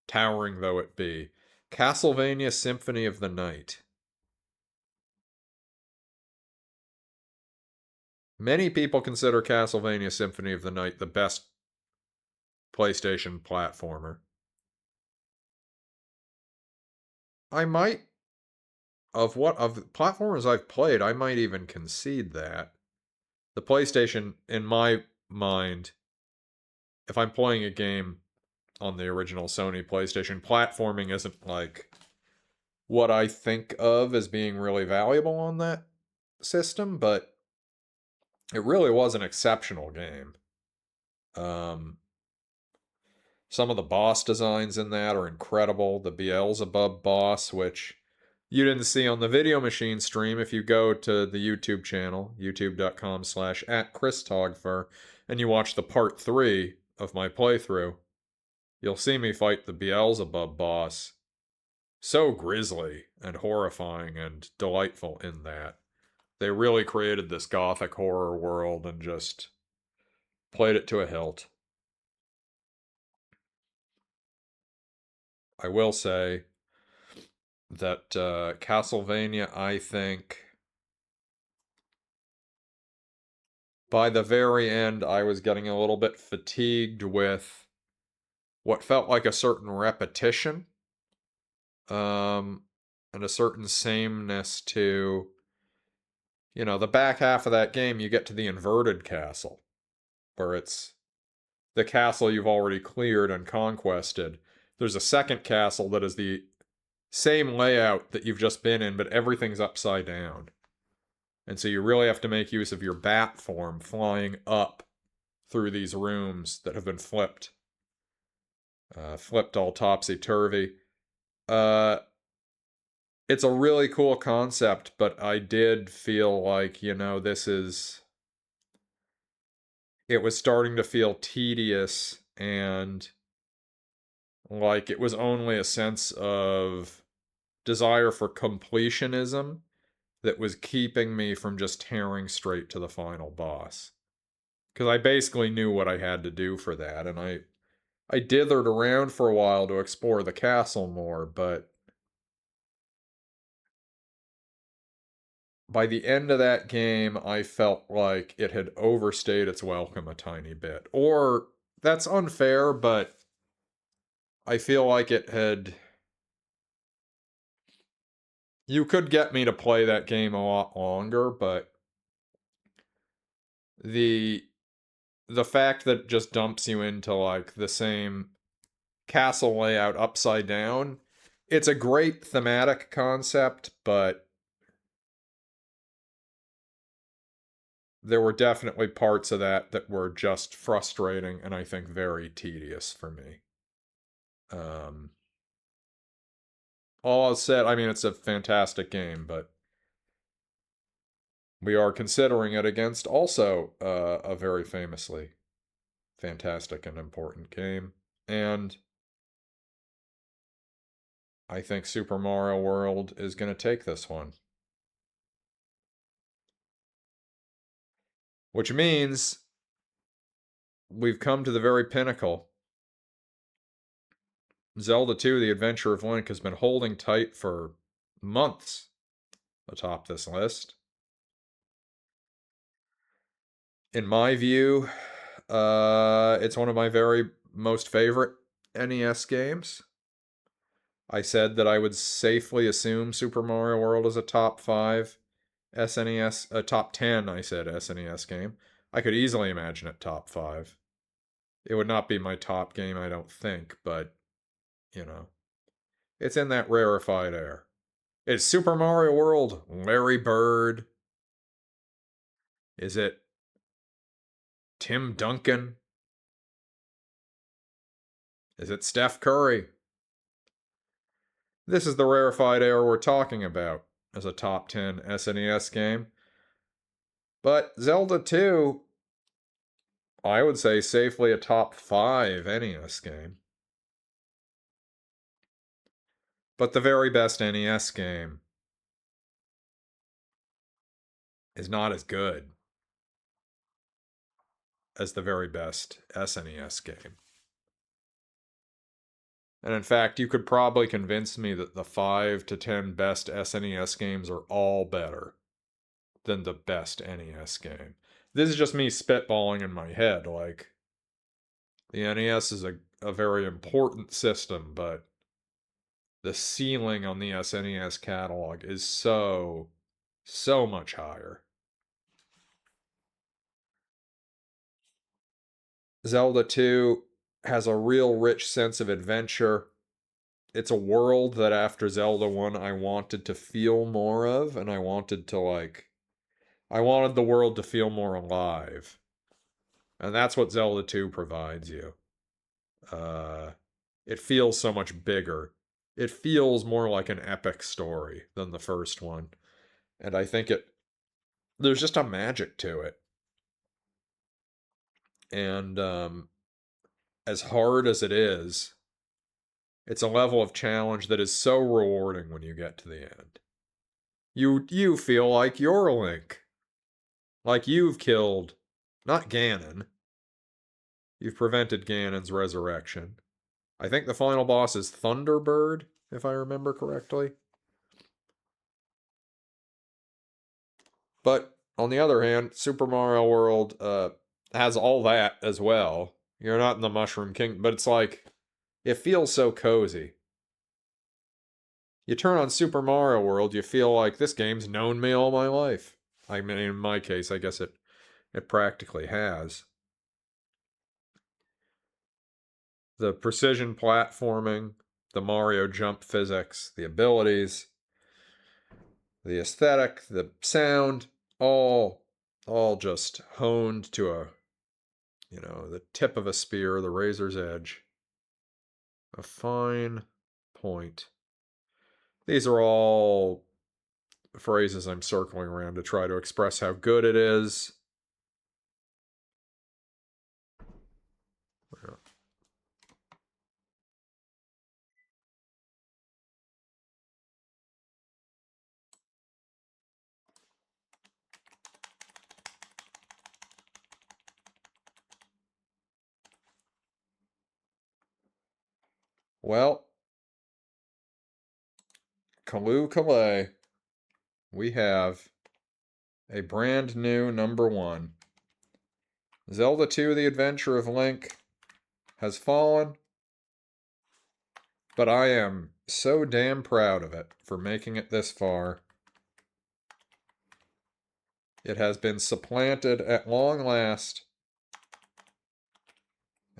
towering though it be. Castlevania Symphony of the Night. Many people consider Castlevania Symphony of the Night the best PlayStation platformer. I might, of the platformers I've played, I might even concede that. The PlayStation, in my mind, if I'm playing a game on the original Sony PlayStation, platforming isn't like what I think of as being really valuable on that system, but it really was an exceptional game. Um, some of the boss designs in that are incredible. The Beelzebub boss, which you didn't see on the Video Machine stream, if you go to the YouTube channel, youtube.com/@ChrisTogfer, and you watch the part 3 of my playthrough, you'll see me fight the Beelzebub boss. So grisly and horrifying and delightful in that. They really created this gothic horror world and just played it to a hilt. I will say that Castlevania, I think, by the very end, I was getting a little bit fatigued with what felt like a certain repetition, um, and a certain sameness to, the back half of that game, you get to the inverted castle, where it's the castle you've already cleared and conquested. There's a second castle that is the same layout that you've just been in, but everything's upside down. And so you really have to make use of your bat form flying up through these rooms that have been flipped. Flipped all topsy-turvy. It's a really cool concept, but I did feel like, it was starting to feel tedious and like it was only a sense of desire for completionism that was keeping me from just tearing straight to the final boss. Because I basically knew what I had to do for that, and I dithered around for a while to explore the castle more, but by the end of that game, I felt like it had overstayed its welcome a tiny bit. Or, that's unfair, but I feel like it had. You could get me to play that game a lot longer, but the the fact that it just dumps you into like the same castle layout upside down, it's a great thematic concept, but there were definitely parts of that that were just frustrating and I think very tedious for me. Um, all said, I mean, it's a fantastic game, but we are considering it against also a very famously fantastic and important game. And I think Super Mario World is going to take this one. Which means we've come to the very pinnacle. Zelda 2, The Adventure of Link, has been holding tight for months atop this list. In my view, it's one of my very most favorite NES games. I said that I would safely assume Super Mario World is a top 5. SNES, a top 10, I said SNES game. I could easily imagine it top 5. It would not be my top game, I don't think, but, you know, it's in that rarefied air. It's Super Mario World, Larry Bird. Is it Tim Duncan? Is it Steph Curry? This is the rarefied air we're talking about as a top 10 SNES game. But Zelda 2, I would say safely a top 5 NES game. But the very best NES game is not as good as the very best SNES game. And in fact, you could probably convince me that the 5 to 10 best SNES games are all better than the best NES game. This is just me spitballing in my head. Like, the NES is a very important system, but the ceiling on the SNES catalog is so much higher. Zelda 2 has a real rich sense of adventure. It's a world that after Zelda 1 I wanted to feel more of, and I wanted the world to feel more alive. And that's what Zelda 2 provides you. Uh, it feels so much bigger. It feels more like an epic story than the first one. And I think there's just a magic to it. And as hard as it is, it's a level of challenge that is so rewarding when you get to the end. You feel like you're Link. Like you've killed, not Ganon. You've prevented Ganon's resurrection. I think the final boss is Thunderbird, if I remember correctly. But on the other hand, Super Mario World has all that as well. You're not in the Mushroom Kingdom, but it's like, it feels so cozy. You turn on Super Mario World, you feel like this game's known me all my life. I mean, in my case, I guess it practically has. The precision platforming, the Mario jump physics, the abilities, the aesthetic, the sound, all just honed to the tip of a spear, the razor's edge. A fine point. These are all phrases I'm circling around to try to express how good it is. Well, Kalu Kalay, we have a brand new number 1. Zelda 2: The Adventure of Link has fallen, but I am so damn proud of it for making it this far. It has been supplanted at long last,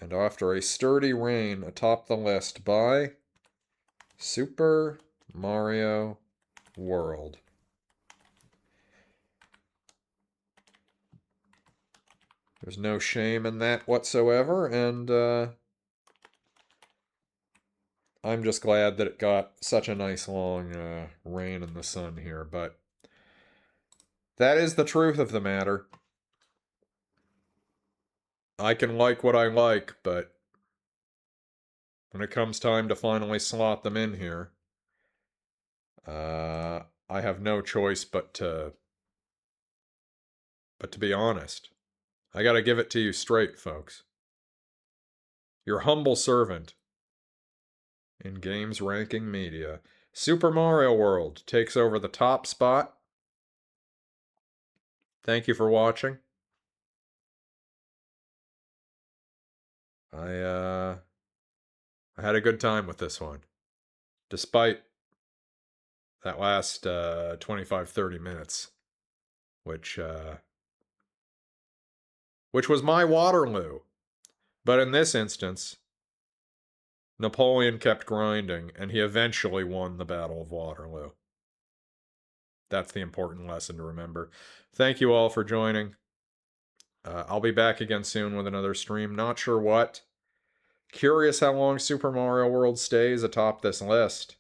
and after a sturdy reign atop the list by Super Mario World. There's no shame in that whatsoever, and I'm just glad that it got such a nice long reign in the sun here, but that is the truth of the matter. I can like what I like, but when it comes time to finally slot them in here, I have no choice but to be honest. I gotta give it to you straight, folks. Your humble servant in Games Ranking Media. Super Mario World takes over the top spot. Thank you for watching. I had a good time with this one. Despite that last 25-30 minutes which was my Waterloo. But in this instance, Napoleon kept grinding, and he eventually won the Battle of Waterloo. That's the important lesson to remember. Thank you all for joining. I'll be back again soon with another stream. Not sure what. Curious how long Super Mario World stays atop this list.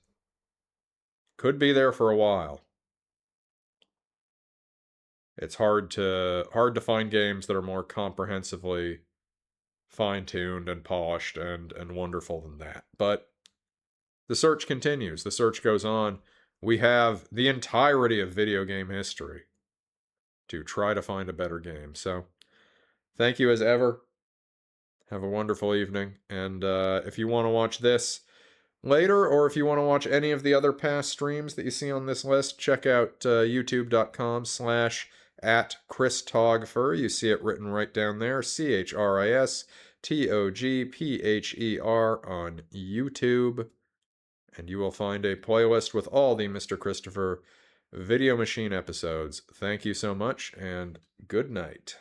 Could be there for a while. It's hard to find games that are more comprehensively fine-tuned and polished and wonderful than that. But the search continues. The search goes on. We have the entirety of video game history to try to find a better game. So, thank you as ever. Have a wonderful evening. And if you want to watch this later, or if you want to watch any of the other past streams that you see on this list, check out youtube.com/@ChrisTogpher. You see it written right down there, ChrisTogpher on YouTube. And you will find a playlist with all the Mr. Christopher Video Machine episodes. Thank you so much, and good night.